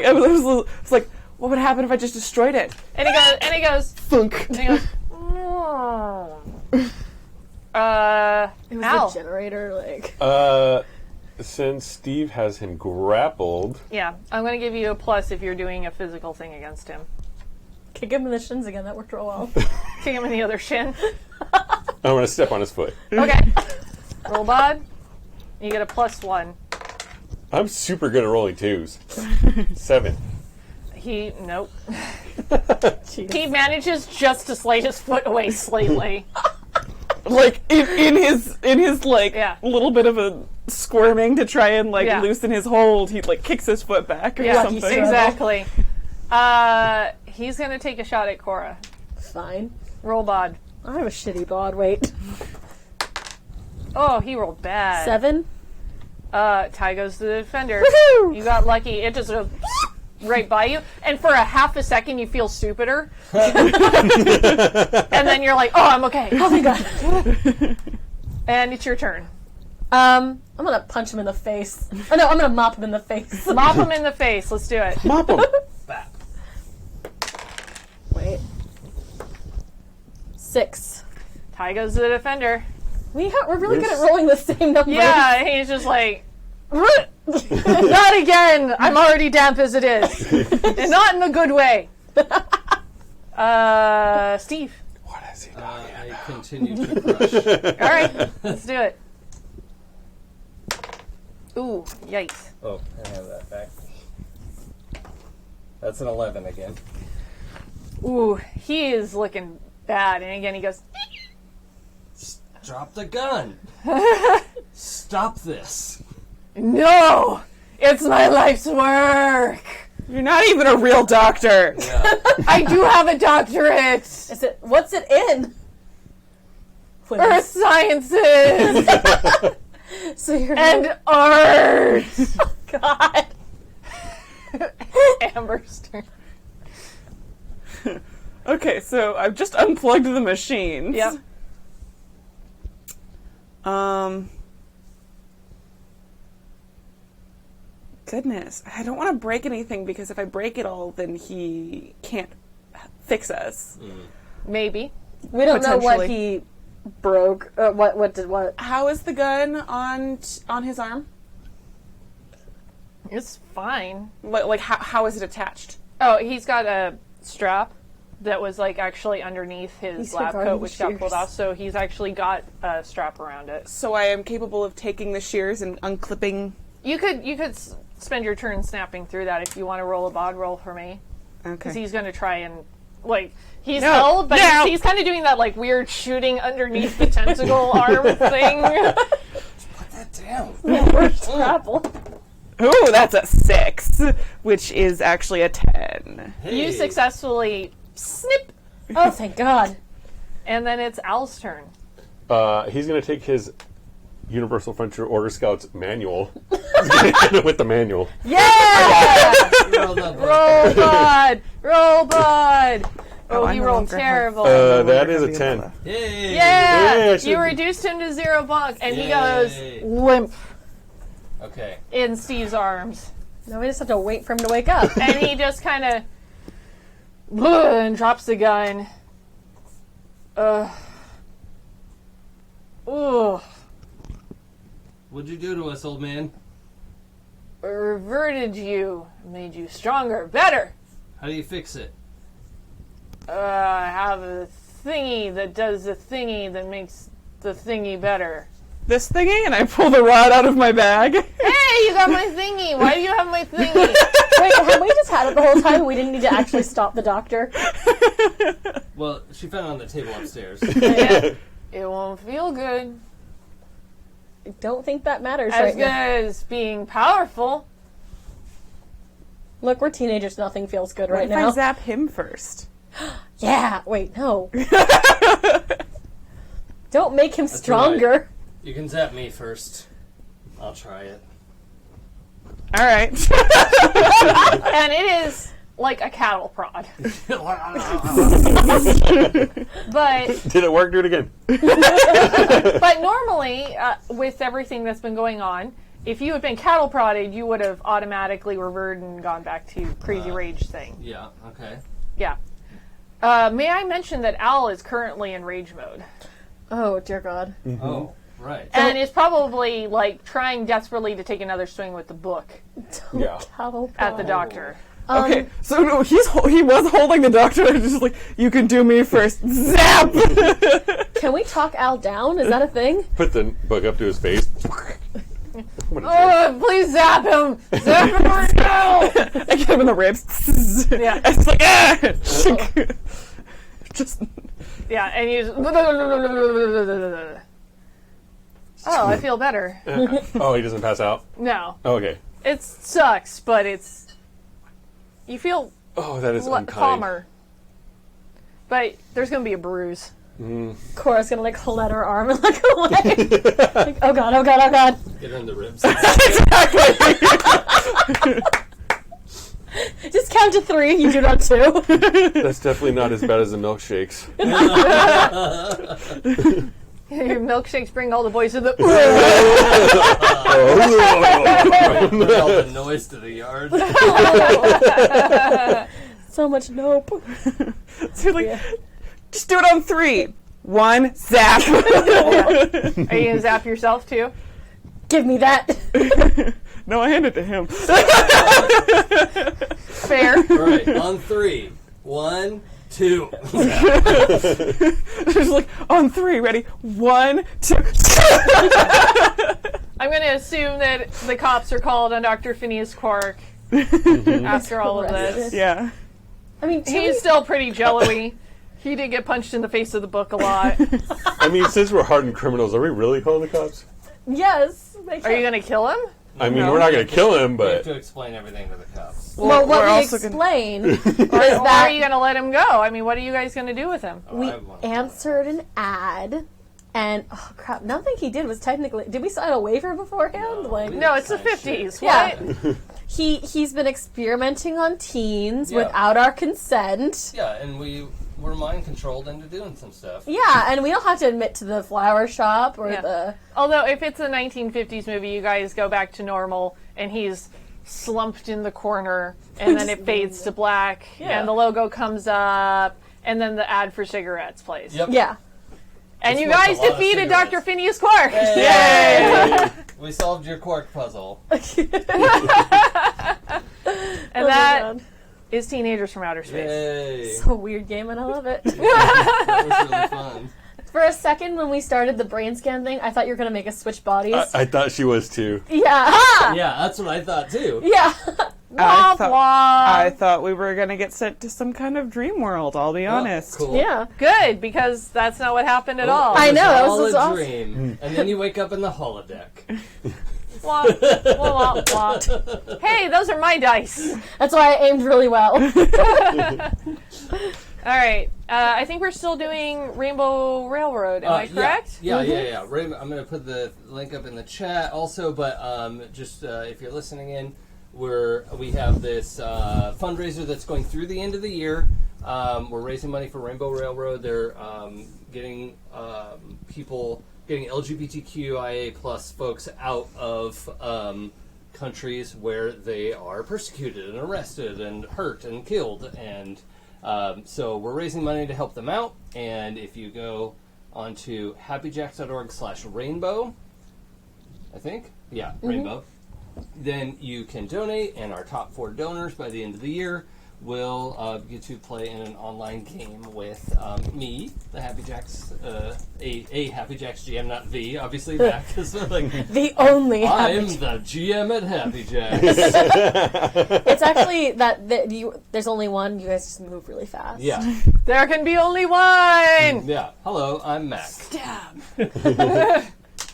like, what would happen if I just destroyed it? And he goes, Thunk. and he goes, no. It was Al. a generator, like. Since Steve has him grappled, Yeah, I'm going to give you a plus if you're doing a physical thing against him. Kick him in the shins again. That worked real well. Kick him in the other shin. I'm going to step on his foot. Okay. Roll bod. You get a +1. I'm super good at rolling twos. 7. Nope. Jeez. He manages just to slide his foot away slightly. Like in his like Yeah. little bit of a squirming to try and like Yeah. loosen his hold, he like kicks his foot back or Yeah, something. exactly. He's going to take a shot at Cora. Fine. Roll bod. I have a shitty bod. Wait. Oh, he rolled bad. 7. Ty goes to the defender. Woohoo! You got lucky. It just goes right by you. And for a half a second, you feel stupider. And then you're like, oh, I'm okay. Oh my god. And it's your turn. I'm gonna punch him in the face. Oh no, I'm gonna mop him in the face. Mop him in the face. Let's do it. Mop him. Wait. 6. Ty goes to the defender. We're really good at rolling the same numbers. Yeah, he's just like, not again. I'm already damp as it is. And not in a good way. Steve. What is he doing? I continue to crush. All right, let's do it. Ooh, yikes. Oh, I have that back. That's an 11 again. Ooh, he is looking bad. And again, he goes, Drop the gun. Stop this. no, it's my life's work. You're not even a real doctor. Yeah. I do have a doctorate. What's it in? Earth sciences So you're and art. God. Amber's turn. Okay, so I've just unplugged the machines. Yep. Goodness, I don't want to break anything because if I break it all, then he can't fix us. Maybe. We don't know what Potentially. he broke. What? How is the gun on his arm? It's fine. Like how is it attached? Oh, he's got a strap that was like actually underneath his He's lab regarding coat, the which got pulled shears. off. So he's actually got a strap around it. So I am capable of taking the shears and unclipping. You could spend your turn snapping through that if you want to roll a bod roll for me, because Okay. he's going to try and like he's No, held, but no. he's kind of doing that like weird shooting underneath the tentacle arm thing. Put that down. Worst grapple. Ooh, that's a 6, which is actually a 10. You successfully snip, Oh, thank God. and then it's Al's turn. He's going to take his Universal Frontier Order Scouts manual with the manual. Yeah! Roll the Roll bod! Roll bod! Oh, I he no rolled longer have- terrible. That is a 10. Yay! Yeah! Yeah, I should- You reduced him to 0 buck, and he Yay. goes limp Okay. in Steve's arms. Now we just have to wait for him to wake up. And he just kind of and drops the gun. Ugh. What'd you do to us, old man? Reverted you, made you stronger, better. How do you fix it? I have a thingy that does the thingy that makes the thingy better. This thingy, and I pull the rod out of my bag. Hey, you got my thingy. Why do you have my thingy? Wait, have we just had it the whole time and we didn't need to actually stop the doctor? Well, she found it on the table upstairs. Yeah, it won't feel good. I don't think that matters As right good now. as being powerful. Look, we're teenagers. Nothing feels good What right if now. I zap him first? Yeah. Wait, no. Don't make him That's stronger. You can zap me first. I'll try it. All right. And it is like a cattle prod. But Did it work? Do it again. but normally, with everything that's been going on, if you had been cattle prodded, you would have automatically reverted and gone back to crazy rage thing. Yeah, okay. Yeah. May I mention that Al is currently in rage mode. Oh, dear God. Oh, right. And is probably, like, trying desperately to take another swing with the book Yeah. Cattle at the prod. doctor. Okay, so no, he was holding the doctor and just like, you can do me first. Zap! Can we talk Al down? Is that a thing? Put the book up to his face. Oh, please zap him! Zap him right now! I get him in the ribs. Yeah. And it's like, ah! Just, Yeah, and you just... Oh, I feel better. Oh, he doesn't pass out? No. Oh, okay. It sucks, but it's... You feel Oh, that is unkind. calmer. But there's going to be a bruise. Cora's gonna like let her arm and look away. Like, oh God, oh God, oh God. Get her in the ribs. Just count to 3. You do not 2. That's definitely not as bad as the milkshakes. Your milkshakes bring all the boys to the... Put all the noise to the yard. So much nope. so like, just do it on 3. 1, zap. Are you going to zap yourself, too? Give me that. No, I hand it to him. Fair. All right, on 3. 1, 2. Just like, on 3, ready? 1, 2. I'm going to assume that the cops are called on Dr. Phineas Quark after all of this. Yeah. I mean, He's still pretty jello-y. He did get punched in the face with the book a lot. I mean, since we're hardened criminals, are we really calling the cops? yes. Are you going to kill him? I mean, we're not going to kill him, We have but... to explain everything to the cops. Well, what we're we also explain Or is are that you going to let him go? I mean, what are you guys going to do with him? Oh, we I want- answered an ad, and oh crap, nothing he did was technically. Did we sign a waiver beforehand? No, like, we No, it's the Nice 50s. Yeah. What? he's been experimenting on teens Yeah. without our consent. Yeah, and we were mind controlled into doing some stuff. Yeah, and we don't have to admit to the flower shop or Yeah. the. Although, if it's a 1950s movie, you guys go back to normal, and he's slumped in the corner, and then it fades to black, Yeah. and the logo comes up, and then the ad for cigarettes plays. Yep. Yeah. And Just you smoked guys a lot of defeated cigarettes. Dr. Phineas Quark! Yay! We solved your quark puzzle. And Oh my that God. is Teenagers from Outer Space. Yay! It's a weird game, and I love it. That was really fun. For a second, when we started the brain scan thing, I thought you were gonna make us switch bodies. I thought she was too. Yeah. Yeah, that's what I thought too. Yeah. Womp I womp. thought we were gonna get sent to some kind of dream world, I'll be honest. Cool. Yeah. Good, because that's not what happened at all. I know, that It was was all a awesome. dream. And then you wake up in the holodeck. Womp, womp, womp. Hey, those are my dice. That's why I aimed really well. All right. I think we're still doing Rainbow Railroad. Am I correct? Yeah. I'm going to put the link up in the chat also, but just if you're listening in, we have this fundraiser that's going through the end of the year. We're raising money for Rainbow Railroad. They're getting getting LGBTQIA plus folks out of countries where they are persecuted and arrested and hurt and killed, and So we're raising money to help them out, and if you go onto happyjacks.org/rainbow, I think, rainbow, then you can donate, and our top 4 donors by the end of the year will get to play in an online game with me, the Happy Jacks, a Happy Jacks GM, not the, obviously, that, because like, The only I'm Happy the GM at Happy Jacks. It's actually that there's only one. You guys just move really fast. Yeah. There can be only one. Yeah. Hello, I'm Mac. Stab.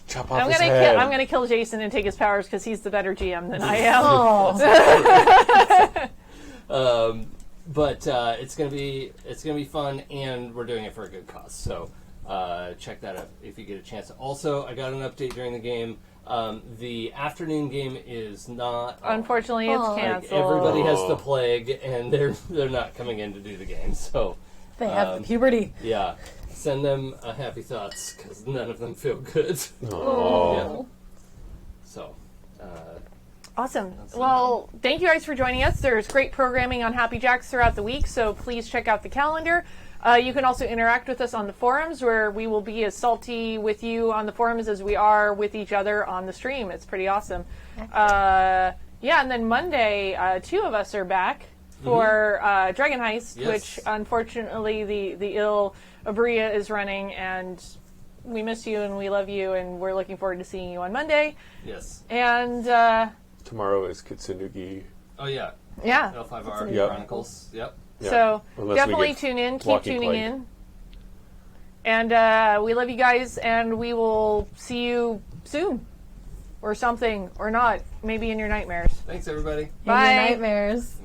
Chop off I'm his gonna head. I'm gonna kill Jason and take his powers because he's the better GM than I am. Oh. But it's gonna be fun, and we're doing it for a good cause. So check that out if you get a chance. Also, I got an update during the game. The afternoon game is not. Unfortunately, it's Aw. Like, canceled. everybody has the plague, and they're not coming in to do the game. So They have the puberty. yeah, send them happy thoughts because none of them feel good. Oh. Yeah. So. Awesome. Well, thank you guys for joining us. There's great programming on Happy Jacks throughout the week, so please check out the calendar. You can also interact with us on the forums, where we will be as salty with you on the forums as we are with each other on the stream. It's pretty awesome. And then Monday, 2 of us are back for Dragon Heist, Yes. which unfortunately the ill Abria is running, and we miss you and we love you, and we're looking forward to seeing you on Monday. Yes. And Tomorrow is Kitsunugi. Oh yeah. yeah. L5R Yep. Chronicles. Yep. Yeah. So Unless we definitely get tune in. Keep walking tuning plague. in. And we love you guys, and we will see you soon. Or something. Or not. Maybe in your nightmares. Thanks everybody. In your Bye. nightmares.